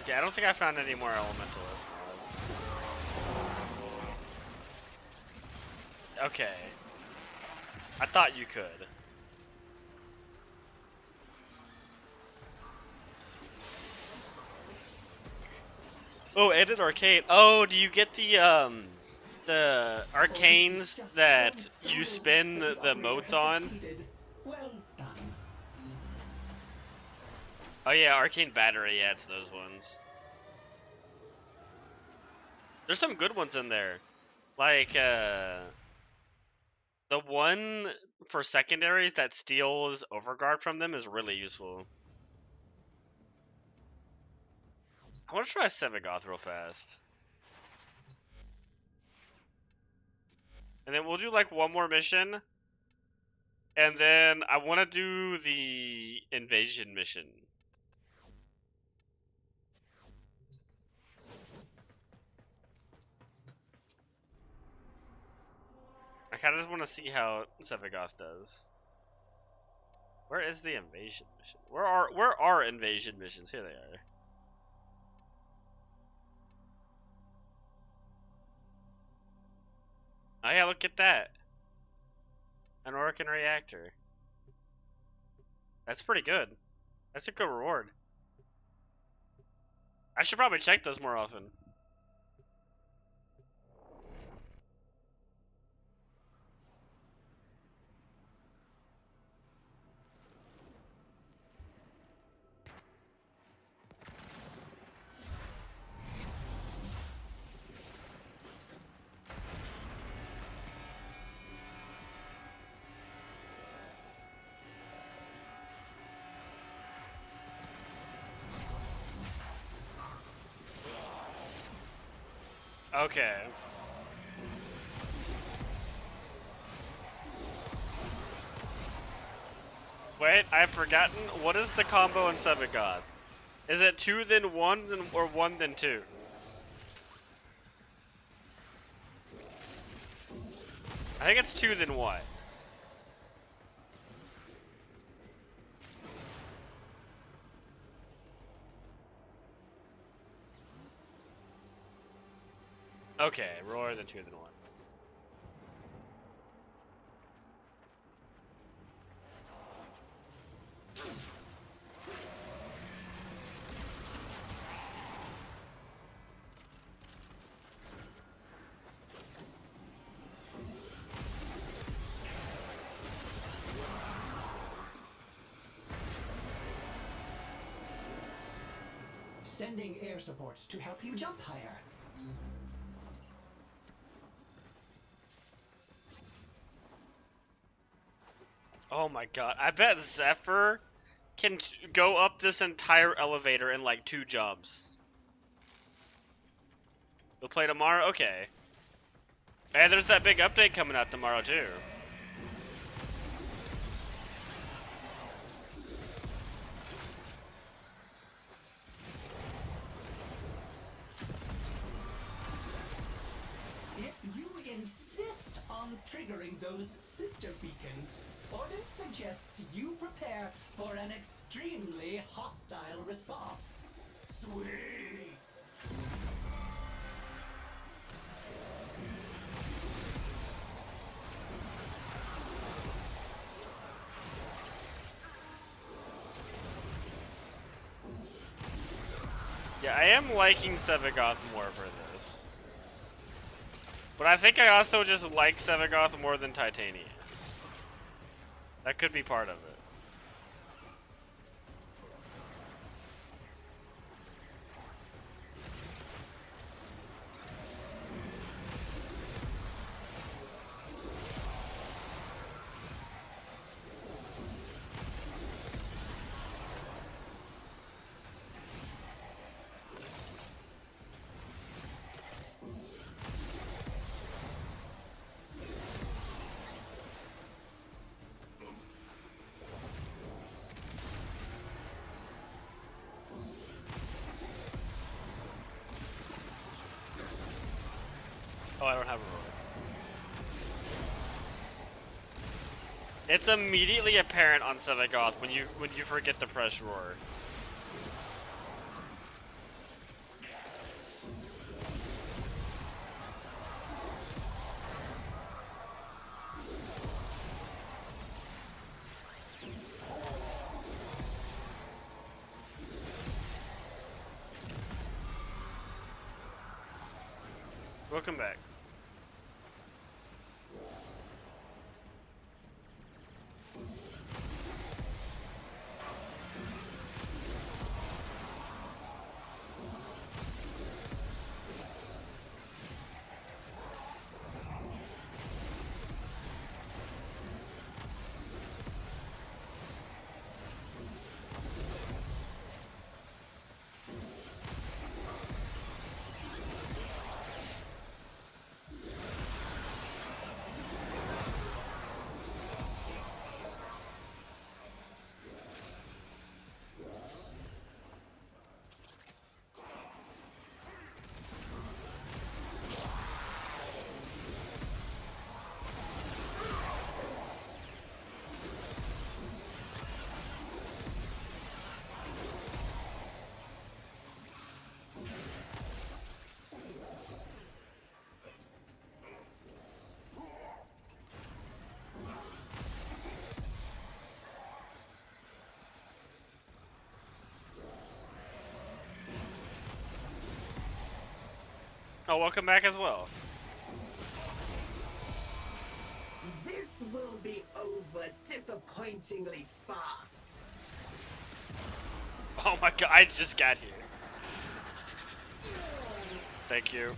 Okay, I don't think I found any more Elementalist mods. Okay. I thought you could. Oh, Edit Arcade. Oh, do you get the arcanes that you spin the motes on? Well done. Oh yeah, Arcane Battery, yeah, it's those ones. There's some good ones in there. Like, the one for secondaries that steals Overguard from them is really useful. I want to try Sevagoth real fast. And then we'll do like one more mission. And then I want to do the invasion mission. I kind of just want to see how Sevagoth does. Where is the invasion mission? Where are invasion missions? Here they are. Oh yeah, look at that. An Orkan reactor. That's pretty good. That's a good reward. I should probably check those more often. Okay. Wait, I've forgotten. What is the combo in Sevagoth? Is it 2 then 1 then or 1 then 2? I think it's 2 then 1. Okay, roar then 2 then 1. Sending air supports to help you jump higher. Oh my god, I bet Zephyr can go up this entire elevator in like 2 jumps. We'll play tomorrow? Okay. Hey, there's that big update coming out tomorrow too. If you insist on triggering those sister beacons, Ordis suggests you prepare for an extremely hostile response. Sweet! Yeah, I am liking Sevagoth more for this. But I think I also just like Sevagoth more than Titania. That could be part of it. Oh, I don't have a roll. It's immediately apparent on Sevagoth when you forget to press roar. Welcome back. Oh, welcome back as well. This will be over disappointingly fast. Oh my god, I just got here. Thank you.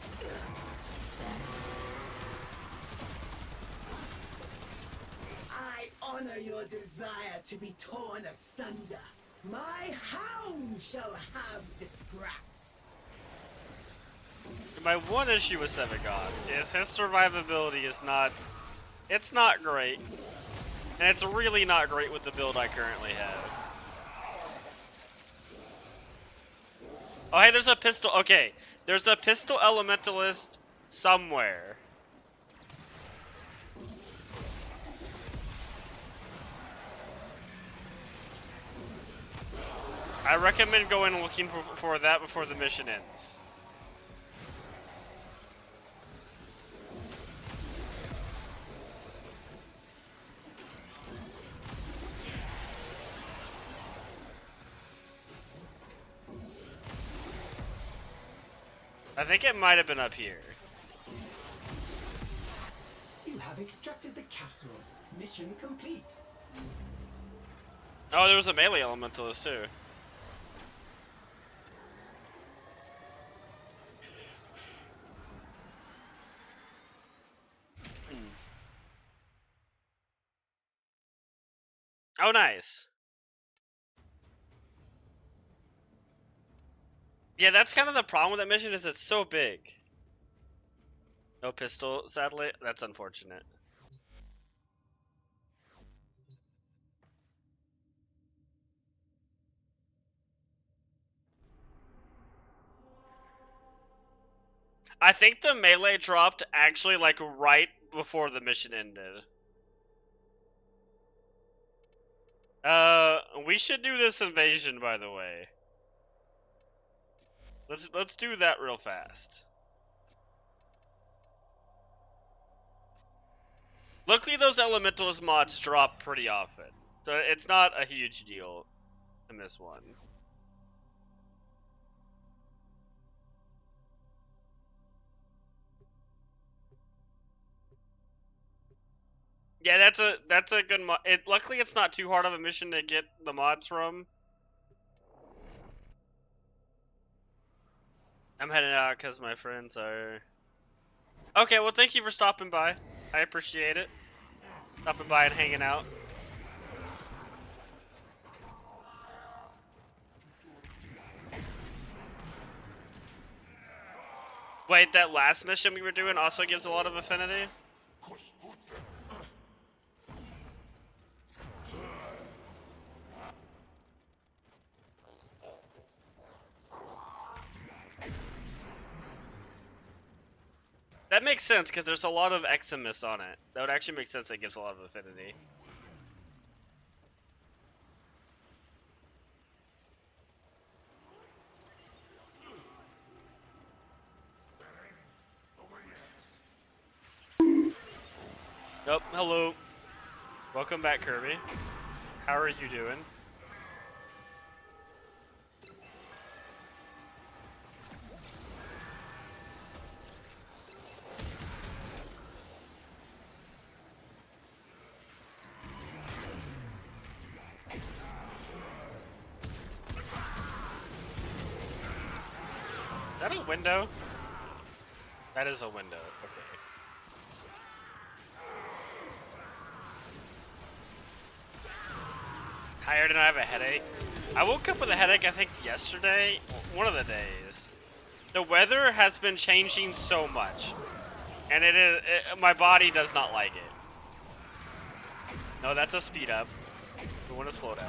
I honor your desire to be torn asunder. My hound shall have the scraps. My one issue with Sevagon is his survivability is not... It's not great. And it's really not great with the build I currently have. Oh hey, there's a pistol. Okay, there's a pistol elementalist somewhere. I recommend going and looking for that before the mission ends. I think it might have been up here. You have extracted the capsule. Mission complete. Oh, there was a melee elementalist too. Oh, nice. Yeah, that's kind of the problem with that mission is it's so big. No pistol, sadly. That's unfortunate. I think the melee dropped actually like right before the mission ended. We should do this invasion, by the way. Let's do that real fast. Luckily, those Elementalist mods drop pretty often, so it's not a huge deal in this one. Yeah, that's a good mod. Luckily, it's not too hard of a mission to get the mods from. I'm heading out because my friends are... Okay, well, thank you for stopping by. I appreciate it. Stopping by and hanging out. Wait, that last mission we were doing also gives a lot of affinity? That makes sense, because there's a lot of Eximus on it. That would actually make sense that it gives a lot of affinity. Oh, hello. Welcome back, Kirby. How are you doing? Is that a window? That is a window, okay. Tired and I have a headache. I woke up with a headache, I think, yesterday. One of the days. The weather has been changing so much. And my body does not like it. No, that's a speed up. We want to slow down.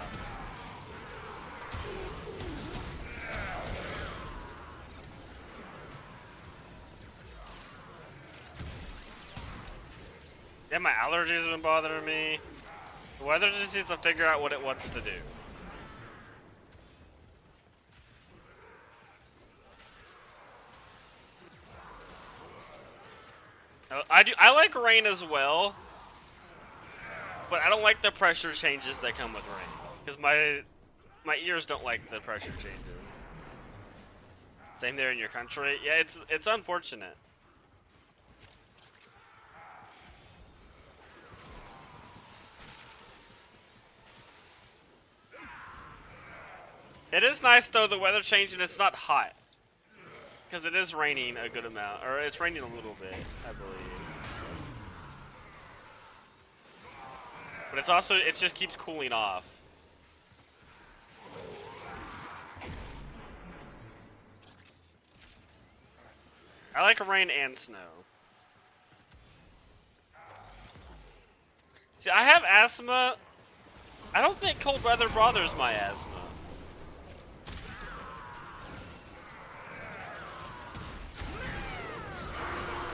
Yeah, my allergies have been bothering me. The weather just needs to figure out what it wants to do. I like rain as well, but I don't like the pressure changes that come with rain, because my ears don't like the pressure changes. Same there in your country. Yeah, it's unfortunate. It is nice though, the weather changed and it's not hot. Because it is raining a good amount, or it's raining a little bit, I believe. But it's also, it just keeps cooling off. I like rain and snow. See, I have asthma. I don't think cold weather bothers my asthma.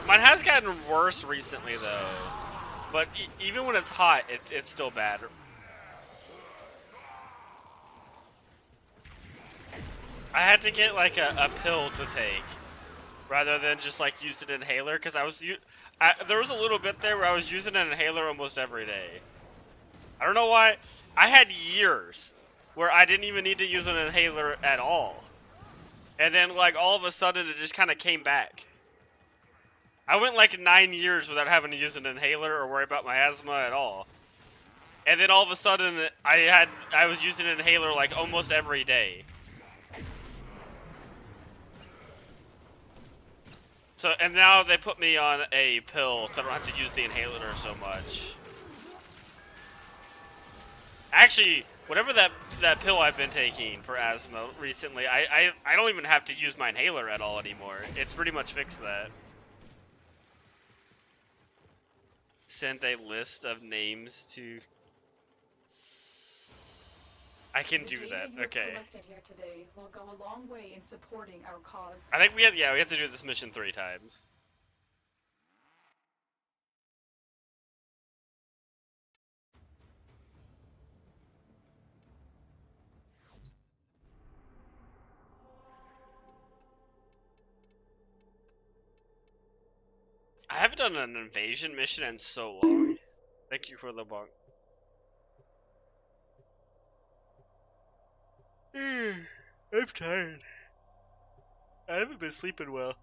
Mine has gotten worse recently though. But even when it's hot, it's still bad. I had to get like a pill to take rather than just like use an inhaler because there was a little bit there where I was using an inhaler almost every day. I don't know why. I had years where I didn't even need to use an inhaler at all. And then like all of a sudden it just kind of came back. I went like 9 years without having to use an inhaler or worry about my asthma at all. And then all of a sudden I was using an inhaler like almost every day. So, and now they put me on a pill so I don't have to use the inhaler so much. Actually, whatever that pill I've been taking for asthma recently, I don't even have to use my inhaler at all anymore. It's pretty much fixed that. Send a list of names to... I can do that, okay. Here today will go a long way in supporting our cause. I think we have to do this mission 3 times. I haven't done an invasion mission in so long. Thank you for the bunk. I'm tired. I haven't been sleeping well.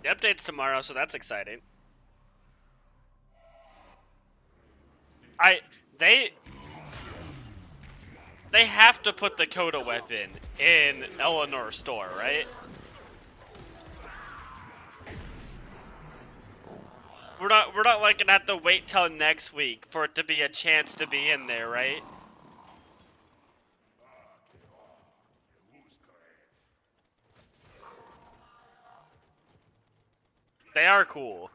The update's tomorrow, so that's exciting. They have to put the Coda weapon in Eleanor's store, right? We're not like gonna have to wait till next week for it to be a chance to be in there, right? They are cool.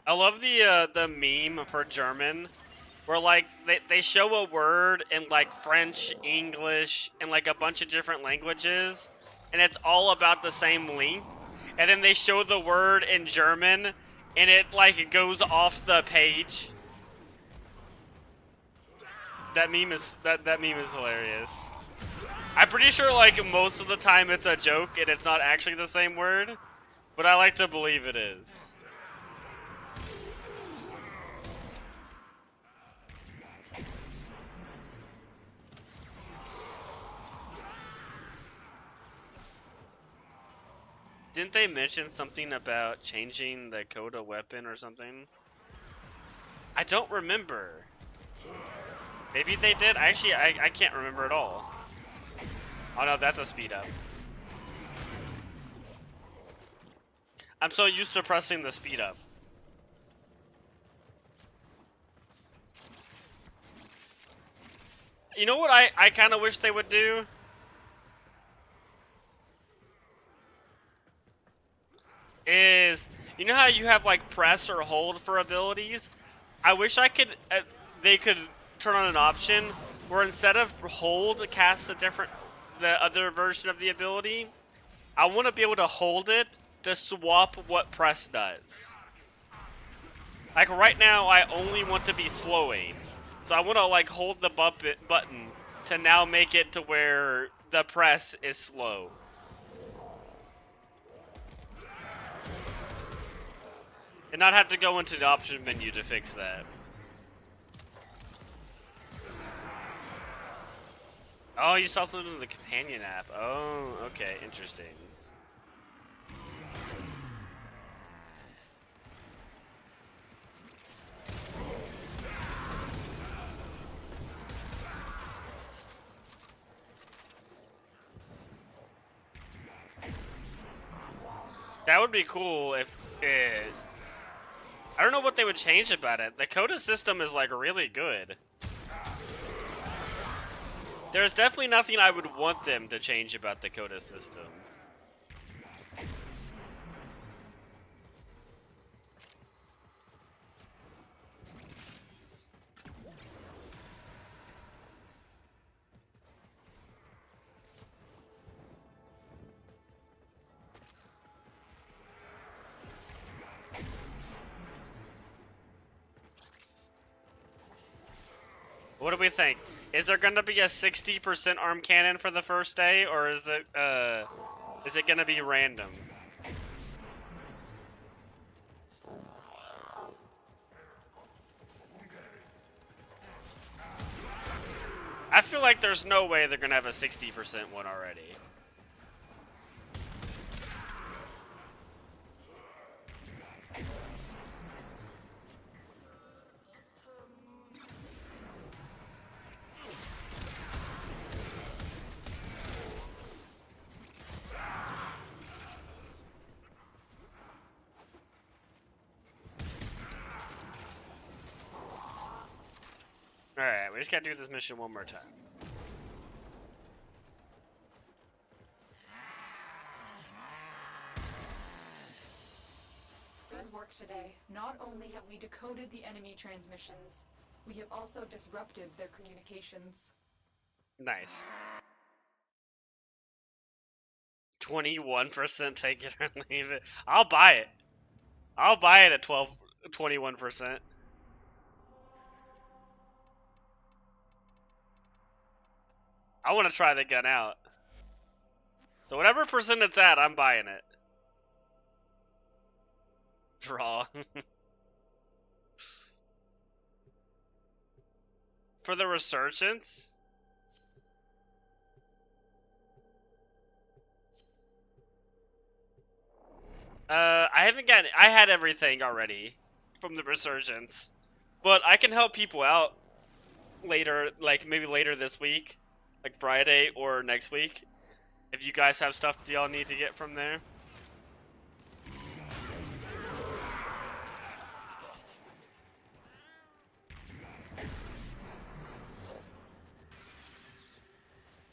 I love the meme for German, where like they show a word in like French, English, and like a bunch of different languages, and it's all about the same length, and then they show the word in German, and it like goes off the page. That meme is hilarious. I'm pretty sure like most of the time it's a joke and it's not actually the same word, but I like to believe it is. Didn't they mention something about changing the Coda weapon or something? I don't remember. Maybe they did? Actually, I can't remember at all. Oh no, that's a speed up. I'm so used to pressing the speed up. You know what I kind of wish they would do? Is, you know how you have like press or hold for abilities? I wish I could, they could turn on an option where instead of hold, cast the other version of the ability. I want to be able to hold it to swap what press does. Like right now, I only want to be slowing. So I want to like hold the button to now make it to where the press is slow. And not have to go into the option menu to fix that. Oh, you saw something in the companion app. Oh, okay, interesting. That would be cool if it... I don't know what they would change about it. The coda system is like really good. There's definitely nothing I would want them to change about the coda system. What do we think? Is there gonna be a 60% arm cannon for the first day, or is it gonna be random? I feel like there's no way they're gonna have a 60% one already. Alright, we just gotta do this mission one more time. Good work today. Not only have we decoded the enemy transmissions, we have also disrupted their communications. Nice. 21% take it or leave it. I'll buy it. I'll buy it at 21%. I want to try the gun out. So whatever percent it's at, I'm buying it. Draw. For the resurgence? I haven't gotten. I had everything already from the resurgence, but I can help people out later, like maybe later this week, like Friday or next week, if you guys have stuff that y'all need to get from there.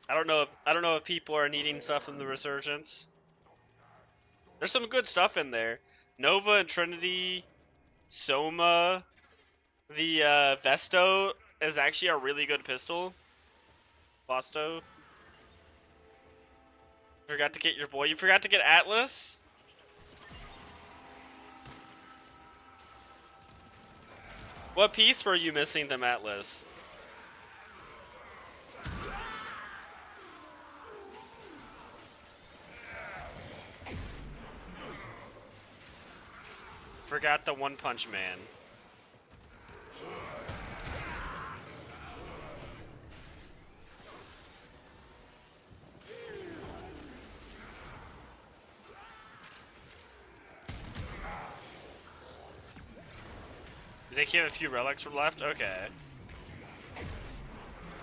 I don't know if people are needing stuff from the resurgence. There's some good stuff in there. Nova and Trinity, Soma, the Vesto is actually a really good pistol. Vosto. Forgot to get your boy. You forgot to get Atlas? What piece were you missing them Atlas? Forgot the One Punch Man. You think you have a few relics left? Okay.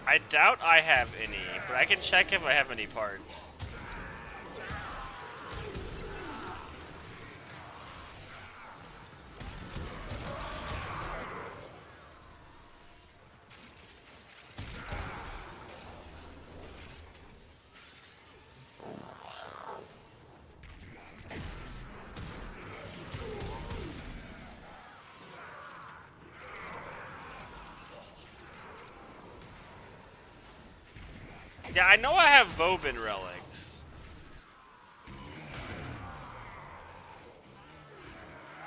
I doubt I have any, but I can check if I have any parts. Yeah, I know I have Vobin relics.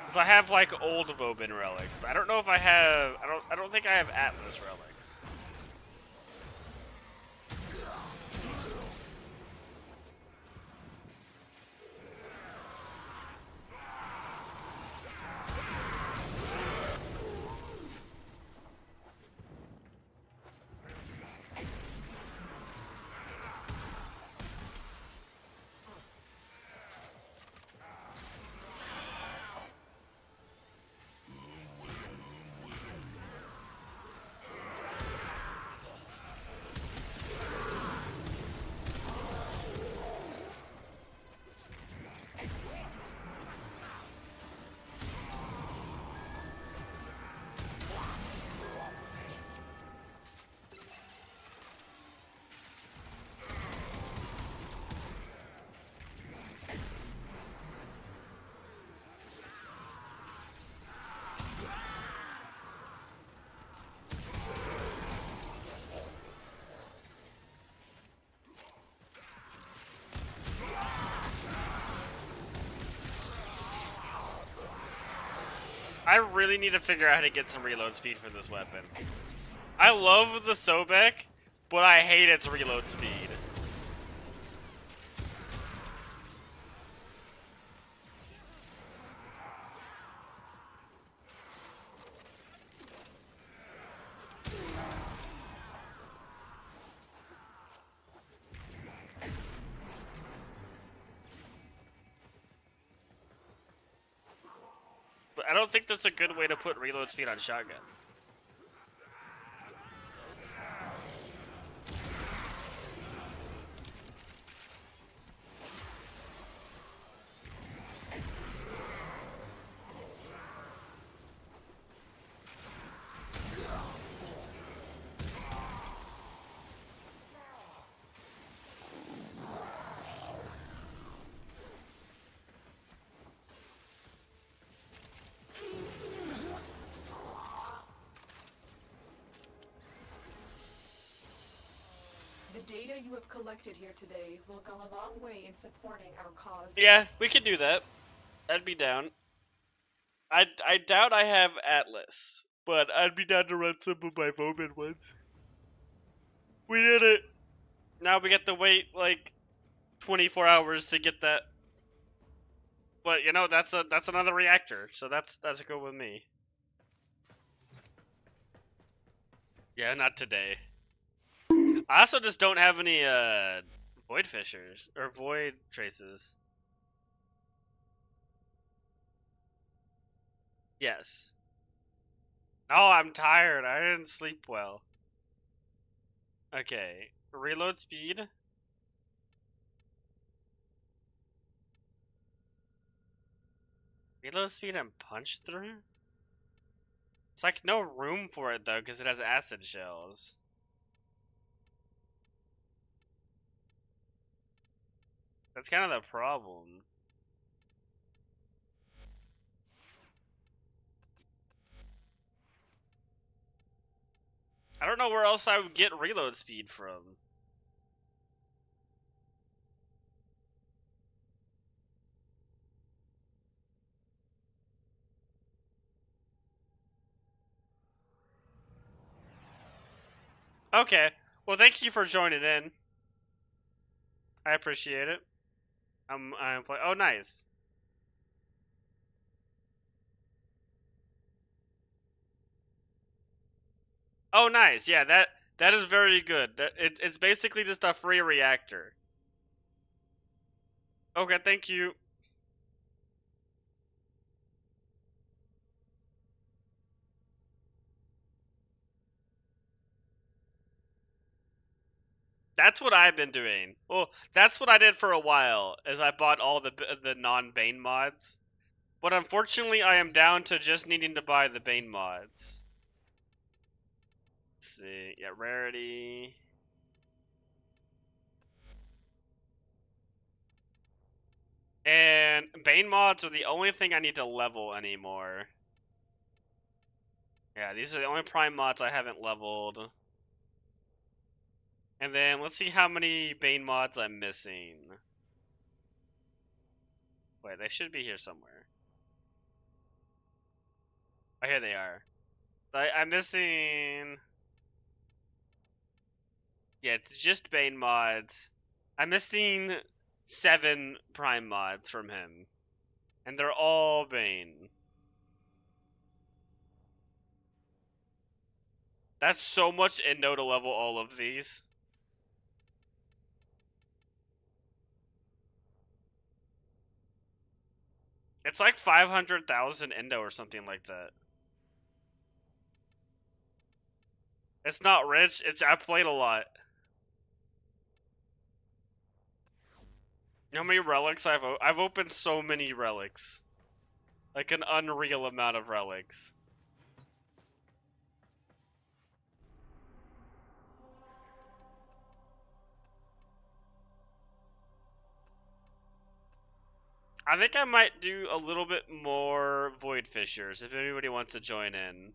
So I have like old Vobin relics, but I don't know if I have. I don't think I have Atlas relics. I really need to figure out how to get some reload speed for this weapon. I love the Sobek, but I hate its reload speed. But I don't think there's a good way to put reload speed on shotguns. The data you have collected here today will go a long way in supporting our cause. Yeah, we could do that. I'd be down. I doubt I have Atlas, but I'd be down to run some of my Fomin ones. We did it! Now we get to wait like 24 hours to get that. But you know, that's another reactor, so that's good with me. Yeah, not today. I also just don't have any void fissures or void traces. Yes. Oh, I'm tired. I didn't sleep well. Okay. Reload speed. Reload speed and punch through? It's like no room for it though, because it has acid shells. That's kind of the problem. I don't know where else I would get reload speed from. Okay. Well, thank you for joining in. I appreciate it. I'm oh, nice. Oh, nice. Yeah, that is very good. It's basically just a free reactor. Okay, thank you. That's what I've been doing. Well, that's what I did for a while, is I bought all the non-Bane mods. But unfortunately, I am down to just needing to buy the Bane mods. Let's see. Yeah, rarity. And Bane mods are the only thing I need to level anymore. Yeah, these are the only Prime mods I haven't leveled. And then let's see how many Bane mods I'm missing. Wait, they should be here somewhere. Oh, here they are. I'm missing... Yeah, it's just Bane mods. I'm missing 7 Prime mods from him. And they're all Bane. That's so much Indo to level all of these. It's like 500,000 Indo or something like that. It's not rich. I played a lot. You know how many relics I've opened so many relics. Like an unreal amount of relics. I think I might do a little bit more Void Fissures if anybody wants to join in.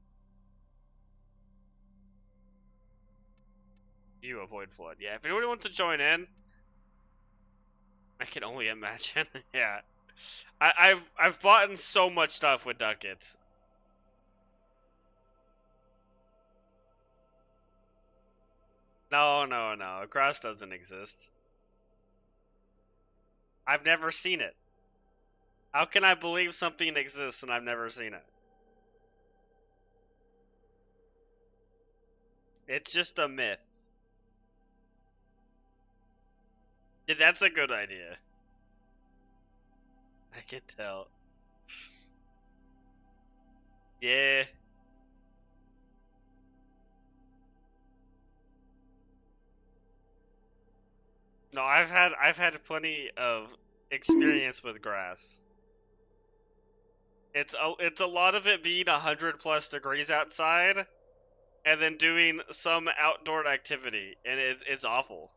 You avoid flood. Yeah, if anybody wants to join in, I can only imagine. Yeah, I've bought in so much stuff with ducats. No, no, no. Grass doesn't exist. I've never seen it. How can I believe something exists and I've never seen it? It's just a myth. Yeah, that's a good idea. I can tell. Yeah. No, I've had plenty of experience with grass. It's a lot of it being 100+ degrees outside, and then doing some outdoor activity, and it's awful.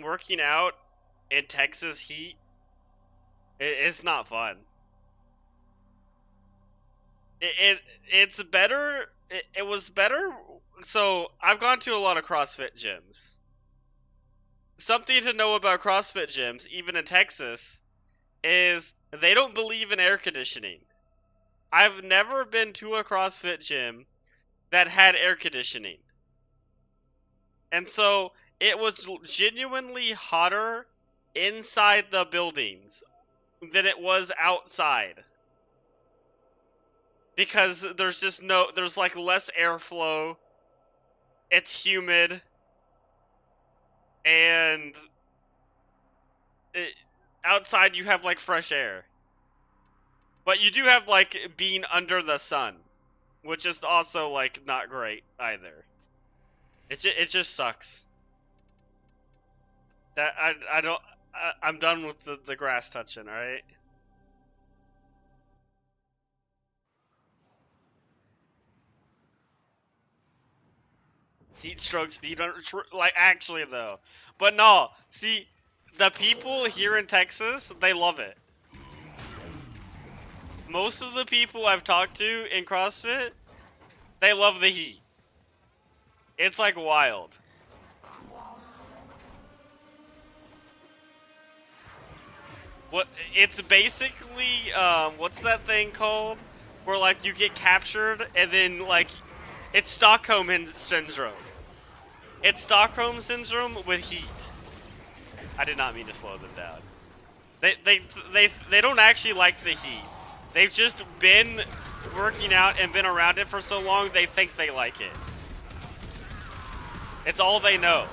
Working out in Texas heat, it's not fun. It's better. It was better. So I've gone to a lot of CrossFit gyms. Something to know about CrossFit gyms, even in Texas, is they don't believe in air conditioning. I've never been to a CrossFit gym that had air conditioning. And so it was genuinely hotter inside the buildings than it was outside. Because there's like less airflow. It's humid. And outside you have like fresh air. But you do have like being under the sun, which is also like not great either. It just sucks. That I'm done with the grass touching, alright? Heat stroke speed, like actually though. But no, see, the people here in Texas, they love it. Most of the people I've talked to in CrossFit, they love the heat. It's like wild. It's basically, what's that thing called? Where like you get captured and then like, it's Stockholm Syndrome. It's Stockholm Syndrome with heat. I did not mean to slow them down. They don't actually like the heat. They've just been working out and been around it for so long, they think they like it. It's all they know.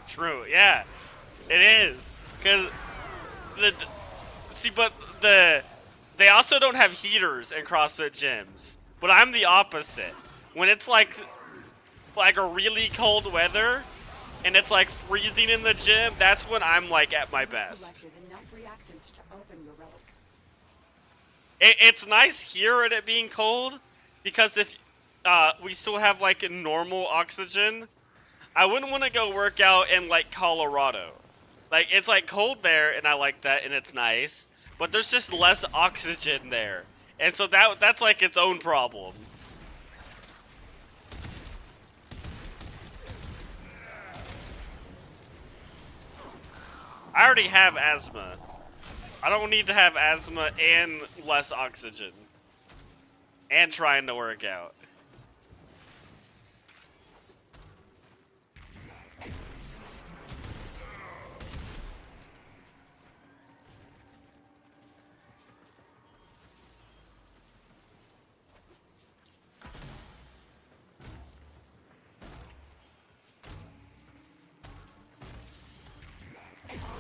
True, yeah. It is. Because they also don't have heaters in CrossFit gyms. But I'm the opposite. When it's like a really cold weather and it's like freezing in the gym, that's when I'm like at my best. It's nice here at it being cold because if we still have like normal oxygen, I wouldn't want to go work out in like Colorado. Like it's like cold there and I like that and it's nice, but there's just less oxygen there. And so that's like its own problem. I already have asthma. I don't need to have asthma and less oxygen. And trying to work out.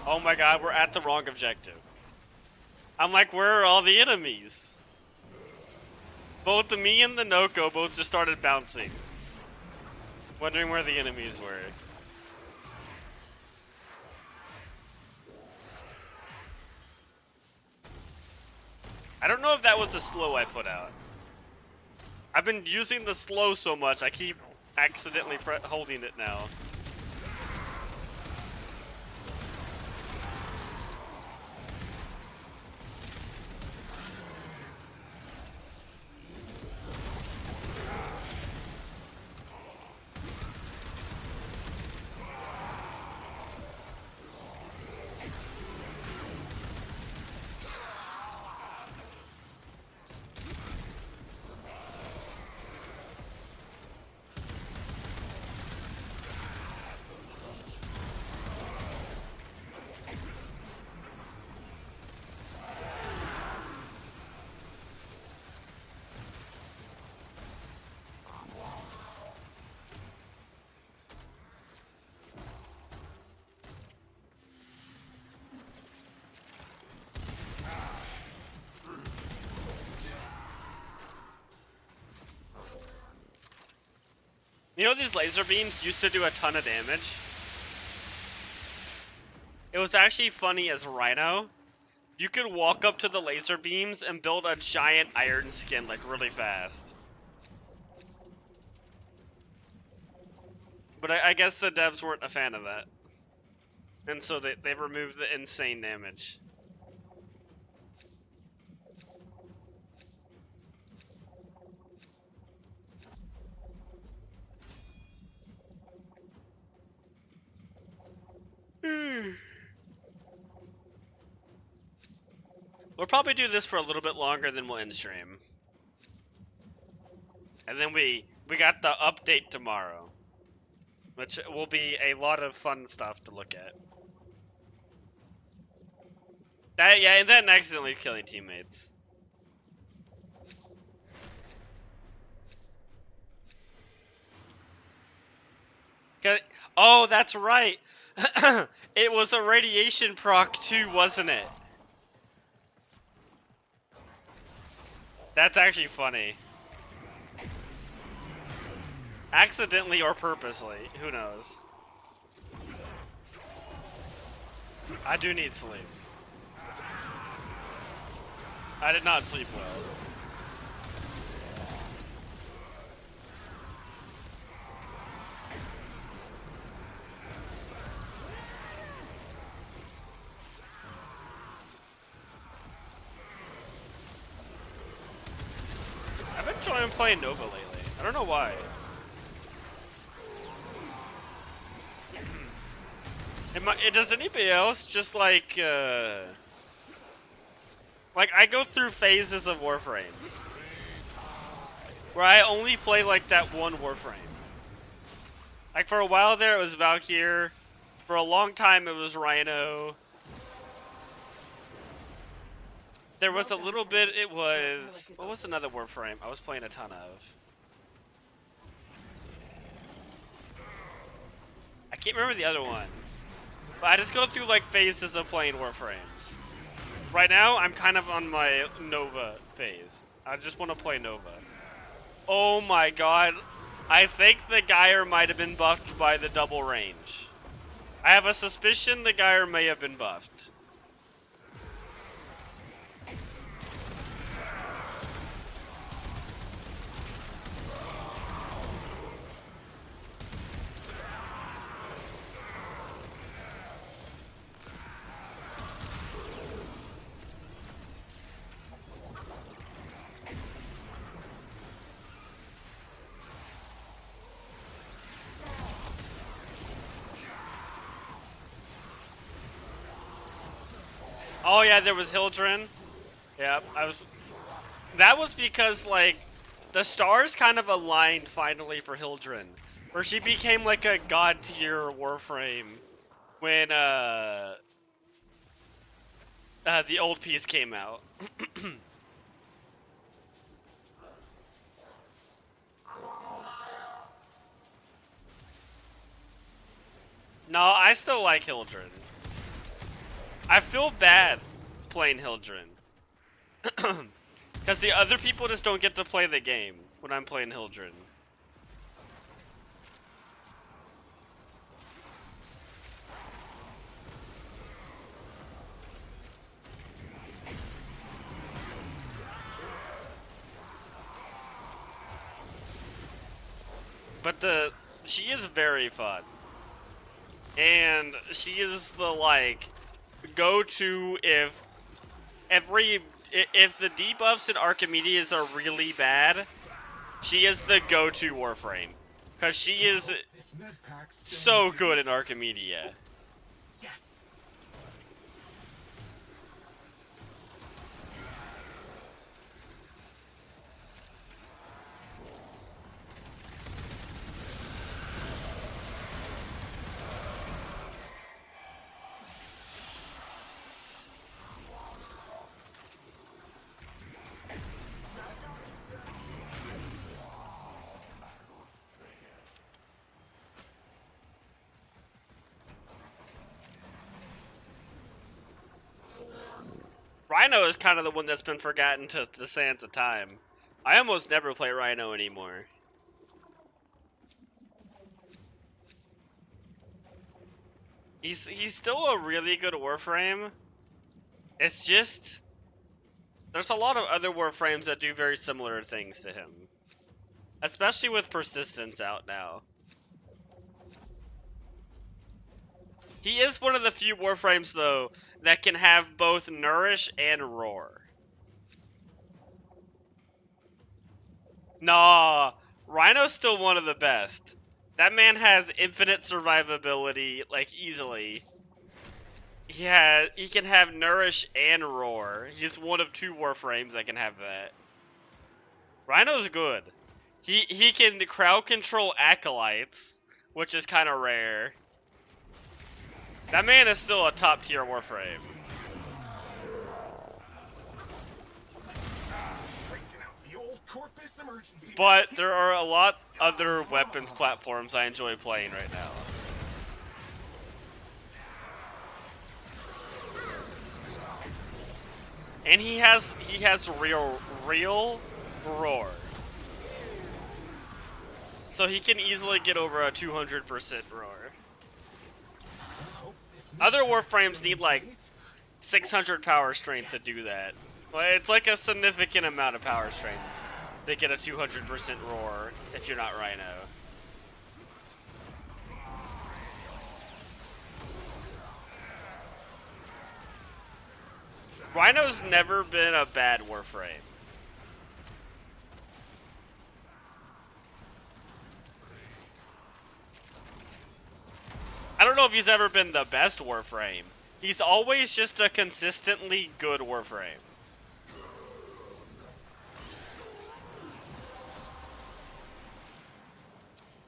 Oh my god, we're at the wrong objective. I'm like, where are all the enemies? Both the me and the Noko both just started bouncing. Wondering where the enemies were. I don't know if that was the slow I put out. I've been using the slow so much, I keep accidentally holding it now. You know these laser beams used to do a ton of damage? It was actually funny as Rhino. You could walk up to the laser beams and build a giant iron skin like really fast. But I guess the devs weren't a fan of that. And so they removed the insane damage. We'll probably do this for a little bit longer than we'll end stream. And then we got the update tomorrow, which will be a lot of fun stuff to look at. And then accidentally killing teammates. Oh, that's right. It was a radiation proc too, wasn't it? That's actually funny. Accidentally or purposely, who knows? I do need sleep. I did not sleep well. I've been trying to play Nova lately. I don't know why. Does anybody else just like I go through phases of Warframes where I only play like that one Warframe. Like for a while there it was Valkyr, for a long time it was Rhino. There was a little bit, it was, what was another Warframe I was playing a ton of? I can't remember the other one. But I just go through like phases of playing Warframes. Right now, I'm kind of on my Nova phase. I just want to play Nova. Oh my god. I think the Geyer might have been buffed by the double range. I have a suspicion the Geyer may have been buffed. Oh yeah, there was Hildren. Yeah, that was because like the stars kind of aligned finally for Hildren, where she became like a god tier Warframe when the old piece came out. No, I still like Hildren. I feel bad playing Hildren. Because the other people just don't get to play the game when I'm playing Hildren. But she is very fun. And she is the like go-to if the debuffs in Archimedes are really bad, she is the go-to Warframe. Cause she is so good in Archimedia. Yes. Rhino is kind of the one that's been forgotten to the sands of time. I almost never play Rhino anymore. He's still a really good Warframe. It's just there's a lot of other Warframes that do very similar things to him. Especially with Persistence out now. He is one of the few Warframes though that can have both Nourish and Roar. Nah, Rhino's still one of the best. That man has infinite survivability, like, easily. He can have Nourish and Roar. He's one of 2 Warframes that can have that. Rhino's good. He can crowd control Acolytes, which is kind of rare. That man is still a top tier Warframe. But there are a lot other weapons platforms I enjoy playing right now. And he has real Roar. So he can easily get over a 200% Roar. Other Warframes need like 600 power strength to do that. Well, it's like a significant amount of power strength to get a 200% Roar if you're not Rhino. Rhino's never been a bad Warframe. I don't know if he's ever been the best Warframe. He's always just a consistently good Warframe.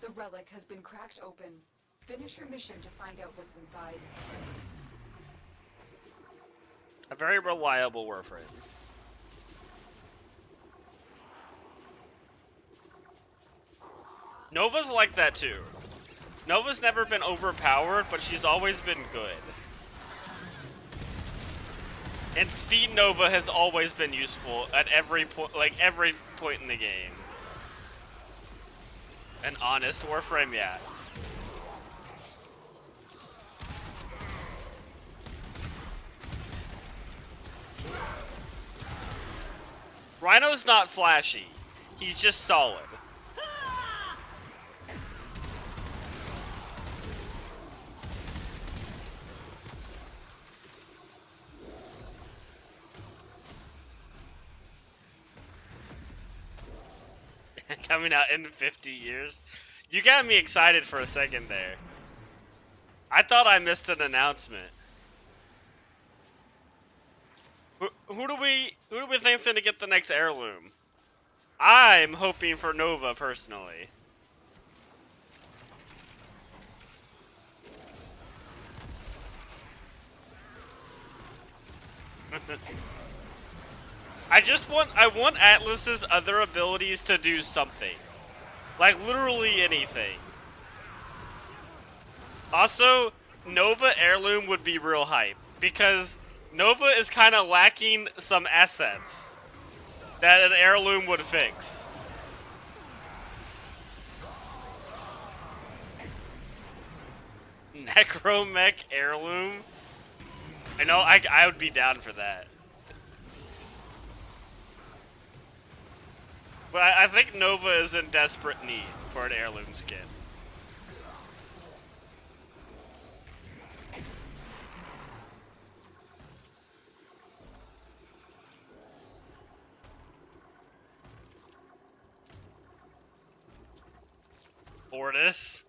The relic has been cracked open. Finish your mission to find out what's inside. A very reliable Warframe. Nova's like that too. Nova's never been overpowered, but she's always been good. And Speed Nova has always been useful at every point, like every point in the game. An honest Warframe, yeah. Rhino's not flashy. He's just solid. Coming out in 50 years. You got me excited for a second there. I thought I missed an announcement. Who do we think's gonna get the next heirloom? I'm hoping for Nova personally. I want Atlas's other abilities to do something. Like literally anything. Also, Nova heirloom would be real hype because Nova is kind of lacking some assets that an heirloom would fix. Necromech heirloom? I know, I would be down for that. But I think Nova is in desperate need for an heirloom skin. Ordis?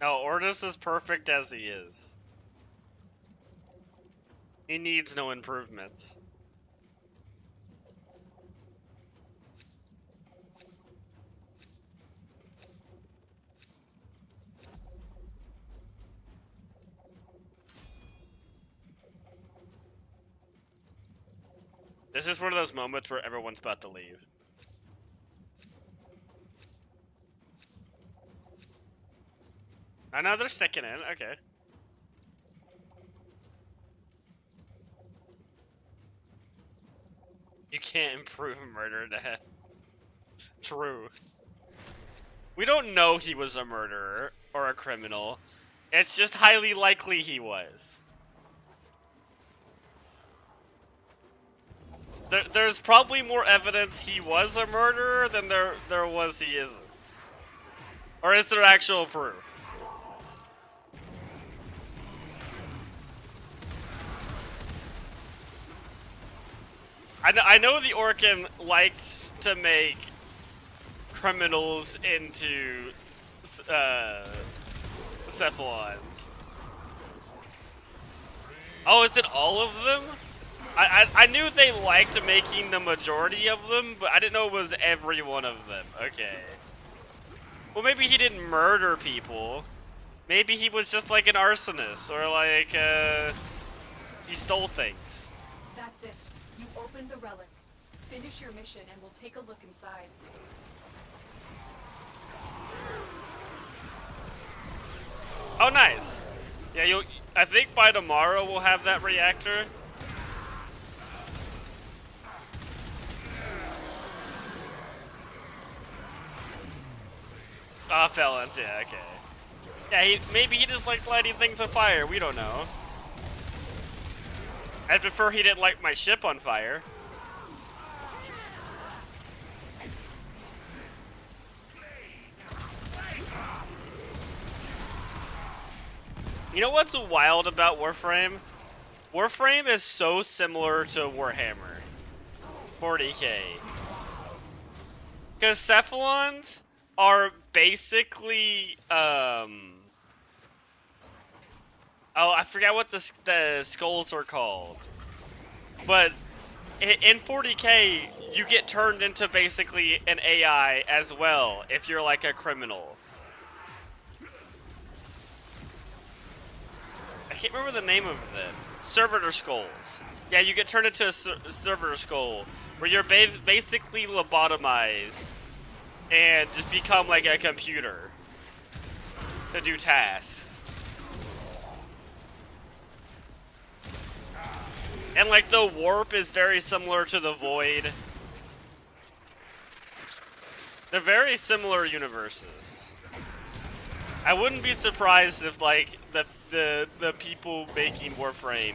No, Ordis is perfect as he is. He needs no improvements. This is one of those moments where everyone's about to leave. I know they're sticking in, okay. You can't improve murder death. True. We don't know he was a murderer or a criminal. It's just highly likely he was. There's probably more evidence he was a murderer than there was he isn't. Or is there actual proof? I know the Orkin liked to make criminals into Cephalons. Oh, is it all of them? I knew they liked making the majority of them, but I didn't know it was every one of them. Okay. Well, maybe he didn't murder people. Maybe he was just like an arsonist, or like, he stole things. That's it. You opened the relic. Finish your mission and we'll take a look inside. Oh, nice. Yeah, I think by tomorrow we'll have that reactor. Ah, felons, yeah, okay. Yeah, maybe he just liked lighting things on fire, we don't know. I'd prefer he didn't light my ship on fire. You know what's wild about Warframe? Warframe is so similar to Warhammer 40k. Because Cephalons are basically, oh, I forgot what the skulls are called. But in 40k, you get turned into basically an AI as well if you're like a criminal. I can't remember the name of them. Servitor skulls. Yeah, you get turned into a servitor skull, where you're basically lobotomized and just become like a computer to do tasks. And like the warp is very similar to the void. They're very similar universes. I wouldn't be surprised if like the people making Warframe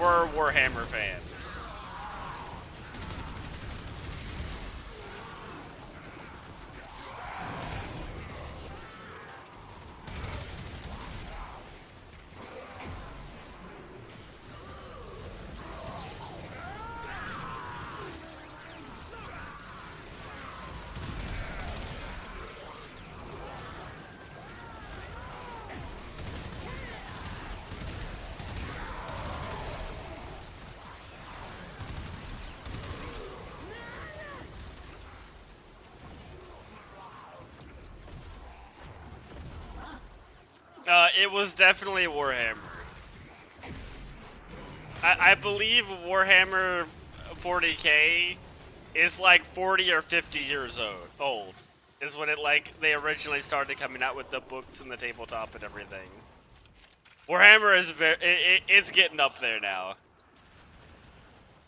were Warhammer fans. It was definitely Warhammer. I believe Warhammer 40k is like 40 or 50 years old. Is when they originally started coming out with the books and the tabletop and everything. Warhammer is it's getting up there now.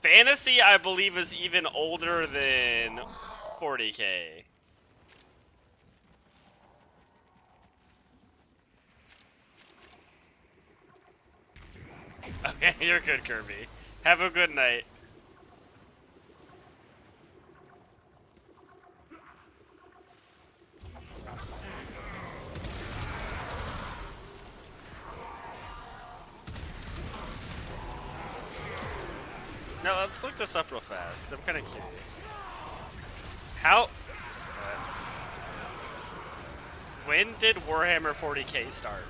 Fantasy, I believe, is even older than 40k. Okay, you're good, Kirby. Have a good night. Now, let's look this up real fast, because I'm kind of curious. When did Warhammer 40k start?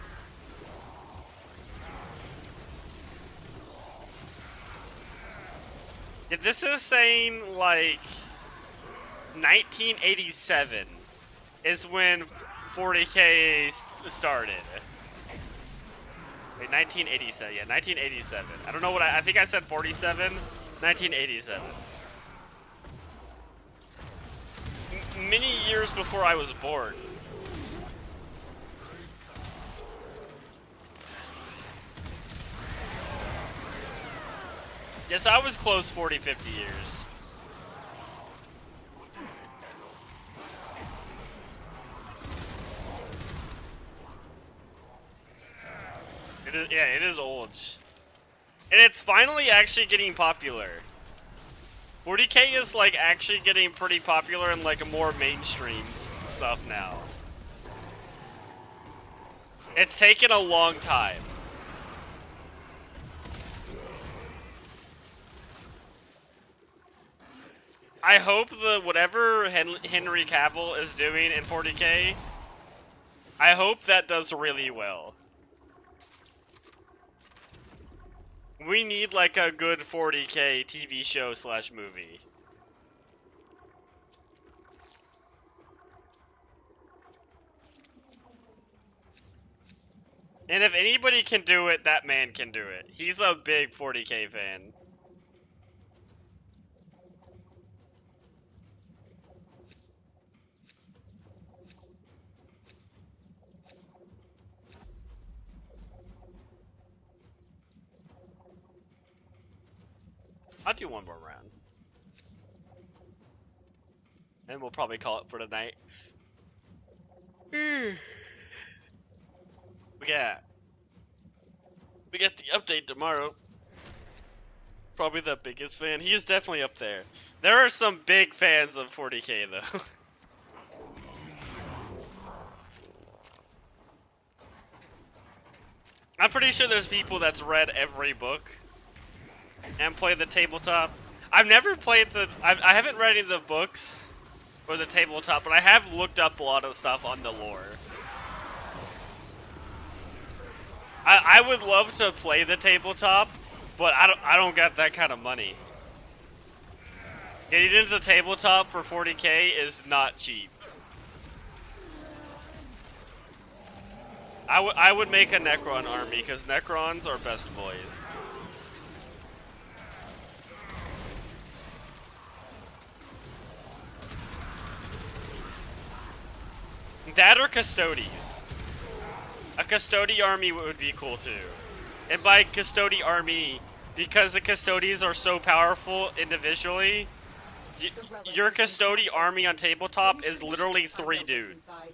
Yeah, this is saying, like, 1987 is when 40k started. Wait, 1987, yeah, 1987. I don't know what I think I said 47, 1987. Many years before I was born. Yes, I was close 40, 50 years. Yeah, it is old. And it's finally actually getting popular. 40K is like actually getting pretty popular and like more mainstream stuff now. It's taken a long time. I hope whatever Henry Cavill is doing in 40K, I hope that does really well. We need like a good 40K TV show / movie. And if anybody can do it, that man can do it. He's a big 40K fan. I'll do one more round. And we'll probably call it for tonight. We got the update tomorrow. Probably the biggest fan. He is definitely up there. There are some big fans of 40K though. I'm pretty sure there's people that's read every book and play the tabletop. I've never played I haven't read any of the books or the tabletop, but I have looked up a lot of stuff on the lore. I would love to play the tabletop, but I don't got that kind of money. Getting into the tabletop for 40K is not cheap. I would make a Necron army because Necrons are best boys. That or Custodes. A Custodi army would be cool too. And by Custodi army, because the Custodes are so powerful individually, your Custodi army on tabletop is literally 3 dudes.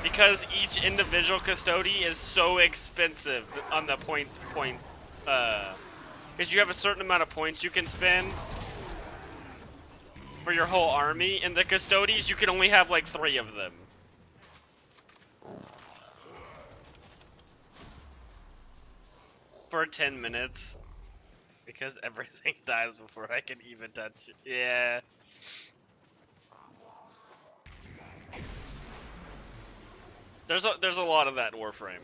Because each individual Custodi is so expensive on the point, because you have a certain amount of points you can spend for your whole army, and the Custodies, you can only have like 3 of them. For 10 minutes. Because everything dies before I can even touch it. Yeah. There's a lot of that in Warframe.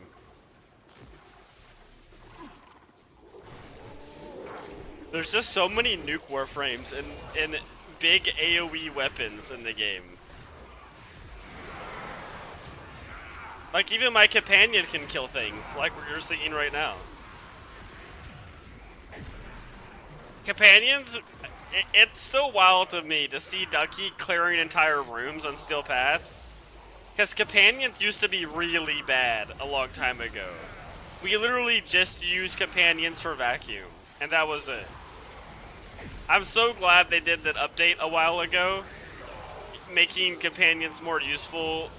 There's just so many nuke Warframes and big AoE weapons in the game. Like, even my companion can kill things, like you're seeing right now. Companions, it's still wild to me to see Ducky clearing entire rooms on Steel Path. Because companions used to be really bad a long time ago. We literally just used companions for vacuum, and that was it. I'm so glad they did that update a while ago, making companions more useful.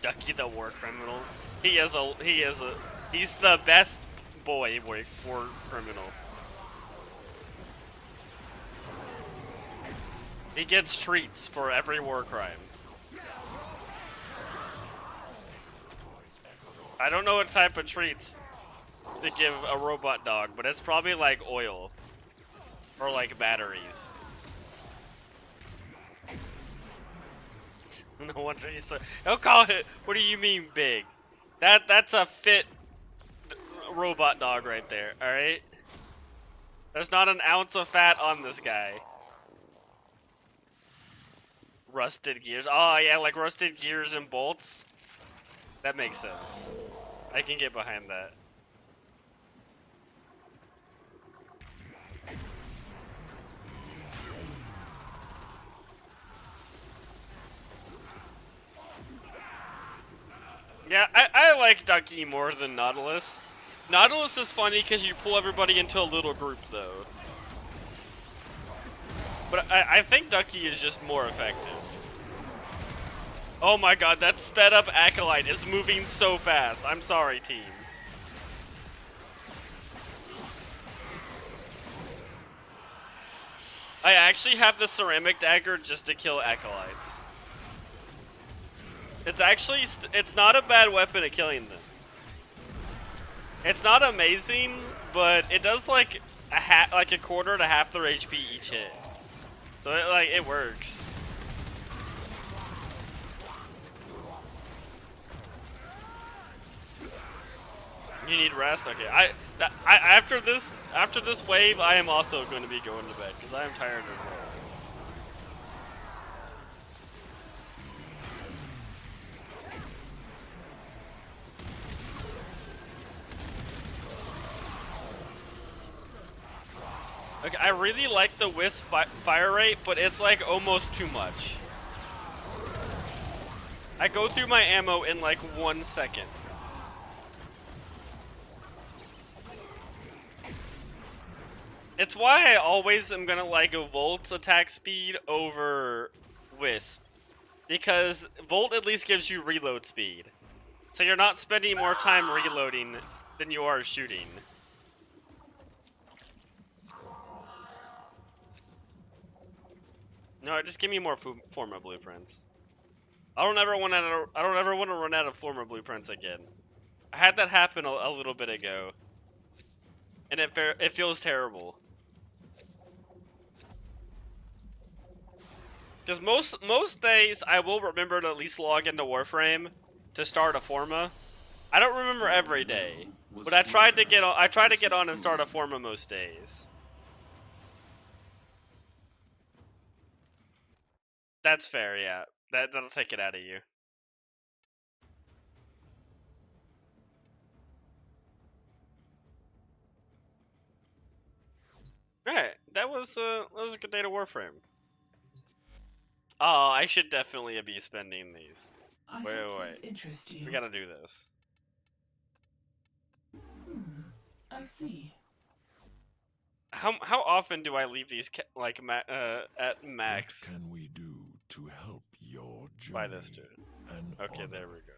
Ducky the war criminal. He's the best boy war criminal. He gets treats for every war crime. I don't know what type of treats to give a robot dog, but it's probably like oil. Or like batteries. No wonder he's so... Don't call it... What do you mean big? That's a fit robot dog right there, alright? There's not an ounce of fat on this guy. Rusted gears. Oh yeah, like rusted gears and bolts. That makes sense. I can get behind that. Yeah, I like Ducky more than Nautilus. Nautilus is funny because you pull everybody into a little group, though. But I think Ducky is just more effective. Oh my god, that sped up Acolyte is moving so fast. I'm sorry, team. I actually have the ceramic dagger just to kill Acolytes. It's actually, it's not a bad weapon at killing them. It's not amazing, but it does like a quarter to half their HP each hit. So it works. You need rest? Okay. After this wave, I am also going to be going to bed because I am tired of it. Okay, I really like the Wisp fire rate, but it's like almost too much. I go through my ammo in like 1 second. It's why I always am gonna like a Volt's attack speed over Wisp. Because Volt at least gives you reload speed. So you're not spending more time reloading than you are shooting. No, just give me more Forma blueprints. I don't ever want to run out of Forma blueprints again. I had that happen a little bit ago, and it feels terrible. Because most days I will remember to at least log into Warframe to start a Forma. I don't remember every day, but I try to get on and start a Forma most days. That's fair, yeah. That'll take it out of you. Alright, that was a good day to Warframe. Oh, I should definitely be spending these. Wait. We gotta do this. I see. How often do I leave these like at max? What can we do to help your journey? Buy this dude. Okay, there we go.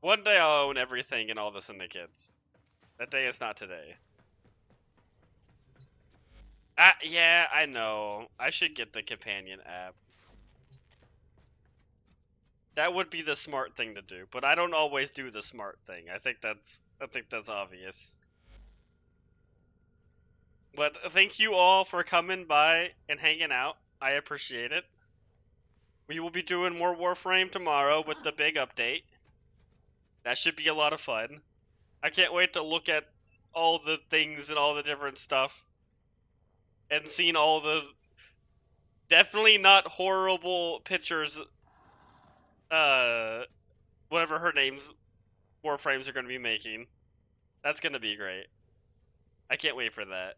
go. One day I'll own everything in all the syndicates. That day is not today. Yeah, I know. I should get the companion app. That would be the smart thing to do, but I don't always do the smart thing. I think that's obvious. But thank you all for coming by and hanging out. I appreciate it. We will be doing more Warframe tomorrow with the big update. That should be a lot of fun. I can't wait to look at all the things and all the different stuff. And seeing all the definitely not horrible pictures, whatever her name's Warframes are going to be making. That's going to be great. I can't wait for that.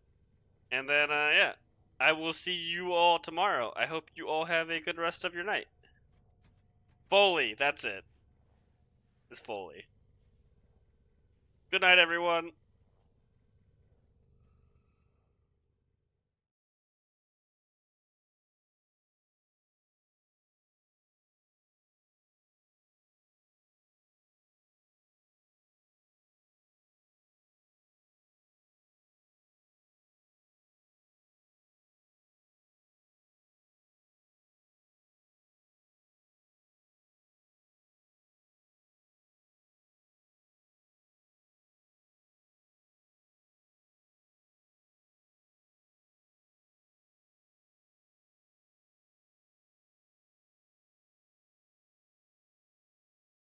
And then, yeah, I will see you all tomorrow. I hope you all have a good rest of your night. Foley, that's it. It's Foley. Good night, everyone.